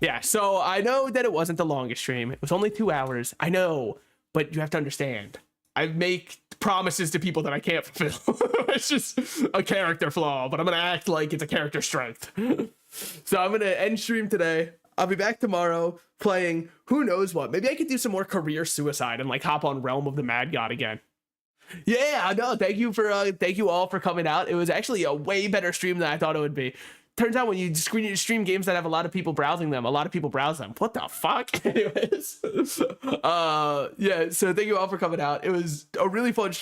Yeah, so I know that it wasn't the longest stream. It was only 2 hours. I know, but you have to understand. I make promises to people that I can't fulfill. It's just a character flaw, but I'm going to act like it's a character strength. So I'm going to end stream today. I'll be back tomorrow playing who knows what. Maybe I could do some more career suicide and like hop on Realm of the Mad God again. Yeah, I know. Thank you all for coming out. It was actually a way better stream than I thought it would be. Turns out when you stream games that have a lot of people browsing them, a lot of people browse them. What the fuck? Anyways. Yeah, so thank you all for coming out. It was a really fun